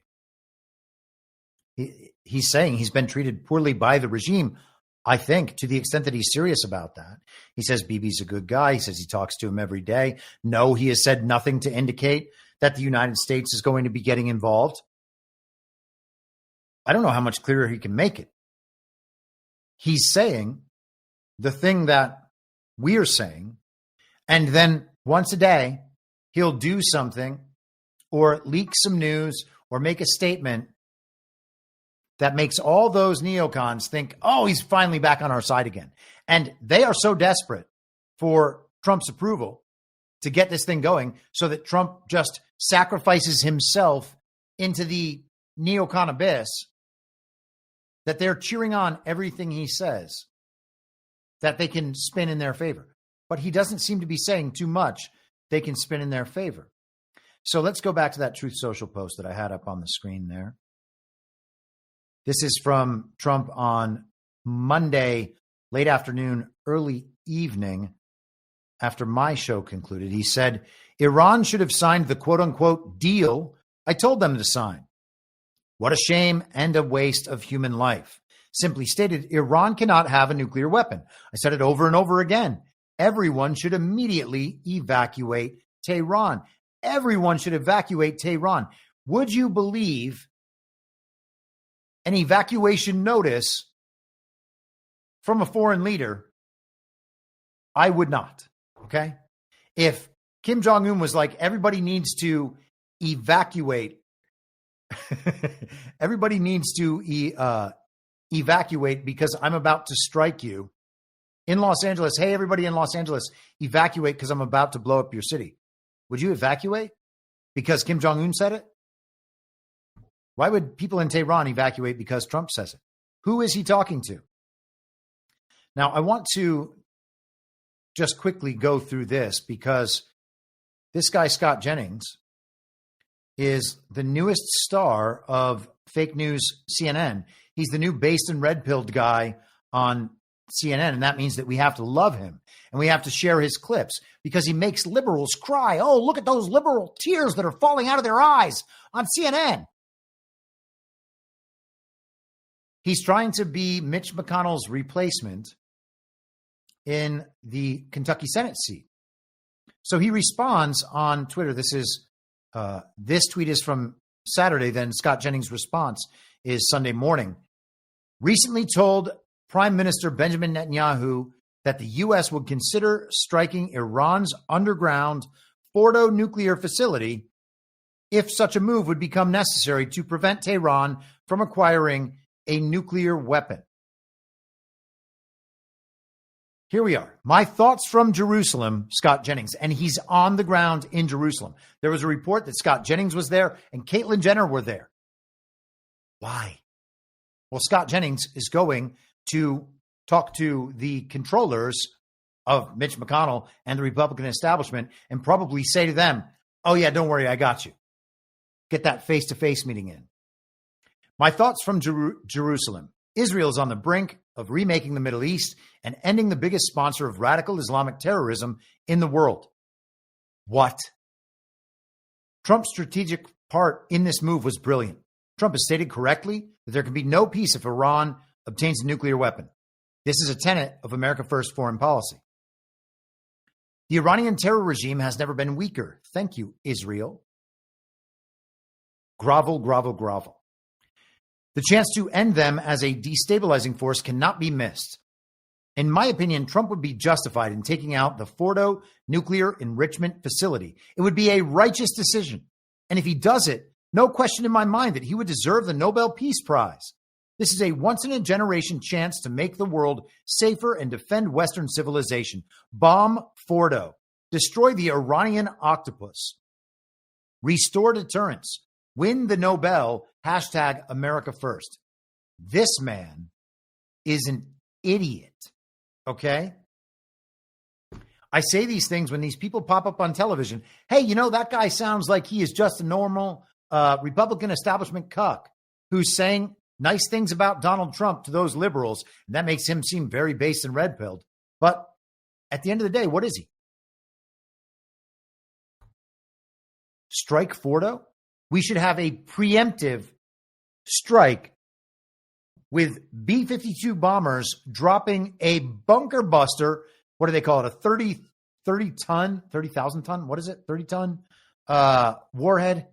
He's saying he's been treated poorly by the regime, I think, to the extent that he's serious about that. He says Bibi's a good guy. He says he talks to him every day. No, he has said nothing to indicate that the United States is going to be getting involved. I don't know how much clearer he can make it. He's saying the thing that we're saying, and then once a day, he'll do something or leak some news or make a statement that makes all those neocons think, oh, he's finally back on our side again. And they are so desperate for Trump's approval to get this thing going so that Trump just sacrifices himself into the neocon abyss that they're cheering on everything he says that they can spin in their favor. But he doesn't seem to be saying too much they can spin in their favor. So let's go back to that Truth Social post that I had up on the screen there. This is from Trump on Monday, late afternoon, early evening, after my show concluded. He said, Iran should have signed the quote-unquote deal I told them to sign. What a shame and a waste of human life. Simply stated, Iran cannot have a nuclear weapon. I said it over and over again. Everyone should immediately evacuate Tehran. Everyone should evacuate Tehran. Would you believe an evacuation notice from a foreign leader? I would not. Okay. If Kim Jong-un was like, everybody needs to evacuate, everybody needs to evacuate because I'm about to strike you in Los Angeles. Hey, everybody in Los Angeles, evacuate because I'm about to blow up your city. Would you evacuate because Kim Jong-un said it? Why would people in Tehran evacuate because Trump says it? Who is he talking to? Now, I want to just quickly go through this because this guy, Scott Jennings, is the newest star of fake news CNN. He's the new based and red-pilled guy on CNN, and that means that we have to love him and we have to share his clips because he makes liberals cry. Oh, look at those liberal tears that are falling out of their eyes on CNN. He's trying to be Mitch McConnell's replacement in the Kentucky Senate seat. So he responds on Twitter. This tweet is from Saturday, then Scott Jennings' response is Sunday morning. Recently told Prime Minister Benjamin Netanyahu that the U.S. would consider striking Iran's underground Fordo nuclear facility if such a move would become necessary to prevent Tehran from acquiring a nuclear weapon. Here we are. My thoughts from Jerusalem, Scott Jennings, and he's on the ground in Jerusalem. There was a report that Scott Jennings was there and Caitlyn Jenner were there. Why? Well, Scott Jennings is going to talk to the controllers of Mitch McConnell and the Republican establishment and probably say to them, oh, yeah, don't worry, I got you. Get that face-to-face meeting in. My thoughts from Jerusalem. Israel is on the brink of remaking the Middle East and ending the biggest sponsor of radical Islamic terrorism in the world. What? Trump's strategic part in this move was brilliant. Trump has stated correctly that there can be no peace if Iran obtains a nuclear weapon. This is a tenet of America First foreign policy. The Iranian terror regime has never been weaker. Thank you, Israel. Grovel, grovel, grovel. The chance to end them as a destabilizing force cannot be missed. In my opinion, Trump would be justified in taking out the Fordo nuclear enrichment facility. It would be a righteous decision. And if he does it, no question in my mind that he would deserve the Nobel Peace Prize. This is a once-in-a-generation chance to make the world safer and defend Western civilization. Bomb Fordo. Destroy the Iranian octopus. Restore deterrence. Win the Nobel. Hashtag America First. This man is an idiot. Okay? I say these things when these people pop up on television. Hey, you know, that guy sounds like he is just a normal Republican establishment cuck who's saying nice things about Donald Trump to those liberals. And that makes him seem very base and red-pilled. But at the end of the day, what is he? Strike Fordo? We should have a preemptive strike with B-52 bombers dropping a bunker buster. What do they call it? A 30,000 ton? What is it? 30 ton warhead?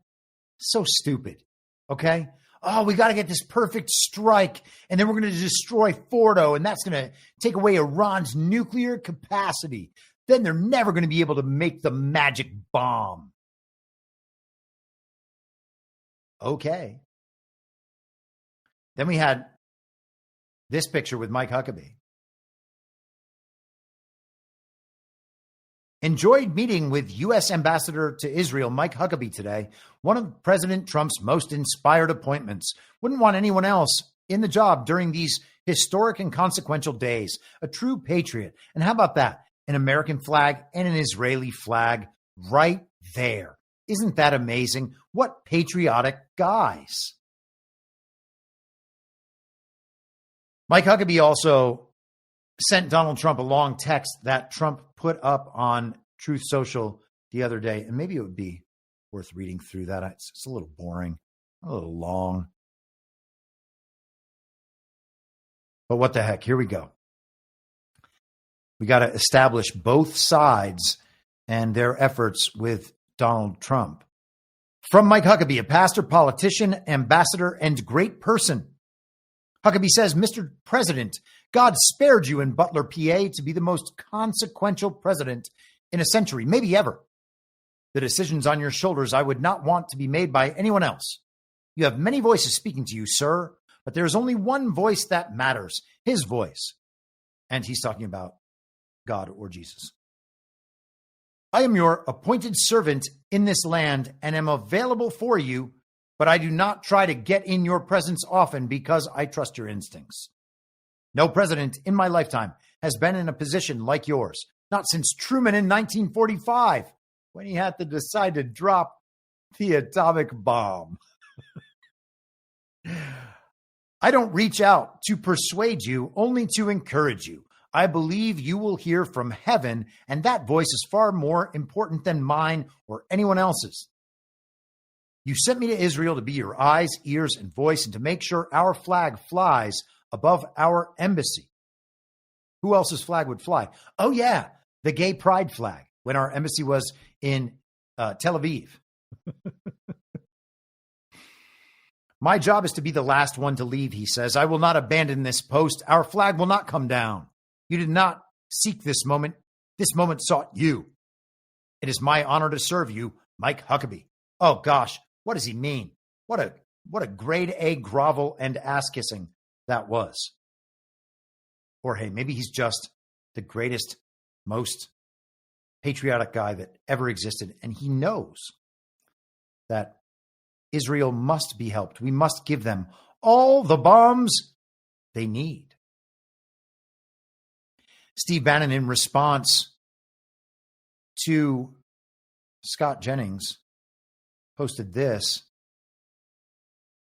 So stupid. Okay. Oh, we got to get this perfect strike. And then we're going to destroy Fordo. And that's going to take away Iran's nuclear capacity. Then they're never going to be able to make the magic bomb. Okay. Then we had this picture with Mike Huckabee. Enjoyed meeting with U.S. Ambassador to Israel, Mike Huckabee, today. One of President Trump's most inspired appointments. Wouldn't want anyone else in the job during these historic and consequential days. A true patriot. And how about that? An American flag and an Israeli flag right there. Isn't that amazing? What patriotic guys. Mike Huckabee also sent Donald Trump a long text that Trump put up on Truth Social the other day. And maybe it would be worth reading through that. It's a little boring, a little long. But what the heck? Here we go. We got to establish both sides and their efforts with Donald Trump. From Mike Huckabee, a pastor, politician, ambassador, and great person. Huckabee says, Mr. President, God spared you in Butler, PA, to be the most consequential president in a century, maybe ever. The decisions on your shoulders I would not want to be made by anyone else. You have many voices speaking to you, sir, but there is only one voice that matters, his voice. And he's talking about God or Jesus. I am your appointed servant in this land and am available for you, but I do not try to get in your presence often because I trust your instincts. No president in my lifetime has been in a position like yours, not since Truman in 1945, when he had to decide to drop the atomic bomb. I don't reach out to persuade you, only to encourage you. I believe you will hear from heaven, and that voice is far more important than mine or anyone else's. You sent me to Israel to be your eyes, ears, and voice, and to make sure our flag flies above our embassy. Who else's flag would fly? Oh, yeah, the gay pride flag when our embassy was in Tel Aviv. My job is to be the last one to leave, he says. I will not abandon this post. Our flag will not come down. You did not seek this moment. This moment sought you. It is my honor to serve you, Mike Huckabee. Oh, gosh, what does he mean? What a grade A grovel and ass kissing that was. Or, hey, maybe he's just the greatest, most patriotic guy that ever existed. And he knows that Israel must be helped. We must give them all the bombs they need. Steve Bannon, in response to Scott Jennings, posted this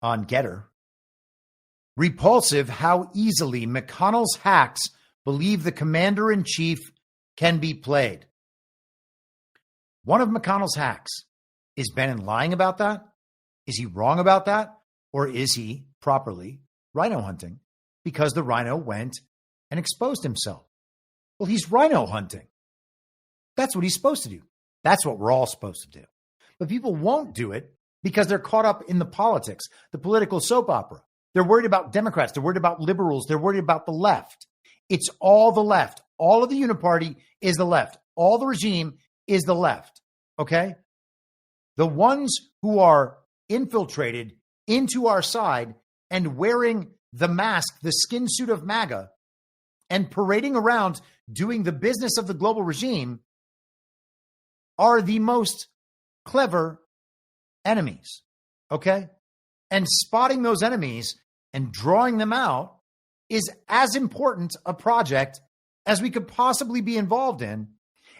on Getter. Repulsive how easily McConnell's hacks believe the commander-in-chief can be played. One of McConnell's hacks. Is Bannon lying about that? Is he wrong about that? Or is he properly rhino hunting because the rhino went and exposed himself? Well, he's rhino hunting. That's what he's supposed to do. That's what we're all supposed to do. But people won't do it because they're caught up in the politics, the political soap opera. They're worried about Democrats. They're worried about liberals. They're worried about the left. It's all the left. All of the uniparty is the left. All the regime is the left. Okay? The ones who are infiltrated into our side and wearing the mask, the skin suit of MAGA, and parading around doing the business of the global regime are the most clever enemies, okay? And spotting those enemies and drawing them out is as important a project as we could possibly be involved in.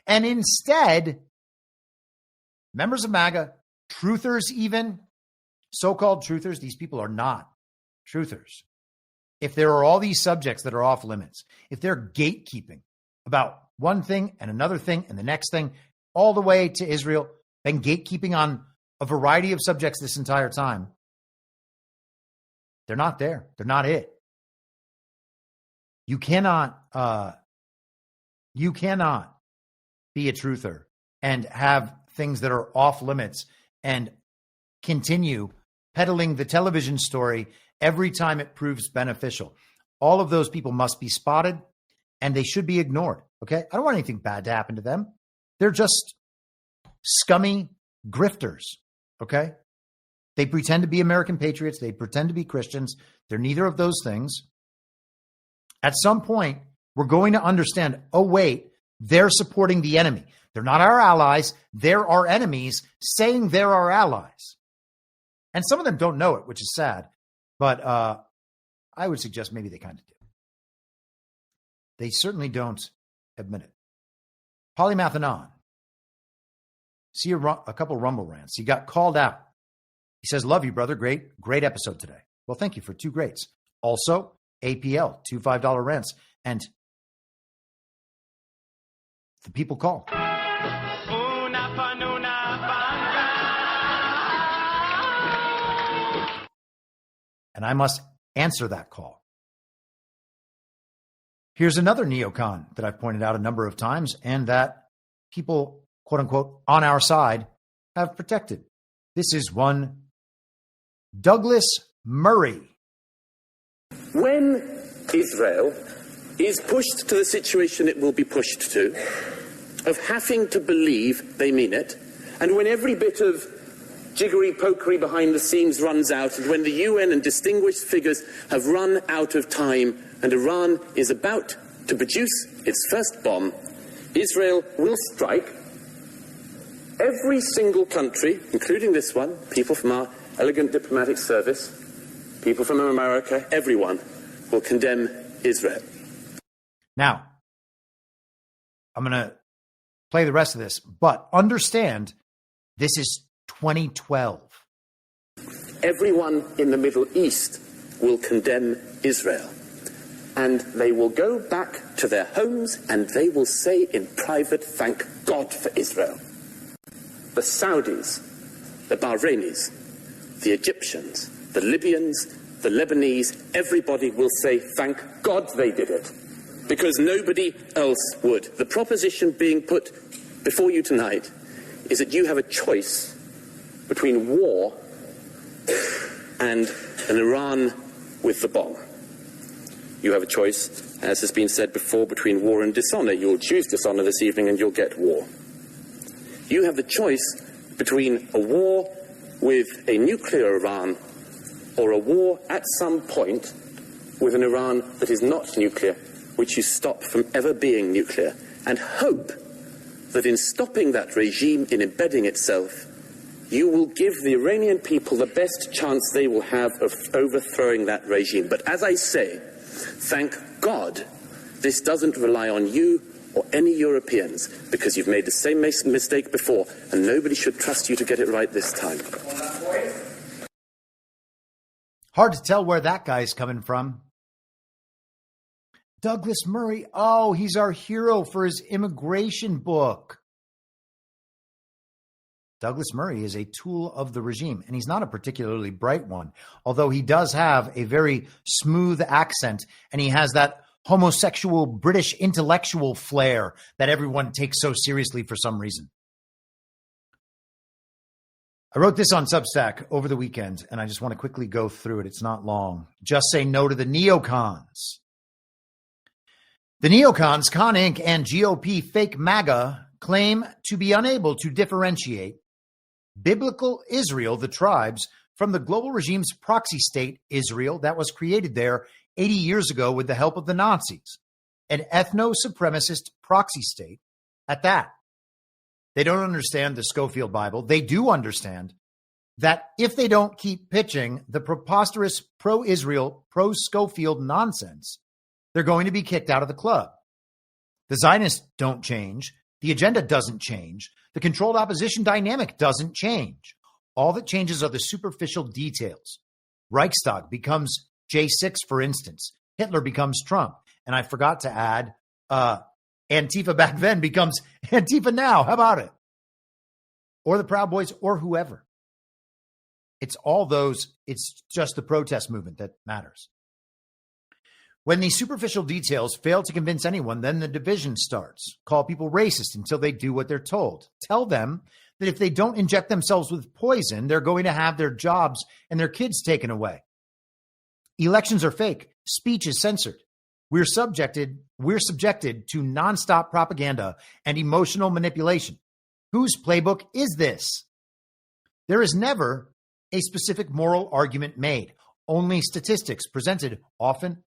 And instead, members of MAGA, truthers even, so-called truthers, these people are not truthers. If there are all these subjects that are off limits, if they're gatekeeping about one thing and another thing and the next thing, all the way to Israel, and gatekeeping on a variety of subjects this entire time, they're not there. They're not it. You cannot be a truther and have things that are off limits and continue peddling the television story every time it proves beneficial. All of those people must be spotted and they should be ignored. Okay. I don't want anything bad to happen to them. They're just scummy grifters. Okay. They pretend to be American patriots. They pretend to be Christians. They're neither of those things. At some point, we're going to understand, oh, wait, they're supporting the enemy. They're not our allies. They're our enemies saying they're our allies. And some of them don't know it, which is sad. But I would suggest maybe they kind of do. They certainly don't admit it. Polymath Anon. See a couple Rumble rants. He got called out. He says, love you, brother. Great episode today. Well, thank you for 2 greats. Also, APL, 2 $5 rants. And the people call. And I must answer that call. Here's another neocon that I've pointed out a number of times and that people, quote unquote, on our side have protected. This is one Douglas Murray. When Israel is pushed to the situation it will be pushed to, of having to believe they mean it, and when every bit of jiggery-pokery behind the scenes runs out, and when the UN and distinguished figures have run out of time and Iran is about to produce its first bomb, Israel will strike. Every single country, including this one, people from our elegant diplomatic service, people from America, everyone will condemn Israel. Now, I'm going to play the rest of this, but understand this is 2012. Everyone in the Middle East will condemn Israel. And they will go back to their homes and they will say in private, thank God for Israel. The Saudis, the Bahrainis, the Egyptians, the Libyans, the Lebanese, everybody will say, thank God they did it. Because nobody else would. The proposition being put before you tonight is that you have a choice between war and an Iran with the bomb. You have a choice, as has been said before, between war and dishonor. You'll choose dishonor this evening and you'll get war. You have the choice between a war with a nuclear Iran or a war at some point with an Iran that is not nuclear, which you stop from ever being nuclear, and hope that in stopping that regime, in embedding itself, you will give the Iranian people the best chance they will have of overthrowing that regime. But as I say, thank God this doesn't rely on you or any Europeans, because you've made the same mistake before, and nobody should trust you to get it right this time. Hard to tell where that guy's coming from. Douglas Murray. Oh, he's our hero for his immigration book. Douglas Murray is a tool of the regime, and he's not a particularly bright one, although he does have a very smooth accent, and he has that homosexual British intellectual flair that everyone takes so seriously for some reason. I wrote this on Substack over the weekend, and I just want to quickly go through it. It's not long. Just say no to the neocons. The neocons, Con Inc. and GOP fake MAGA claim to be unable to differentiate biblical Israel, the tribes, from the global regime's proxy state, Israel, that was created there 80 years ago with the help of the Nazis, an ethno-supremacist proxy state at that. They don't understand the Schofield Bible. They do understand that if they don't keep pitching the preposterous pro-Israel, pro-Schofield nonsense, they're going to be kicked out of the club. The Zionists don't change. The agenda doesn't change. The controlled opposition dynamic doesn't change. All that changes are the superficial details. Reichstag becomes J6, for instance. Hitler becomes Trump. And I forgot to add, Antifa back then becomes Antifa now. How about it? Or the Proud Boys or whoever. It's all those. It's just the protest movement that matters. When the superficial details fail to convince anyone, then the division starts. Call people racist until they do what they're told. Tell them that if they don't inject themselves with poison, they're going to have their jobs and their kids taken away. Elections are fake. Speech is censored. We're subjected to nonstop propaganda and emotional manipulation. Whose playbook is this? There is never a specific moral argument made, only statistics presented, often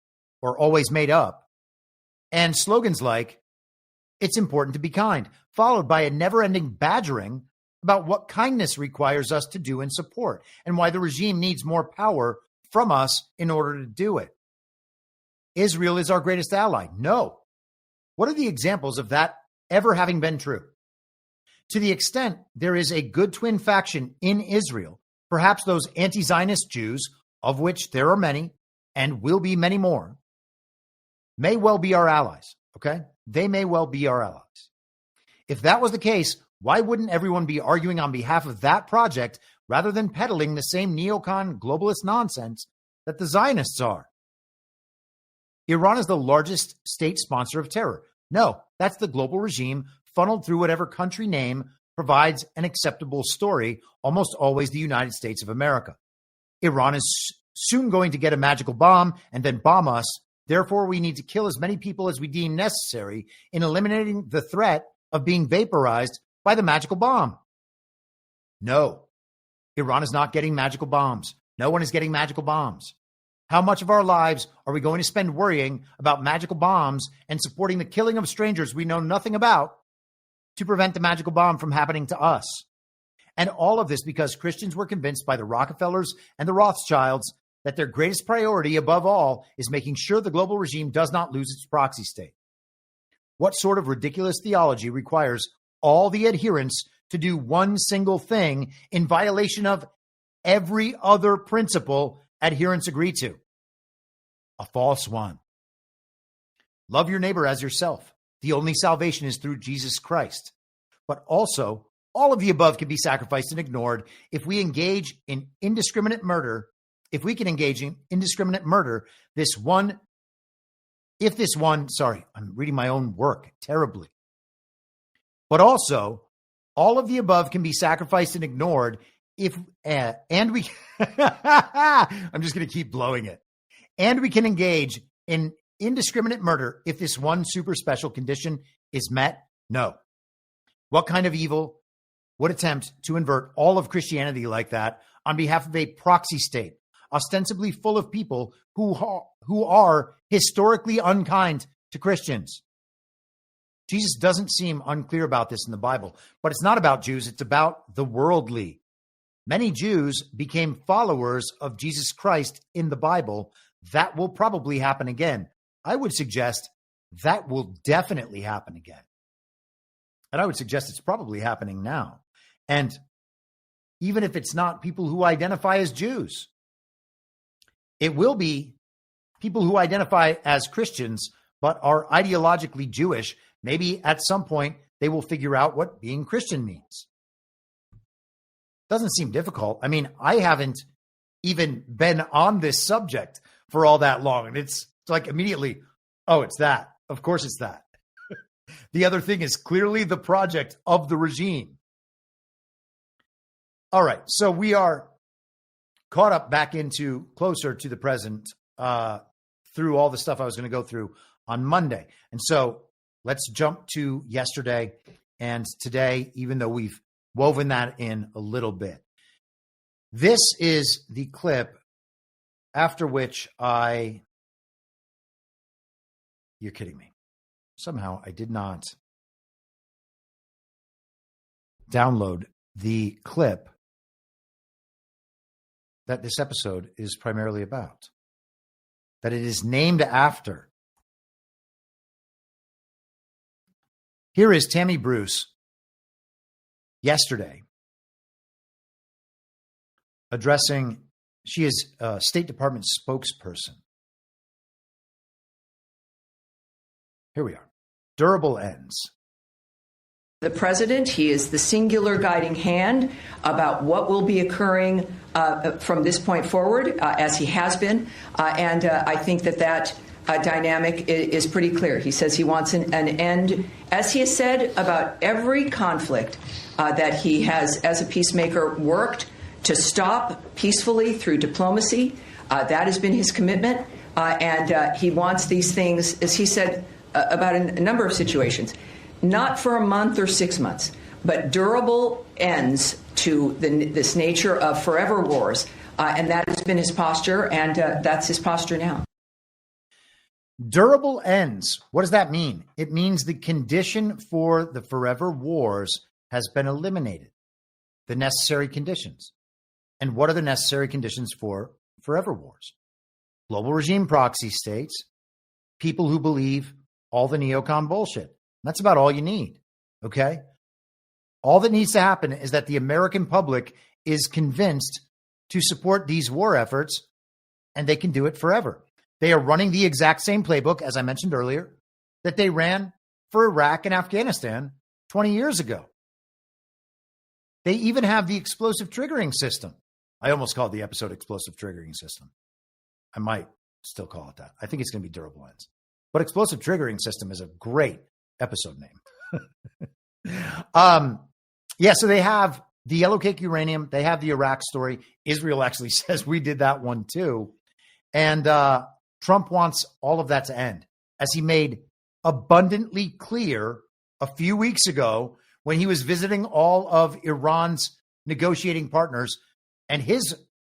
or always made up, and slogans like, "It's important to be kind," followed by a never-ending badgering about what kindness requires us to do and support, and why the regime needs more power from us in order to do it. Israel is our greatest ally. No. What are the examples of that ever having been true? To the extent there is a good twin faction in Israel, perhaps those anti-Zionist Jews, of which there are many and will be many more, may well be our allies, okay? They may well be our allies. If that was the case, why wouldn't everyone be arguing on behalf of that project rather than peddling the same neocon globalist nonsense that the Zionists are? Iran is the largest state sponsor of terror. No, that's the global regime funneled through whatever country name provides an acceptable story, almost always the United States of America. Iran is soon going to get a magical bomb and then bomb us. Therefore, we need to kill as many people as we deem necessary in eliminating the threat of being vaporized by the magical bomb. No, Iran is not getting magical bombs. No one is getting magical bombs. How much of our lives are we going to spend worrying about magical bombs and supporting the killing of strangers we know nothing about to prevent the magical bomb from happening to us? And all of this because Christians were convinced by the Rockefellers and the Rothschilds that their greatest priority above all is making sure the global regime does not lose its proxy state. What sort of ridiculous theology requires all the adherents to do one single thing in violation of every other principle adherents agree to? A false one. Love your neighbor as yourself. The only salvation is through Jesus Christ. But also, all of the above can be sacrificed and ignored if we engage in indiscriminate murder. If we can engage in indiscriminate murder, I'm reading my own work terribly. But also, all of the above can be sacrificed and ignored I'm just going to keep blowing it. And we can engage in indiscriminate murder if this one super special condition is met? No. What kind of evil would attempt to invert all of Christianity like that on behalf of a proxy state, ostensibly full of people who are historically unkind to Christians? Jesus doesn't seem unclear about this in the Bible, but it's not about Jews. It's about the worldly. Many Jews became followers of Jesus Christ in the Bible. That will probably happen again. I would suggest that will definitely happen again. And I would suggest it's probably happening now. And even if it's not people who identify as Jews, it will be people who identify as Christians but are ideologically Jewish. Maybe at some point they will figure out what being Christian means. Doesn't seem difficult. I mean, I haven't even been on this subject for all that long. And it's like immediately, oh, it's that. Of course it's that. The other thing is clearly the project of the regime. All right. So we are caught up back into closer to the present through all the stuff I was going to go through on Monday. And so let's jump to yesterday and today, even though we've woven that in a little bit. This is the clip after which you're kidding me. Somehow I did not download the clip that this episode is primarily about, that it is named after. Here is Tammy Bruce yesterday addressing, she is a State Department spokesperson. Here we are. Durable ends. The president, he is the singular guiding hand about what will be occurring from this point forward, as he has been. And I think that dynamic is pretty clear. He says he wants an end, as he has said, about every conflict that he has, as a peacemaker, worked to stop peacefully through diplomacy. That has been his commitment. And he wants these things, as he said, about a number of situations, not for a month or 6 months, but durable ends to this nature of forever wars. And that has been his posture, and that's his posture now. Durable ends. What does that mean? It means the condition for the forever wars has been eliminated. The necessary conditions. And what are the necessary conditions for forever wars? Global regime proxy states, people who believe all the neocon bullshit. That's about all you need. Okay? All that needs to happen is that the American public is convinced to support these war efforts, and they can do it forever. They are running the exact same playbook, as I mentioned earlier, that they ran for Iraq and Afghanistan 20 years ago. They even have the explosive triggering system. I almost called the episode explosive triggering system. I might still call it that. I think it's going to be durable ends. But explosive triggering system is a great episode name. So they have the yellow cake uranium. They have the Iraq story. Israel actually says we did that one too. And Trump wants all of that to end, as he made abundantly clear a few weeks ago when he was visiting all of Iran's negotiating partners and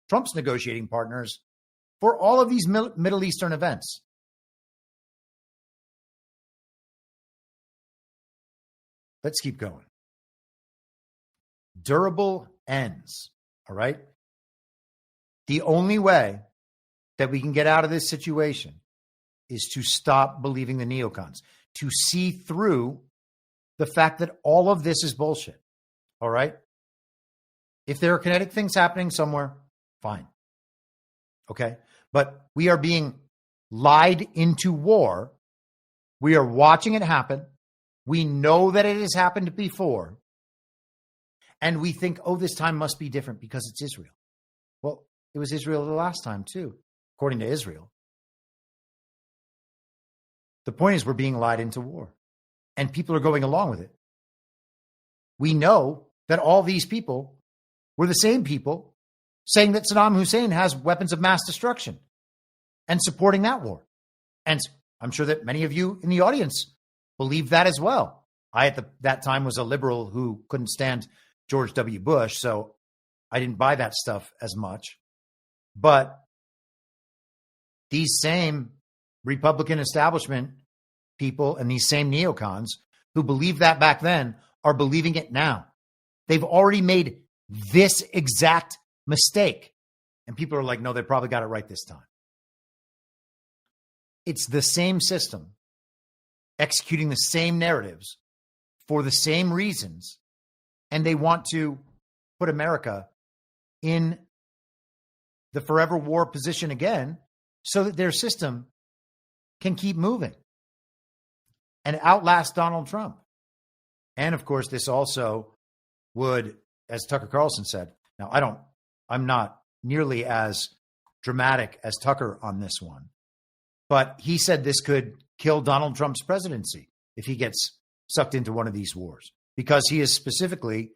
Trump's negotiating partners for all of these Middle Eastern events. Let's keep going. Durable ends. All right. The only way that we can get out of this situation is to stop believing the neocons, to see through the fact that all of this is bullshit. All right. If there are kinetic things happening somewhere, fine. Okay. But we are being lied into war. We are watching it happen. We know that it has happened before. And we think, oh, this time must be different because it's Israel. Well, it was Israel the last time too, according to Israel. The point is we're being lied into war. And people are going along with it. We know that all these people were the same people saying that Saddam Hussein has weapons of mass destruction and supporting that war. And I'm sure that many of you in the audience believe that as well. I, at that time, was a liberal who couldn't stand George W. Bush, so I didn't buy that stuff as much. But these same Republican establishment people and these same neocons who believed that back then are believing it now. They've already made this exact mistake. And people are like, no, they probably got it right this time. It's the same system executing the same narratives for the same reasons. And they want to put America in the forever war position again so that their system can keep moving and outlast Donald Trump. And of course, this also would, as Tucker Carlson said, now I'm not nearly as dramatic as Tucker on this one, but he said this could kill Donald Trump's presidency if he gets sucked into one of these wars, because he is specifically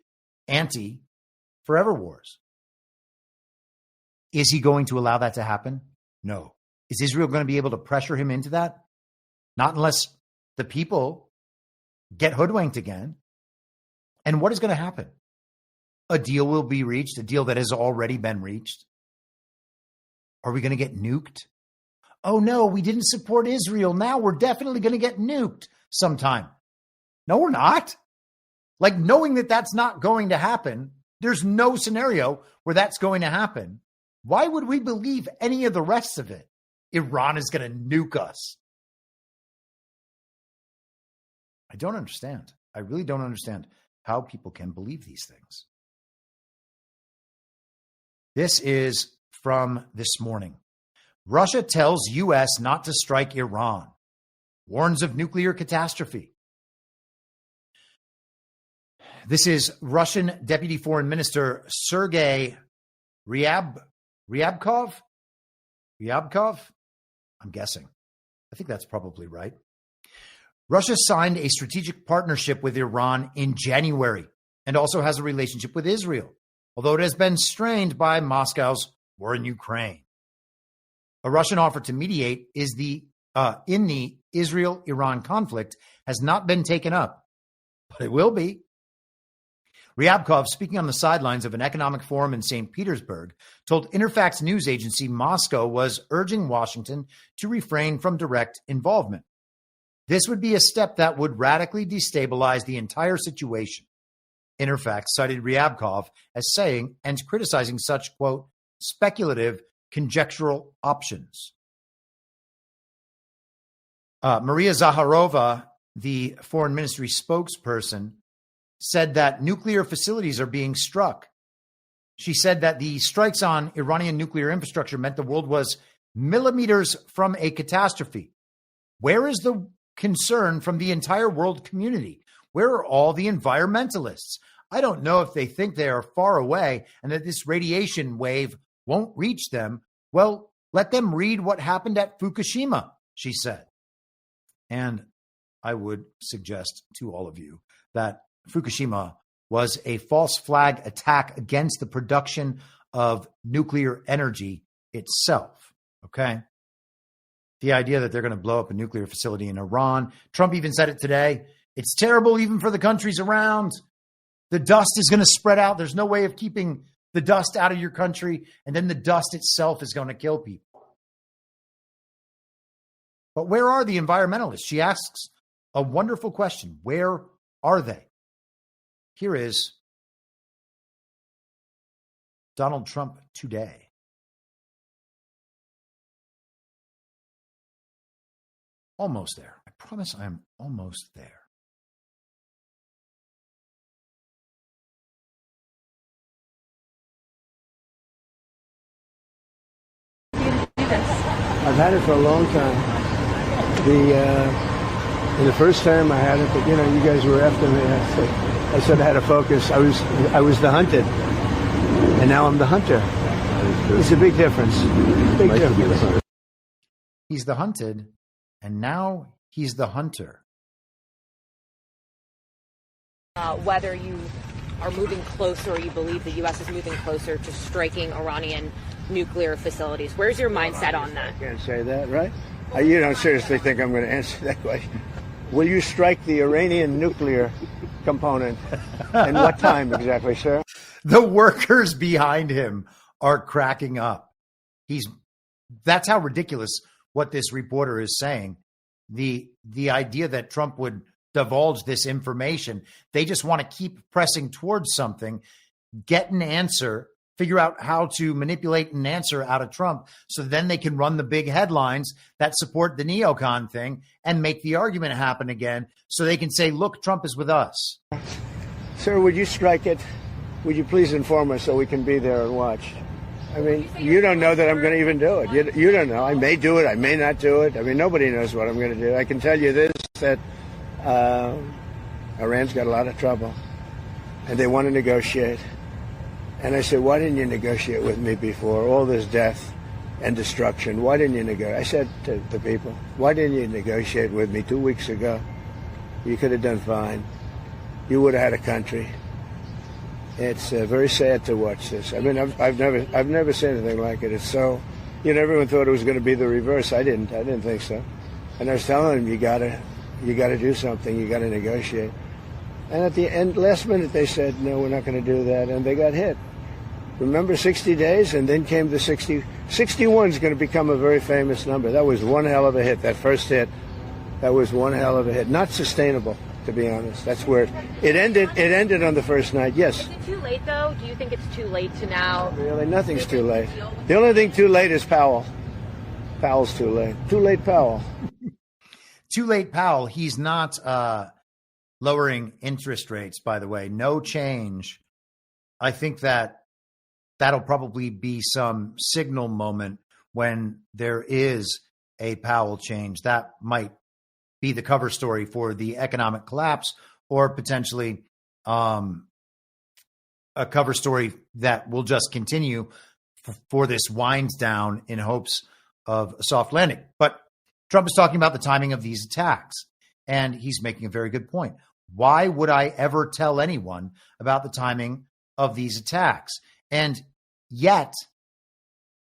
anti-forever wars. Is he going to allow that to happen? No. Is Israel going to be able to pressure him into that? Not unless the people get hoodwinked again. And what is going to happen? A deal will be reached, a deal that has already been reached. Are we going to get nuked? Oh no, we didn't support Israel. Now we're definitely going to get nuked sometime. No, we're not. Like, knowing that that's not going to happen, there's no scenario where that's going to happen. Why would we believe any of the rest of it? Iran is going to nuke us. I don't understand. I really don't understand how people can believe these things. This is from this morning. Russia tells U.S. not to strike Iran, warns of nuclear catastrophe. This is Russian Deputy Foreign Minister Sergei Ryabkov? I'm guessing. I think that's probably right. Russia signed a strategic partnership with Iran in January and also has a relationship with Israel, although it has been strained by Moscow's war in Ukraine. A Russian offer to mediate in the Israel-Iran conflict has not been taken up, but it will be. Ryabkov, speaking on the sidelines of an economic forum in St. Petersburg, told Interfax news agency Moscow was urging Washington to refrain from direct involvement. This would be a step that would radically destabilize the entire situation. Interfax cited Ryabkov as saying and criticizing such, quote, speculative, conjectural options. Maria Zakharova, the foreign ministry spokesperson, said that nuclear facilities are being struck. She said that the strikes on Iranian nuclear infrastructure meant the world was millimeters from a catastrophe. Where is the concern from the entire world community? Where are all the environmentalists? I don't know if they think they are far away and that this radiation wave won't reach them. Well, let them read what happened at Fukushima, she said. And I would suggest to all of you that Fukushima was a false flag attack against the production of nuclear energy itself. Okay? The idea that they're going to blow up a nuclear facility in Iran. Trump even said it today. It's terrible even for the countries around. The dust is going to spread out. There's no way of keeping the dust out of your country. And then the dust itself is going to kill people. But where are the environmentalists? She asks a wonderful question. Where are they? Here is Donald Trump today. Almost there. I promise I'm almost there. I've had it for a long time. In the first term I had it, but you guys were after me. I said I had to focus. I was the hunted, and now I'm the hunter. It's a big difference. Big difference. He's the hunted, and now he's the hunter. Whether you are moving closer, or you believe the U.S. is moving closer to striking Iranian nuclear facilities. Where's your mindset on that? I can't say that, right? You don't seriously think I'm going to answer that question? Will you strike the Iranian nuclear component? And what time exactly, sir? The workers behind him are cracking up. That's how ridiculous what this reporter is saying. The idea that Trump would divulge this information, they just want to keep pressing towards something, get an answer, figure out how to manipulate an answer out of Trump, so then they can run the big headlines that support the neocon thing and make the argument happen again, so they can say, look, Trump is with us. Sir, would you strike it? Would you please inform us so we can be there and watch? I mean, you don't know that I'm going to even do it. You don't know. I may do it. I may not do it. I mean, nobody knows what I'm going to do. I can tell you this, that Iran's got a lot of trouble, and they want to negotiate. And I said, why didn't you negotiate with me before? All this death and destruction. Why didn't you negotiate? I said to the people, why didn't you negotiate with me 2 weeks ago? You could have done fine. You would have had a country. It's very sad to watch this. I mean, I've never seen anything like it. It's so, everyone thought it was going to be the reverse. I didn't think so. And I was telling them, you got to do something. You got to negotiate. And at the end, last minute, they said, no, we're not going to do that. And they got hit. Remember 60 days? And then came the 60. 61 is going to become a very famous number. That was one hell of a hit. That first hit, that was one hell of a hit. Not sustainable, to be honest. That's where it ended. It ended on the first night, yes. Is it too late, though? Do you think it's too late to now? Really, nothing's too late. The only thing too late is Powell. Powell's too late. Too late, Powell. Too late, Powell. He's not lowering interest rates, by the way. No change. I think that'll probably be some signal moment when there is a Powell change. That might be the cover story for the economic collapse, or potentially a cover story that will just continue for this winds down in hopes of a soft landing. But Trump is talking about the timing of these attacks, and he's making a very good point. Why would I ever tell anyone about the timing of these attacks? And yet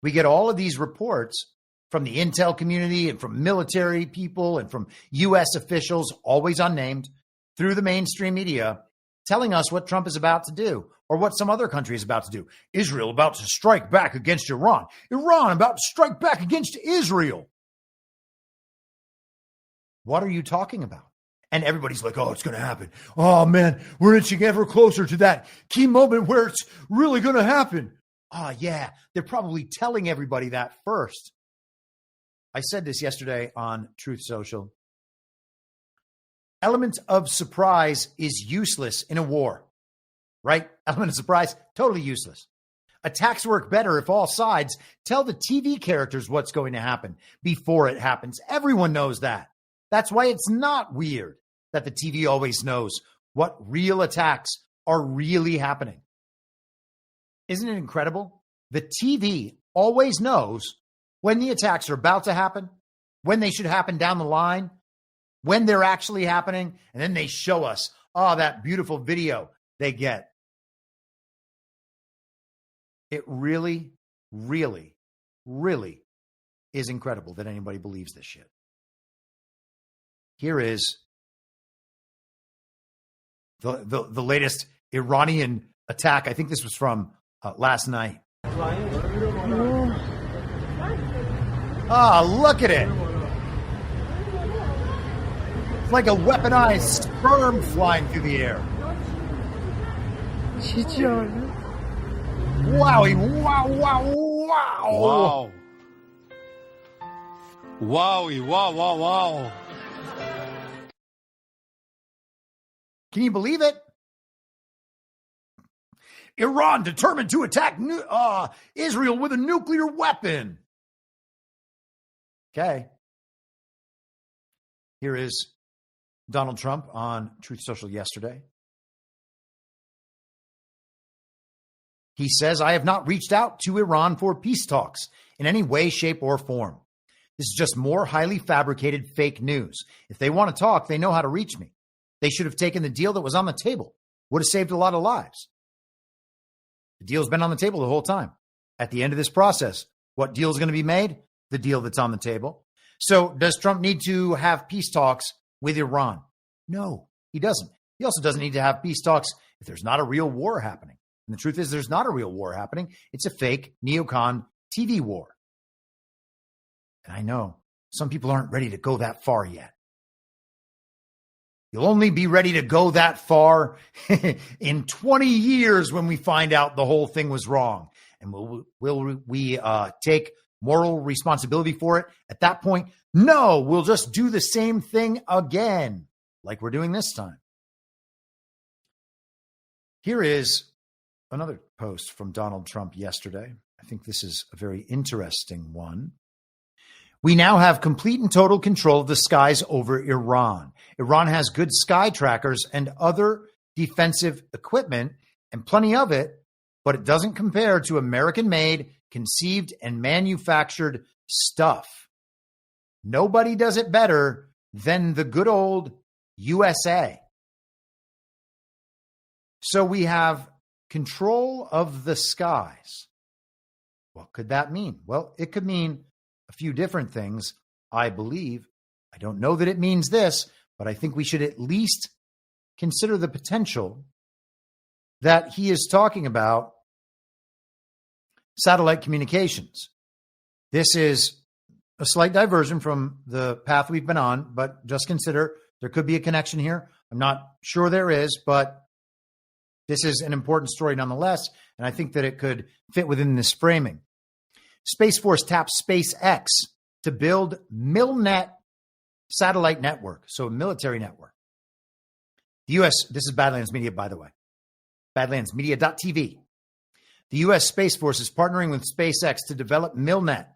we get all of these reports from the intel community and from military people and from U.S. officials, always unnamed, through the mainstream media, telling us what Trump is about to do or what some other country is about to do. Israel about to strike back against Iran. Iran about to strike back against Israel. What are you talking about? And everybody's like, oh, it's going to happen. Oh, man, we're inching ever closer to that key moment where it's really going to happen. Oh, yeah, they're probably telling everybody that first. I said this yesterday on Truth Social. Element of surprise is useless in a war, right? Element of surprise, totally useless. Attacks work better if all sides tell the TV characters what's going to happen before it happens. Everyone knows that. That's why it's not weird that the TV always knows what real attacks are really happening. Isn't it incredible? The TV always knows when the attacks are about to happen, when they should happen down the line, when they're actually happening, and then they show us, that beautiful video they get. It really, really, really is incredible that anybody believes this shit. Here is the latest Iranian attack. I think this was from last night. Look at it. It's like a weaponized sperm flying through the air. Wowie, wow, wow, wow. Wow. Wowie, wow, wow, wow. Can you believe it? Iran determined to attack Israel with a nuclear weapon. Okay. Here is Donald Trump on Truth Social yesterday. He says, I have not reached out to Iran for peace talks in any way, shape, or form. This is just more highly fabricated fake news. If they want to talk, they know how to reach me. They should have taken the deal that was on the table. would have saved a lot of lives. The deal's been on the table the whole time. At the end of this process, what deal is going to be made? The deal that's on the table. So does Trump need to have peace talks with Iran? No, he doesn't. He also doesn't need to have peace talks if there's not a real war happening. And the truth is there's not a real war happening. It's a fake neocon TV war. And I know some people aren't ready to go that far yet. You'll only be ready to go that far in 20 years when we find out the whole thing was wrong. And will we take moral responsibility for it at that point? No, we'll just do the same thing again, like we're doing this time. Here is another post from Donald Trump yesterday. I think this is a very interesting one. We now have complete and total control of the skies over Iran. Iran has good sky trackers and other defensive equipment, and plenty of it, but it doesn't compare to American-made, conceived, and manufactured stuff. Nobody does it better than the good old USA. So we have control of the skies. What could that mean? Well, it could mean a few different things, I believe. I don't know that it means this, but I think we should at least consider the potential that he is talking about satellite communications. This is a slight diversion from the path we've been on, but just consider there could be a connection here. I'm not sure there is, but this is an important story nonetheless, and I think that it could fit within this framing. Space Force taps SpaceX to build MilNet satellite network, so a military network. The U.S., this is Badlands Media, by the way, badlandsmedia.tv. The U.S. Space Force is partnering with SpaceX to develop MilNet,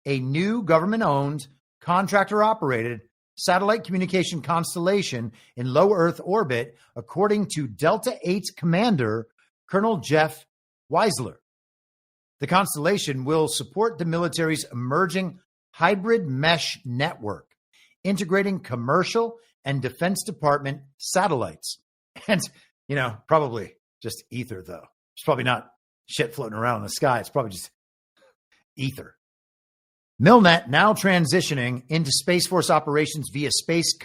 a new government-owned, contractor-operated satellite communication constellation in low Earth orbit, according to Delta 8 Commander Colonel Jeff Weisler. The constellation will support the military's emerging hybrid mesh network, integrating commercial and Defense Department satellites. And, probably just ether, though. It's probably not shit floating around in the sky. It's probably just ether. MilNet, now transitioning into Space Force operations via Space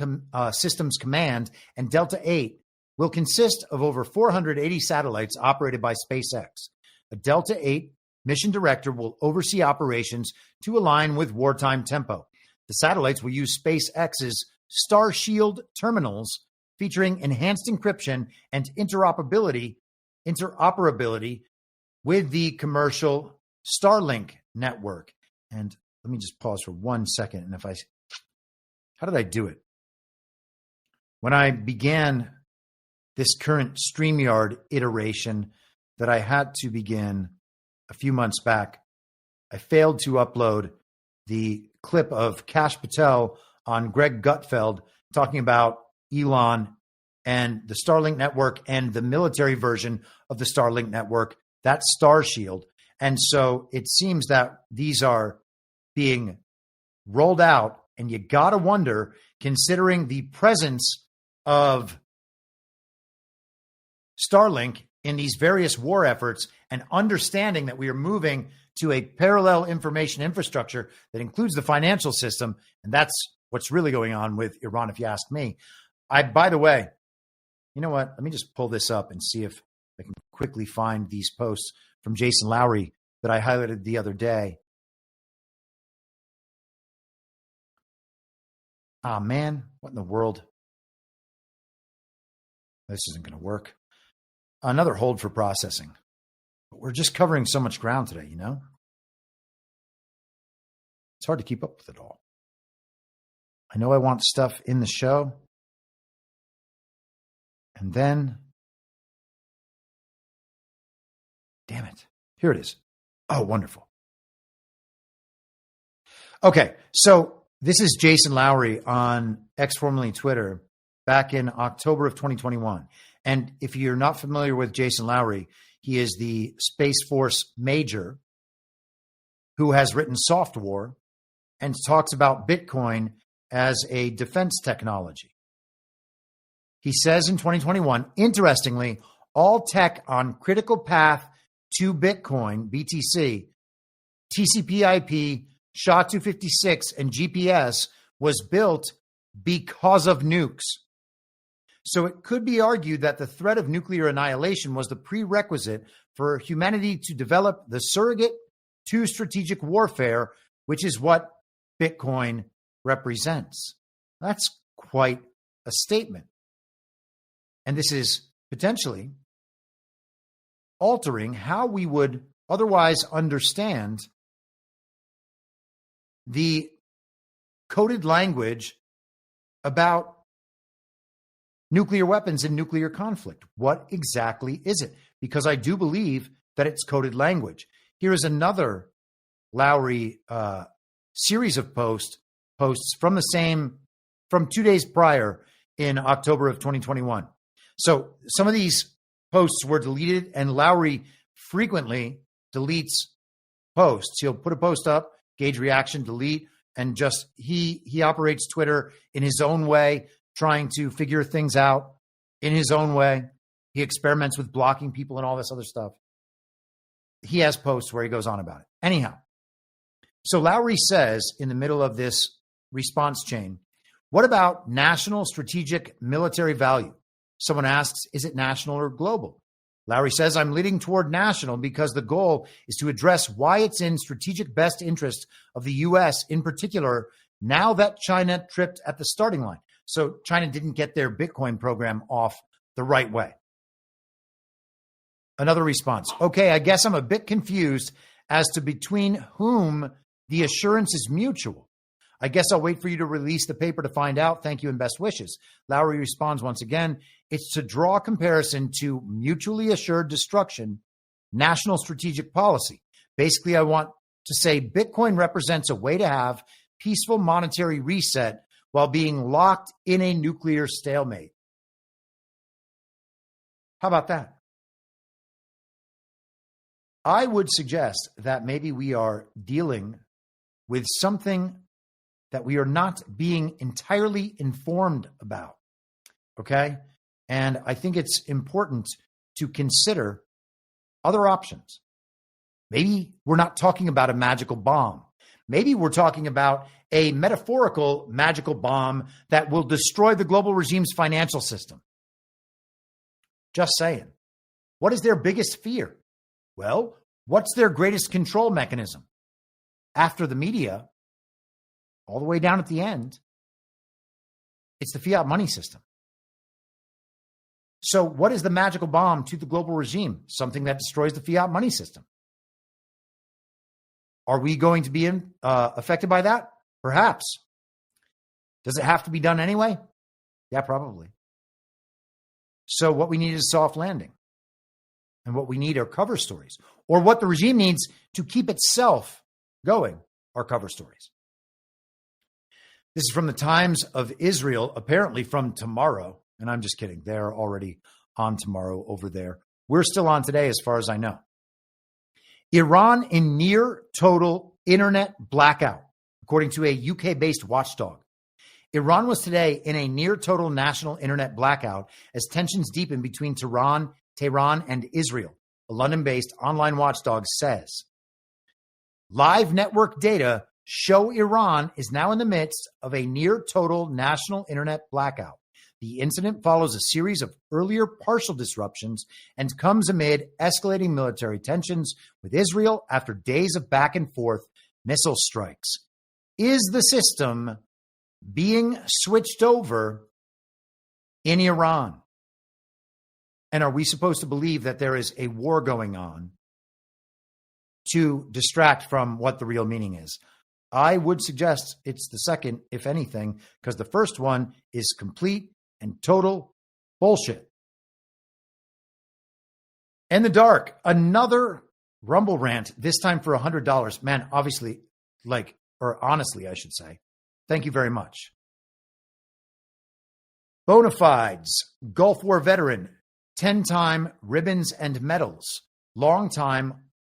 Systems Command and Delta 8, will consist of over 480 satellites operated by SpaceX. A Delta 8 mission director will oversee operations to align with wartime tempo. The satellites will use SpaceX's Starshield terminals, featuring enhanced encryption and interoperability with the commercial Starlink network. And let me just pause for 1 second. And how did I do it? When I began this current StreamYard iteration that I had to begin a few months back, I failed to upload the clip of Kash Patel on Greg Gutfeld talking about Elon and the Starlink network and the military version of the Starlink network, that's Starshield. And so it seems that these are being rolled out, and you got to wonder, considering the presence of Starlink in these various war efforts and understanding that we are moving to a parallel information infrastructure that includes the financial system. And that's what's really going on with Iran, if you ask me. By the way, you know what? Let me just pull this up and see if I can quickly find these posts from Jason Lowry that I highlighted the other day. Ah, man, what in the world? This isn't going to work. Another hold for processing. But we're just covering so much ground today, It's hard to keep up with it all. I know I want stuff in the show. And then, damn it. Here it is. Oh, wonderful. Okay, so this is Jason Lowry on X, formerly Twitter, back in October of 2021. And if you're not familiar with Jason Lowry, he is the Space Force major who has written Soft War and talks about Bitcoin as a defense technology. He says in 2021, interestingly, all tech on critical path to Bitcoin, BTC, TCP/IP, SHA-256, and GPS was built because of nukes. So it could be argued that the threat of nuclear annihilation was the prerequisite for humanity to develop the surrogate to strategic warfare, which is what Bitcoin represents. That's quite a statement. And this is potentially altering how we would otherwise understand the coded language about nuclear weapons and nuclear conflict. What exactly is it? Because I do believe that it's coded language. Here is another Lowry series of posts from 2 days prior in October of 2021. So some of these posts were deleted, and Lowry frequently deletes posts. He'll put a post up, gauge reaction, delete, and just he operates Twitter in his own way, trying to figure things out in his own way. He experiments with blocking people and all this other stuff. He has posts where he goes on about it. Anyhow, so Lowry says in the middle of this response chain, what about national strategic military value? Someone asks, is it national or global? Lowry says, I'm leaning toward national because the goal is to address why it's in strategic best interest of the U.S. in particular, now that China tripped at the starting line. So China didn't get their Bitcoin program off the right way. Another response. Okay, I guess I'm a bit confused as to between whom the assurance is mutual. I guess I'll wait for you to release the paper to find out. Thank you and best wishes. Lowry responds once again. It's to draw a comparison to mutually assured destruction, national strategic policy. Basically, I want to say Bitcoin represents a way to have peaceful monetary reset while being locked in a nuclear stalemate. How about that? I would suggest that maybe we are dealing with something that we are not being entirely informed about, okay? And I think it's important to consider other options. Maybe we're not talking about a magical bomb. Maybe we're talking about a metaphorical magical bomb that will destroy the global regime's financial system. Just saying. What is their biggest fear? Well, what's their greatest control mechanism? After the media, all the way down at the end, it's the fiat money system. So what is the magical bomb to the global regime? Something that destroys the fiat money system. Are we going to be affected by that? Perhaps. Does it have to be done anyway? Yeah, probably. So what we need is a soft landing. And what we need are cover stories. Or what the regime needs to keep itself going are cover stories. This is from the Times of Israel, apparently from tomorrow. And I'm just kidding. They're already on tomorrow over there. We're still on today as far as I know. Iran in near total internet blackout, according to a UK-based watchdog. Iran was today in a near total national internet blackout as tensions deepen between Tehran and Israel, a London-based online watchdog says. Live network data show Iran is now in the midst of a near total national internet blackout. The incident follows a series of earlier partial disruptions and comes amid escalating military tensions with Israel after days of back and forth missile strikes. Is the system being switched over in Iran? And are we supposed to believe that there is a war going on to distract from what the real meaning is? I would suggest it's the second, if anything, because the first one is complete and total bullshit. In the dark, another Rumble rant, this time for $100. Man, obviously, honestly, I should say. Thank you very much. Bonafides, Gulf War veteran, 10-time ribbons and medals, longtime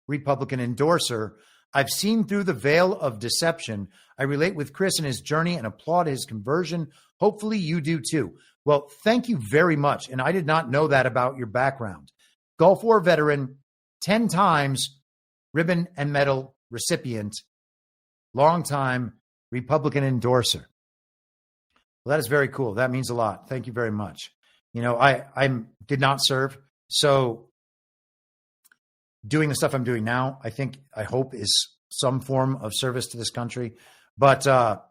Republican endorser. I've seen through the veil of deception. I relate with Chris and his journey and applaud his conversion. Hopefully you do too. Well, thank you very much. And I did not know that about your background. Gulf War veteran, 10 times ribbon and medal recipient, longtime Republican endorser. Well, that is very cool. That means a lot. Thank you very much. You know, I did not serve, so doing the stuff I'm doing now, I hope is some form of service to this country. But to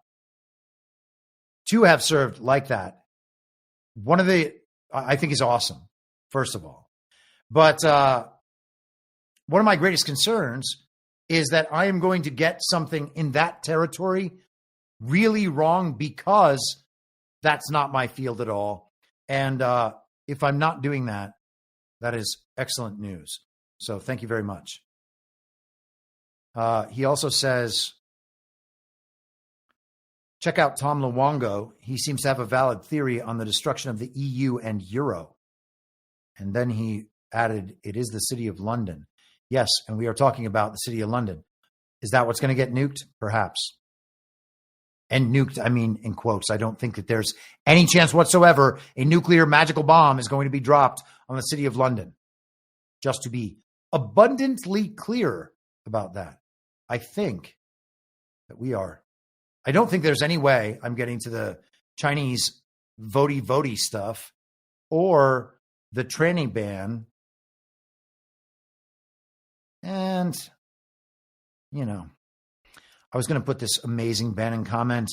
have served like that, I think is awesome, first of all. But one of my greatest concerns is that I am going to get something in that territory really wrong because that's not my field at all. And if I'm not doing that, that is excellent news. So thank you very much. He also says, check out Tom Luongo. He seems to have a valid theory on the destruction of the EU and Euro. And then he added, it is the city of London. Yes, and we are talking about the city of London. Is that what's going to get nuked? Perhaps. And nuked, I mean, in quotes. I don't think that there's any chance whatsoever a nuclear magical bomb is going to be dropped on the city of London. Just to be abundantly clear about that. I think that we are. I don't think there's any way I'm getting to the Chinese votey stuff or the training ban. And, you know, I was going to put this amazing Bannon comment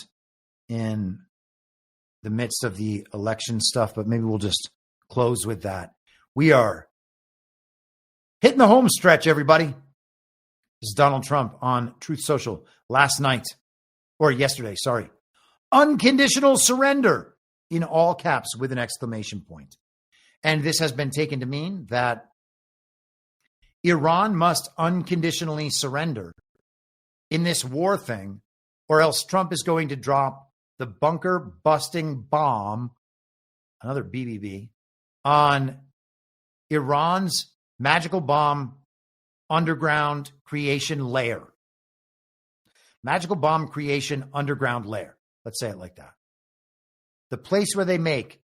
in the midst of the election stuff, but maybe we'll just close with that. We are hitting the home stretch, everybody. This is Donald Trump on Truth Social yesterday. Unconditional surrender in all caps with an exclamation point. And this has been taken to mean that Iran must unconditionally surrender in this war thing, or else Trump is going to drop the bunker-busting bomb, another BBB, on Iran's magical bomb underground creation layer. Magical bomb creation underground layer. Let's say it like that. The place where they make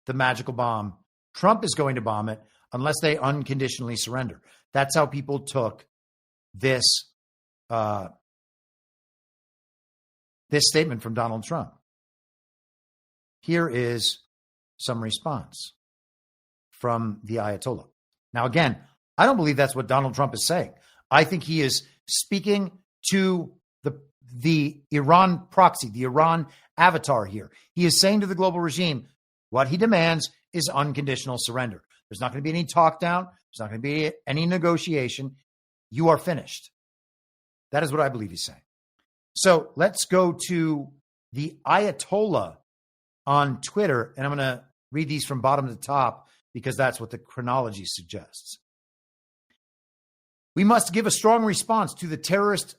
the magical bomb, Trump is going to bomb it unless they unconditionally surrender. That's how people took this statement from Donald Trump. Here is some response from the Ayatollah. Now, again, I don't believe that's what Donald Trump is saying. I think he is speaking to the Iran proxy, the Iran avatar here. He is saying to the global regime, what he demands is unconditional surrender. There's not going to be any talk down. There's not going to be any negotiation. You are finished. That is what I believe he's saying. So let's go to the Ayatollah on Twitter, and I'm going to read these from bottom to top because that's what the chronology suggests. We must give a strong response to the terrorist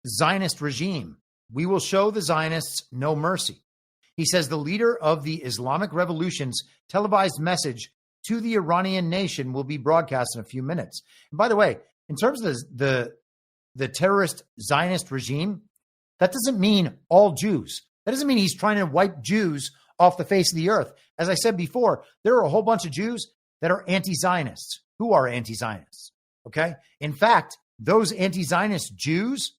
Zionist regime. We will show the Zionists no mercy. He says the leader of the Islamic Revolution's televised message to the Iranian nation will be broadcast in a few minutes. And by the way, in terms of the terrorist Zionist regime, that doesn't mean all Jews. That doesn't mean he's trying to wipe Jews off the face of the earth. As I said before, there are a whole bunch of Jews that are anti-Zionists. Who are anti-Zionists? Okay? In fact, those anti-Zionist Jews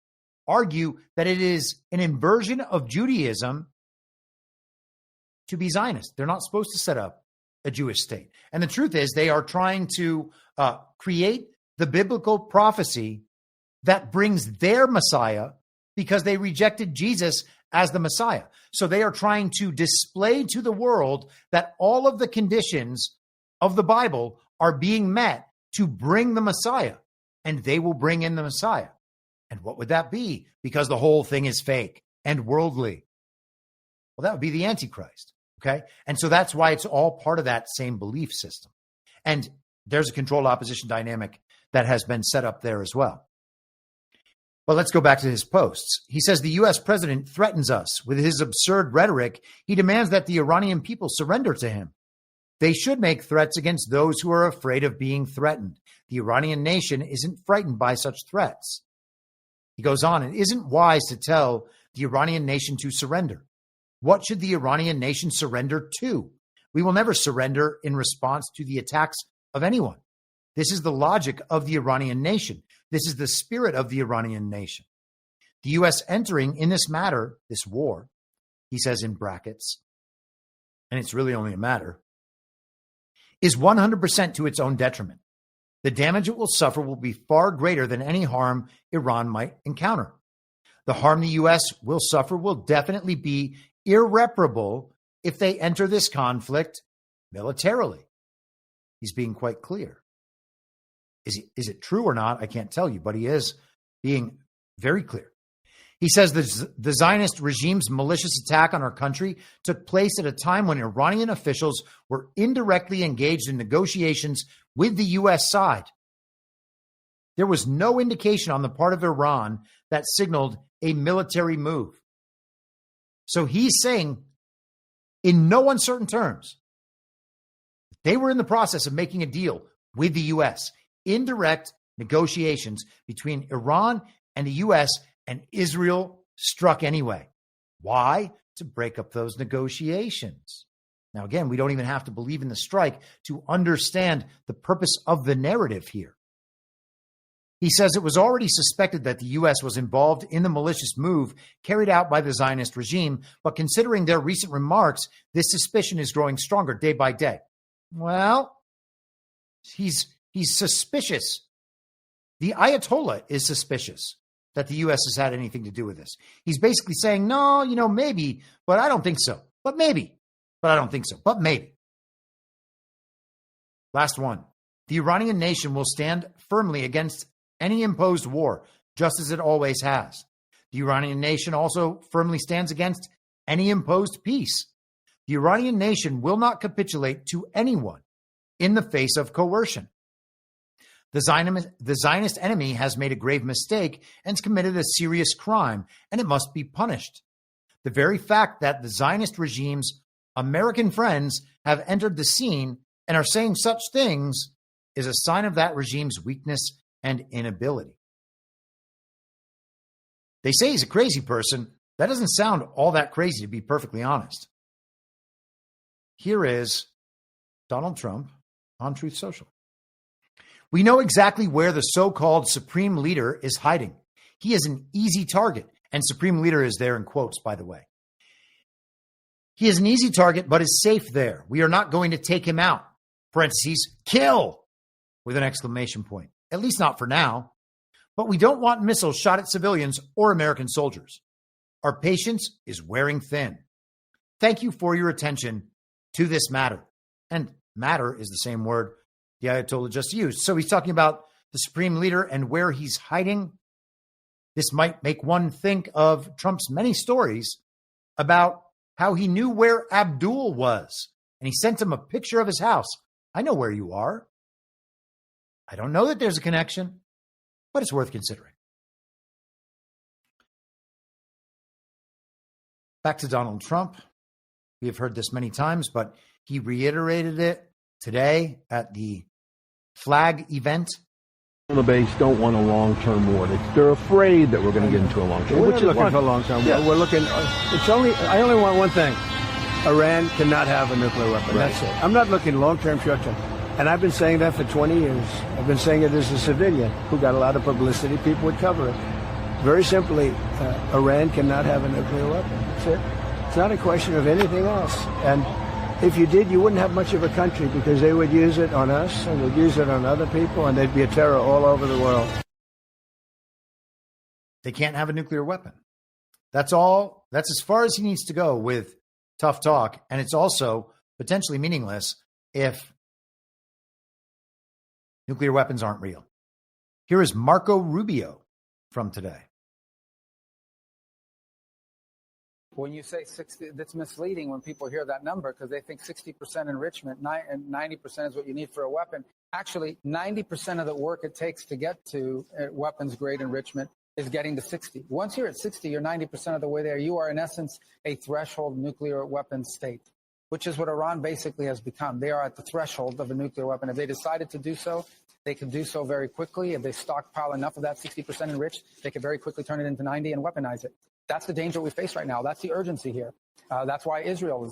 argue that it is an inversion of Judaism to be Zionist. They're not supposed to set up a Jewish state. And the truth is they are trying to create the biblical prophecy that brings their Messiah because they rejected Jesus as the Messiah. So they are trying to display to the world that all of the conditions of the Bible are being met to bring the Messiah, and they will bring in the Messiah. And what would that be? Because the whole thing is fake and worldly. Well, that would be the Antichrist. Okay. And so that's why it's all part of that same belief system. And there's a controlled opposition dynamic that has been set up there as well. But let's go back to his posts. He says the U.S. president threatens us with his absurd rhetoric. He demands that the Iranian people surrender to him. They should make threats against those who are afraid of being threatened. The Iranian nation isn't frightened by such threats. He goes on, it isn't wise to tell the Iranian nation to surrender. What should the Iranian nation surrender to? We will never surrender in response to the attacks of anyone. This is the logic of the Iranian nation. This is the spirit of the Iranian nation. The U.S. entering in this matter, this war, he says in brackets, and it's really only a matter, is 100% to its own detriment. The damage it will suffer will be far greater than any harm Iran might encounter. The harm the U.S. will suffer will definitely be irreparable if they enter this conflict militarily. He's being quite clear. Is it true or not? I can't tell you, but he is being very clear. He says the Zionist regime's malicious attack on our country took place at a time when Iranian officials were indirectly engaged in negotiations with the U.S. side. There was no indication on the part of Iran that signaled a military move. So he's saying, in no uncertain terms, they were in the process of making a deal with the U.S., indirect negotiations between Iran and the U.S., and Israel struck anyway. Why? To break up those negotiations. Now, again, we don't even have to believe in the strike to understand the purpose of the narrative here. He says it was already suspected that the U.S. was involved in the malicious move carried out by the Zionist regime, but considering their recent remarks, this suspicion is growing stronger day by day. Well, he's suspicious. The Ayatollah is suspicious that the U.S. has had anything to do with this. He's basically saying, no, maybe, but I don't think so. But maybe, but I don't think so. But maybe. Last one. The Iranian nation will stand firmly against any imposed war, just as it always has. The Iranian nation also firmly stands against any imposed peace. The Iranian nation will not capitulate to anyone in the face of coercion. The Zionist enemy has made a grave mistake and has committed a serious crime, and it must be punished. The very fact that the Zionist regime's American friends have entered the scene and are saying such things is a sign of that regime's weakness and inability. They say he's a crazy person. That doesn't sound all that crazy, to be perfectly honest. Here is Donald Trump on Truth Social. We know exactly where the so-called Supreme Leader is hiding. He is an easy target, and Supreme Leader is there in quotes, by the way. He is an easy target, but is safe there. We are not going to take him out. Parentheses, kill, with an exclamation point. At least not for now. But we don't want missiles shot at civilians or American soldiers. Our patience is wearing thin. Thank you for your attention to this matter. And matter is the same word the Ayatollah just used. So he's talking about the Supreme Leader and where he's hiding. This might make one think of Trump's many stories about how he knew where Abdul was, and he sent him a picture of his house. I know where you are. I don't know that there's a connection, but it's worth considering. Back to Donald Trump. We have heard this many times, but he reiterated it today at the flag event. The base don't want a long-term war. They're afraid that we're going to get into a long-term war. We're not looking for a long-term war. We're looking. I only want one thing. Iran cannot have a nuclear weapon. Right. That's it. I'm not looking long-term, short-term. And I've been saying that for 20 years. I've been saying it as a civilian who got a lot of publicity. People would cover it. Very simply, Iran cannot have a nuclear weapon. That's it. It's not a question of anything else. And if you did, you wouldn't have much of a country because they would use it on us and they'd use it on other people and there'd be a terror all over the world. They can't have a nuclear weapon. That's all. That's as far as he needs to go with tough talk. And it's also potentially meaningless if nuclear weapons aren't real. Here is Marco Rubio from today. When you say 60, that's misleading when people hear that number because they think 60% enrichment and 90% is what you need for a weapon. Actually, 90% of the work it takes to get to weapons-grade enrichment is getting to 60. Once you're at 60, you're 90% of the way there. You are, in essence, a threshold nuclear weapons state, which is what Iran basically has become. They are at the threshold of a nuclear weapon. If they decided to do so, they can do so very quickly. If they stockpile enough of that 60% enriched, they could very quickly turn it into 90 and weaponize it. That's the danger we face right now. That's the urgency here. That's why Israel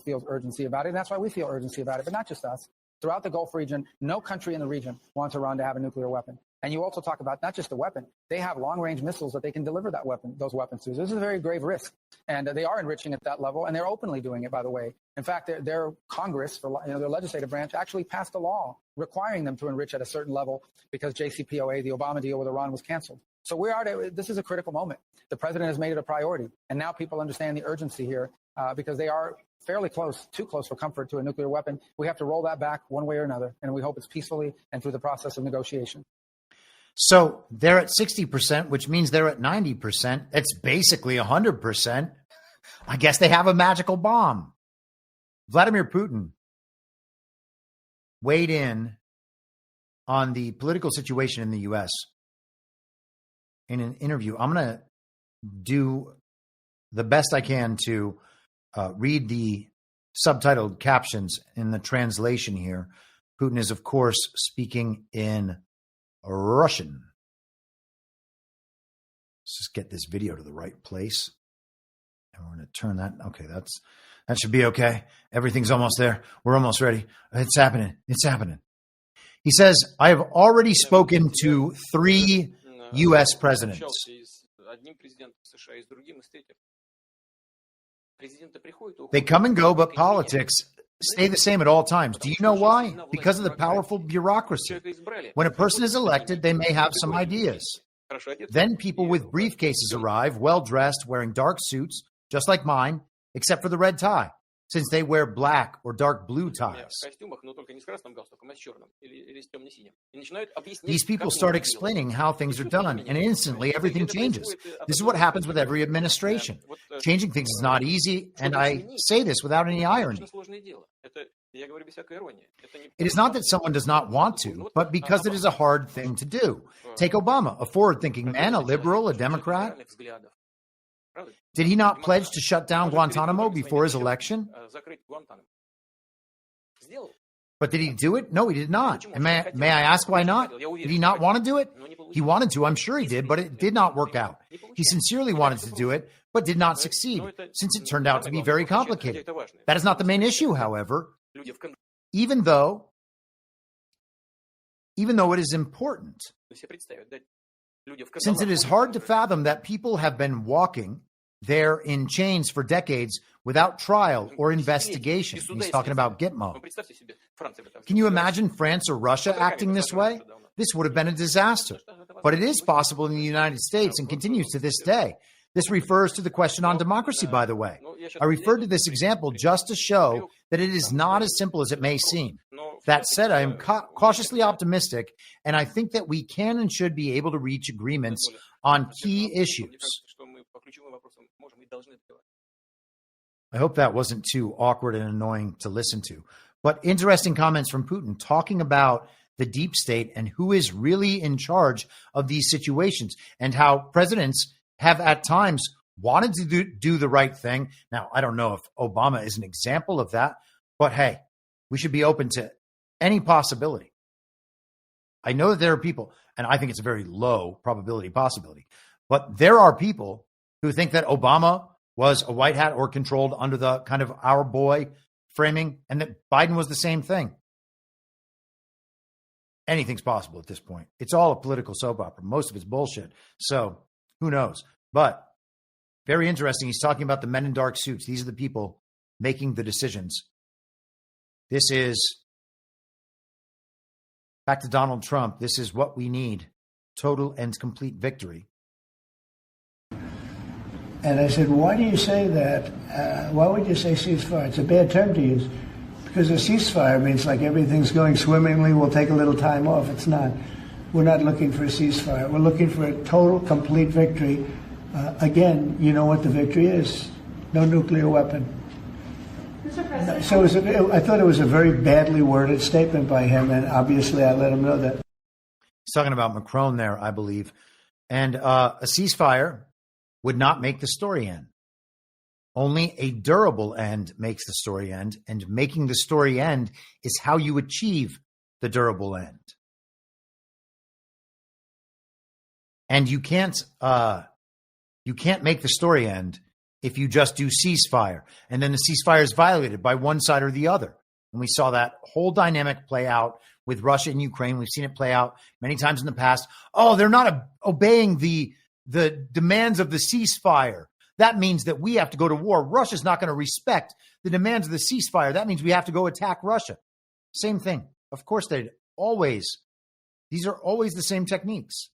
feels urgency about it. And that's why we feel urgency about it, but not just us. throughout the Gulf region, no country in the region wants Iran to have a nuclear weapon. And you also talk about not just the weapon, they have long-range missiles that they can deliver those weapons to. So this is a very grave risk. And they are enriching at that level, and they're openly doing it, by the way. In fact, their Congress, their legislative branch, actually passed a law requiring them to enrich at a certain level because JCPOA, the Obama deal with Iran, was canceled. So this is a critical moment. The president has made it a priority. And now people understand the urgency here because they are fairly close, too close for comfort to a nuclear weapon. We have to roll that back one way or another, and we hope it's peacefully and through the process of negotiation. So they're at 60%, which means they're at 90%. It's basically 100%. I guess they have a magical bomb. Vladimir Putin weighed in on the political situation in the U.S. in an interview. I'm going to do the best I can to read the subtitled captions in the translation here. Putin is, of course, speaking in Russian. Let's just get this video to the right place. And we're going to turn that. Okay, that should be okay. Everything's almost there. We're almost ready. It's happening. It's happening. He says, I have already spoken to 3 U.S. presidents. They come and go, but politics stay the same at all times. Do you know why? Because of the powerful bureaucracy. When a person is elected, they may have some ideas. Then people with briefcases arrive, well-dressed, wearing dark suits, just like mine, except for the red tie, since they wear black or dark blue ties. These people start explaining how things are done, and instantly everything changes. This is what happens with every administration. Changing things is not easy, and I say this without any irony. It is not that someone does not want to, but because it is a hard thing to do. Take Obama, a forward-thinking man, a liberal, a Democrat. Did he not pledge to shut down Guantanamo before his election? But did he do it? No, he did not. And may I ask why not? Did he not want to do it? He wanted to, I'm sure he did, but it did not work out. He sincerely wanted to do it, but did not succeed, since it turned out to be very complicated. That is not the main issue, however. Even though it is important, since it is hard to fathom that people have been walking there in chains for decades without trial or investigation. He's talking about Gitmo. Can you imagine France or Russia acting this way? This would have been a disaster. But it is possible in the United States and continues to this day. This refers to the question on democracy, by the way. I referred to this example just to show that it is not as simple as it may seem. That said, I am cautiously optimistic, and I think that we can and should be able to reach agreements on key issues. I hope that wasn't too awkward and annoying to listen to. But interesting comments from Putin talking about the deep state and who is really in charge of these situations and how presidents have at times wanted to do the right thing. Now, I don't know if Obama is an example of that, but hey, we should be open to any possibility. I know that there are people, and I think it's a very low probability possibility, but there are people who think that Obama was a white hat or controlled under the kind of our boy framing, and that Biden was the same thing. Anything's possible at this point. It's all a political soap opera. Most of it's bullshit. So who knows? But very interesting. He's talking about the men in dark suits. These are the people making the decisions. This is, back to Donald Trump, this is what we need. Total and complete victory. And I said, why do you say that? Why would you say ceasefire? It's a bad term to use. Because a ceasefire means like everything's going swimmingly, we'll take a little time off. It's not. We're not looking for a ceasefire. We're looking for a total, complete victory. Again, you know what the victory is. No nuclear weapon. Mr. President. So I thought it was a very badly worded statement by him, and obviously I let him know that. He's talking about Macron there, I believe. And a ceasefire would not make the story end. Only a durable end makes the story end, and making the story end is how you achieve the durable end. And you can't make the story end if you just do ceasefire, and then the ceasefire is violated by one side or the other. And we saw that whole dynamic play out with Russia and Ukraine. We've seen it play out many times in the past. Oh, they're not obeying the demands of the ceasefire. That means that we have to go to war. Russia's not going to respect the demands of the ceasefire. That means we have to go attack Russia. Same thing. Of course, these are always the same techniques.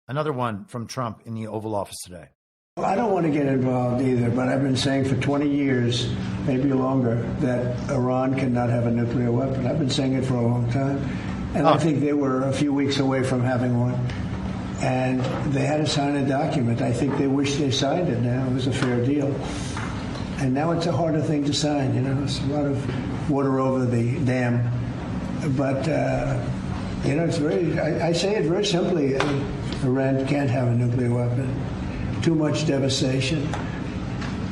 Another one from Trump in the Oval Office today. Well, I don't want to get involved either, but I've been saying for 20 years, maybe longer, that Iran cannot have a nuclear weapon. I've been saying it for a long time. And I think they were a few weeks away from having one. And they had to sign a document. I think they wish they signed it now. It was a fair deal. And now it's a harder thing to sign. You know, it's a lot of water over the dam. But, you know, it's very, I say it very simply. Iran can't have a nuclear weapon. Too much devastation.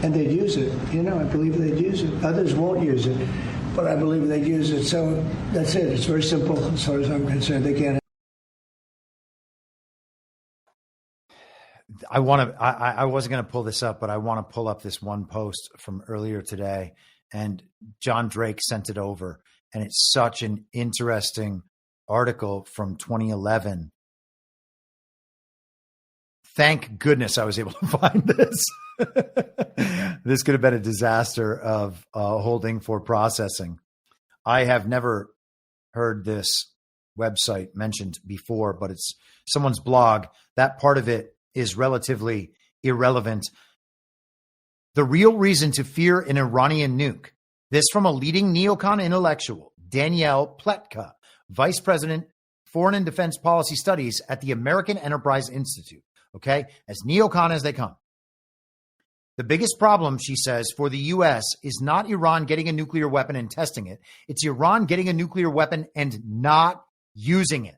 And they'd use it. You know, I believe they'd use it. Others won't use it. But I believe they'd use it. So that's it. It's very simple as far as I'm concerned. They can't. I wasn't going to pull this up, but I want to pull up this one post from earlier today. And John Drake sent it over. And it's such an interesting article from 2011. Thank goodness I was able to find this. This could have been a disaster of holding for processing. I have never heard this website mentioned before, but it's someone's blog. That part of it is relatively irrelevant. The real reason to fear an Iranian nuke. This from a leading neocon intellectual, Danielle Pletka, Vice President, Foreign and Defense Policy Studies at the American Enterprise Institute. Okay, as neocon as they come. The biggest problem, she says, for the U.S. is not Iran getting a nuclear weapon and testing it. It's Iran getting a nuclear weapon and not using it.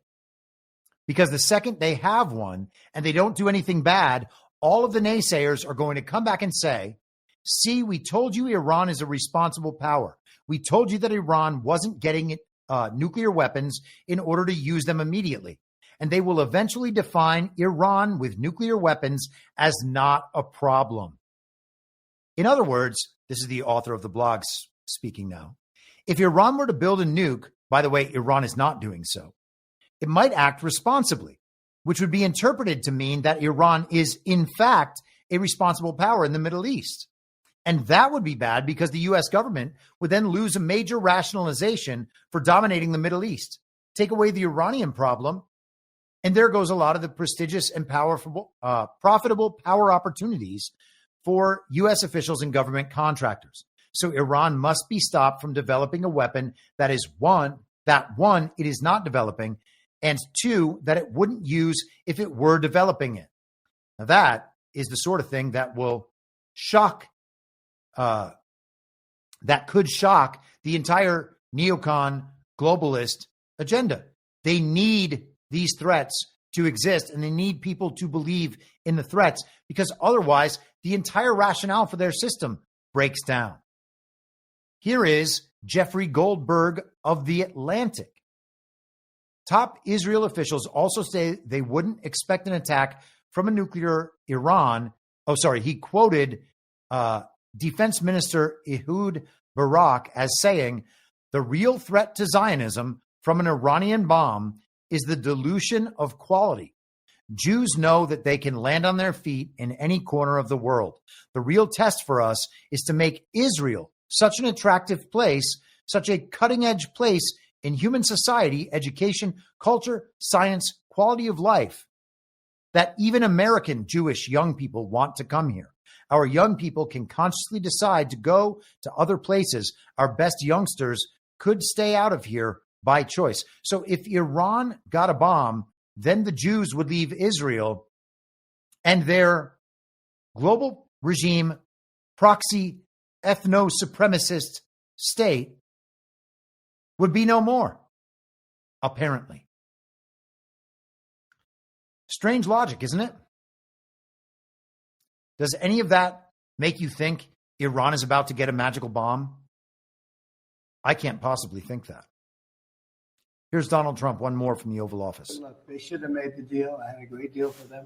Because the second they have one and they don't do anything bad, all of the naysayers are going to come back and say, see, we told you Iran is a responsible power. We told you that Iran wasn't getting nuclear weapons in order to use them immediately. And they will eventually define Iran with nuclear weapons as not a problem. In other words, this is the author of the blog speaking now. If Iran were to build a nuke, by the way, Iran is not doing so, it might act responsibly, which would be interpreted to mean that Iran is, in fact, a responsible power in the Middle East. And that would be bad because the U.S. government would then lose a major rationalization for dominating the Middle East. Take away the Iranian problem, and there goes a lot of the prestigious and profitable power opportunities for U.S. officials and government contractors. So Iran must be stopped from developing a weapon that is one, it is not developing, and two, that it wouldn't use if it were developing it. Now that is the sort of thing that will shock, that could shock the entire neocon globalist agenda. They need these threats to exist, and they need people to believe in the threats because otherwise the entire rationale for their system breaks down. Here is Jeffrey Goldberg of The Atlantic. Top Israel officials also say they wouldn't expect an attack from a nuclear Iran. He quoted Defense Minister Ehud Barak as saying, the real threat to Zionism from an Iranian bomb is the dilution of quality. Jews know that they can land on their feet in any corner of the world. The real test for us is to make Israel such an attractive place, such a cutting-edge place in human society, education, culture, science, quality of life, that even American Jewish young people want to come here. Our young people can consciously decide to go to other places. Our best youngsters could stay out of here by choice. So if Iran got a bomb, then the Jews would leave Israel and their global regime, proxy, ethno-supremacist state would be no more, apparently. Strange logic, isn't it? Does any of that make you think Iran is about to get a magical bomb? I can't possibly think that. Here's Donald Trump, one more from the Oval Office. Look, they should have made the deal. I had a great deal for them.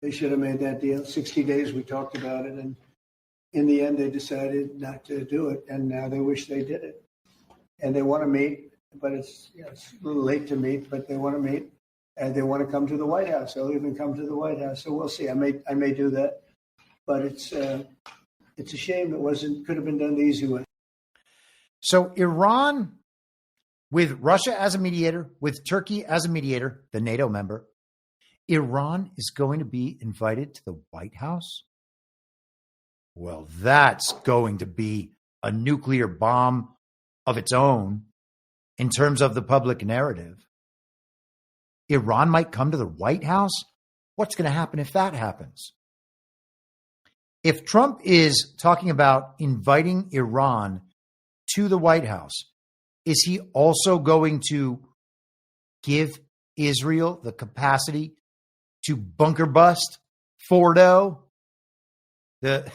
They should have made that deal. 60 days, we talked about it, and in the end, they decided not to do it, and now they wish they did it. And they want to meet, but it's a little late to meet, but they want to meet, and they want to come to the White House. They'll even come to the White House. So we'll see. I may do that, but it's a shame it could have been done the easy way. So Iran, with Russia as a mediator, with Turkey as a mediator, the NATO member, Iran is going to be invited to the White House? Well, that's going to be a nuclear bomb of its own in terms of the public narrative. Iran might come to the White House? What's going to happen if that happens? If Trump is talking about inviting Iran to the White House, is he also going to give Israel the capacity to bunker bust Fordo, the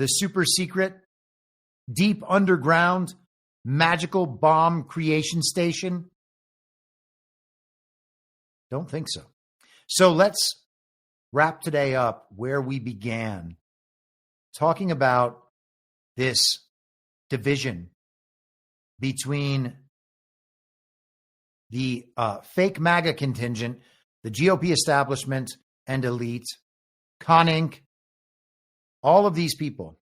super secret, deep underground magical bomb creation station? Don't think so. So let's wrap today up where we began, talking about this division between the fake MAGA contingent, the GOP establishment and elite, Con Inc., all of these people,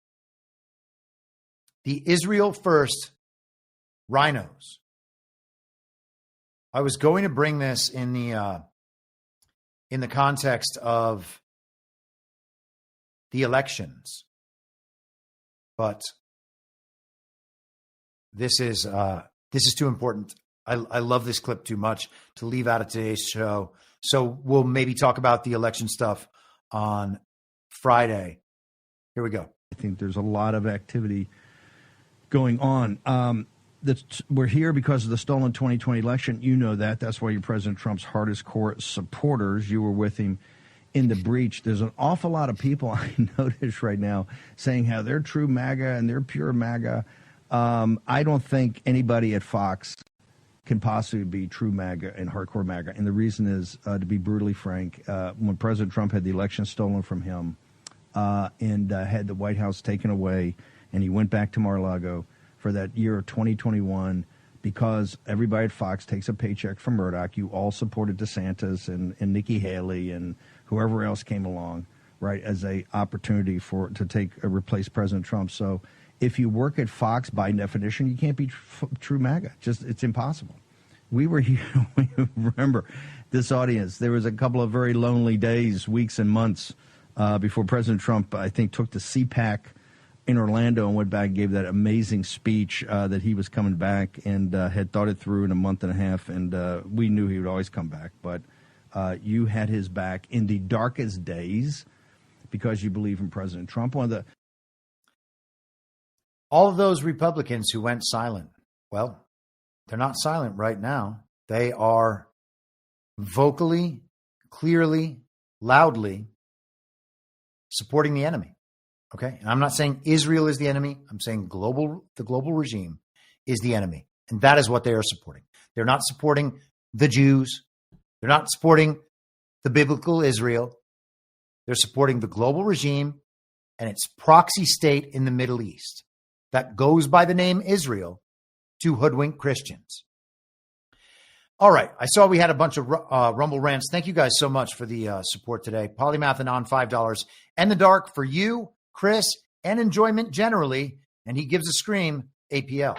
the Israel First RINOs. I was going to bring this in the context of the elections, but this is too important. I love this clip too much to leave out of today's show. So we'll maybe talk about the election stuff on Friday. Here we go. I think there's a lot of activity going on. We're here because of the stolen 2020 election. You know that. That's why you're President Trump's hardest core supporters. You were with him in the breach. There's an awful lot of people I notice right now saying how they're true MAGA and they're pure MAGA. I don't think anybody at Fox can possibly be true MAGA and hardcore MAGA. And the reason is, to be brutally frank, when President Trump had the election stolen from him and had the White House taken away, and he went back to Mar-a-Lago for that year of 2021, because everybody at Fox takes a paycheck from Murdoch. You all supported DeSantis and Nikki Haley and whoever else came along, right, as a opportunity to replace President Trump. So if you work at Fox, by definition, you can't be true MAGA. It's impossible. We were here. Remember, this audience, there was a couple of very lonely days, weeks and months before President Trump, I think, took the CPAC in Orlando and went back and gave that amazing speech that he was coming back and had thought it through in a month and a half. And we knew he would always come back. But you had his back in the darkest days because you believe in President Trump. All of those Republicans who went silent, well, they're not silent right now. They are vocally, clearly, loudly supporting the enemy. Okay. And I'm not saying Israel is the enemy. I'm saying the global regime is the enemy. And that is what they are supporting. They're not supporting the Jews. They're not supporting the biblical Israel. They're supporting the global regime and its proxy state in the Middle East that goes by the name Israel to hoodwink Christians. All right. I saw we had a bunch of Rumble rants. Thank you guys so much for the support today. Polymath Anon, $5. And the Dark for you, Chris, and enjoyment generally. And he gives a scream, APL.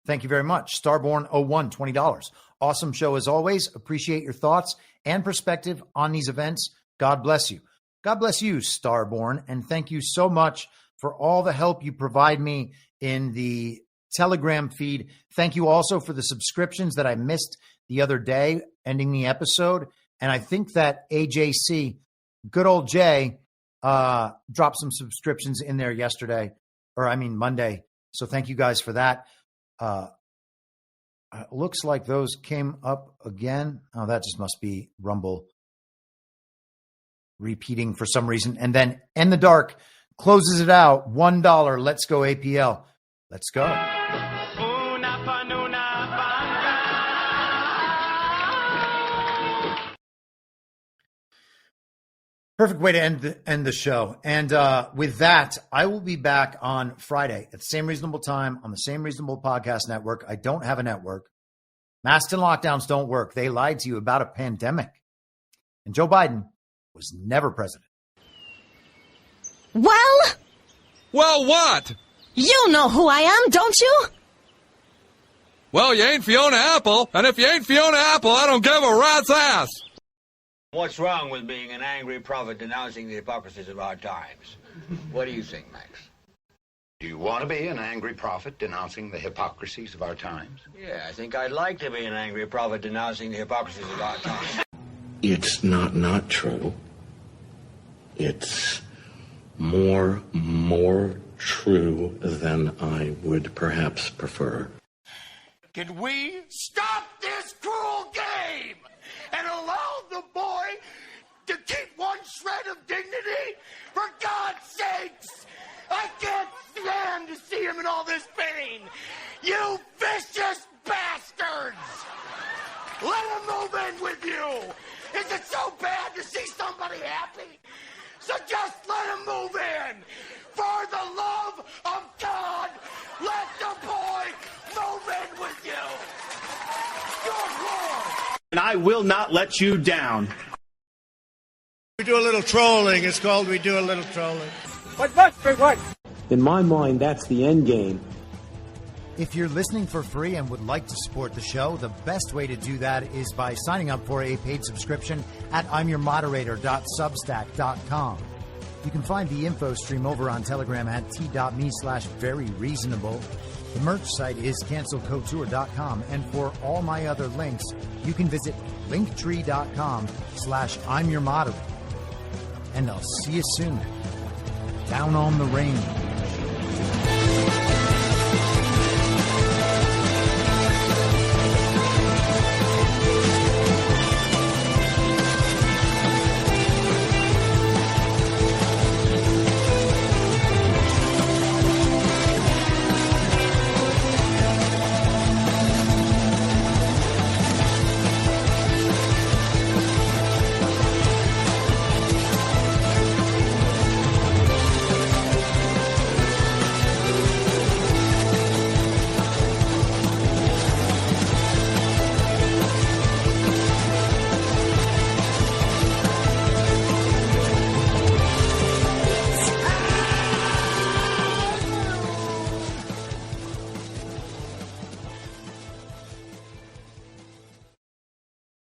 Thank you very much. Starborn01, $20. Awesome show as always. Appreciate your thoughts and perspective on these events. God bless you. God bless you, Starborn. And thank you so much for all the help you provide me in the Telegram feed. Thank you also for the subscriptions that I missed the other day, ending the episode. And I think that AJC, good old Jay, dropped some subscriptions in there Monday. So thank you guys for that. Looks like those came up again. Oh, that just must be Rumble repeating for some reason. And then In the Dark closes it out. $1. Let's go APL. Let's go. Perfect way to end the show. And with that, I will be back on Friday at the same reasonable time on the same reasonable podcast network. I don't have a network. Masks and lockdowns don't work. They lied to you about a pandemic. And Joe Biden was never president. Well, what? You know who I am, don't you? Well, you ain't Fiona Apple, and if you ain't Fiona Apple, I don't give a rat's ass. What's wrong with being an angry prophet denouncing the hypocrisies of our times? What do you think, Max? Do you want to be an angry prophet denouncing the hypocrisies of our times? Yeah, I think I'd like to be an angry prophet denouncing the hypocrisies of our times. It's not true. It's more true than I would perhaps prefer. Can we stop this cruel game and allow the boy to keep one shred of dignity? For God's sakes! I can't stand to see him in all this pain! You vicious bastards! Let him move in with you! Is it so bad to see somebody happy? So just let him move in! For the love of God, let the boy move in with you! Good Lord! And I will not let you down. We do a little trolling. It's called We Do a Little Trolling. What? In my mind, that's the end game. If you're listening for free and would like to support the show, the best way to do that is by signing up for a paid subscription at imyourmoderator.substack.com. You can find the info stream over on Telegram at t.me/veryreasonable. The merch site is cancelcouture.com, and for all my other links, you can visit linktree.com/imyourmoderator. And I'll see you soon. Down on the range.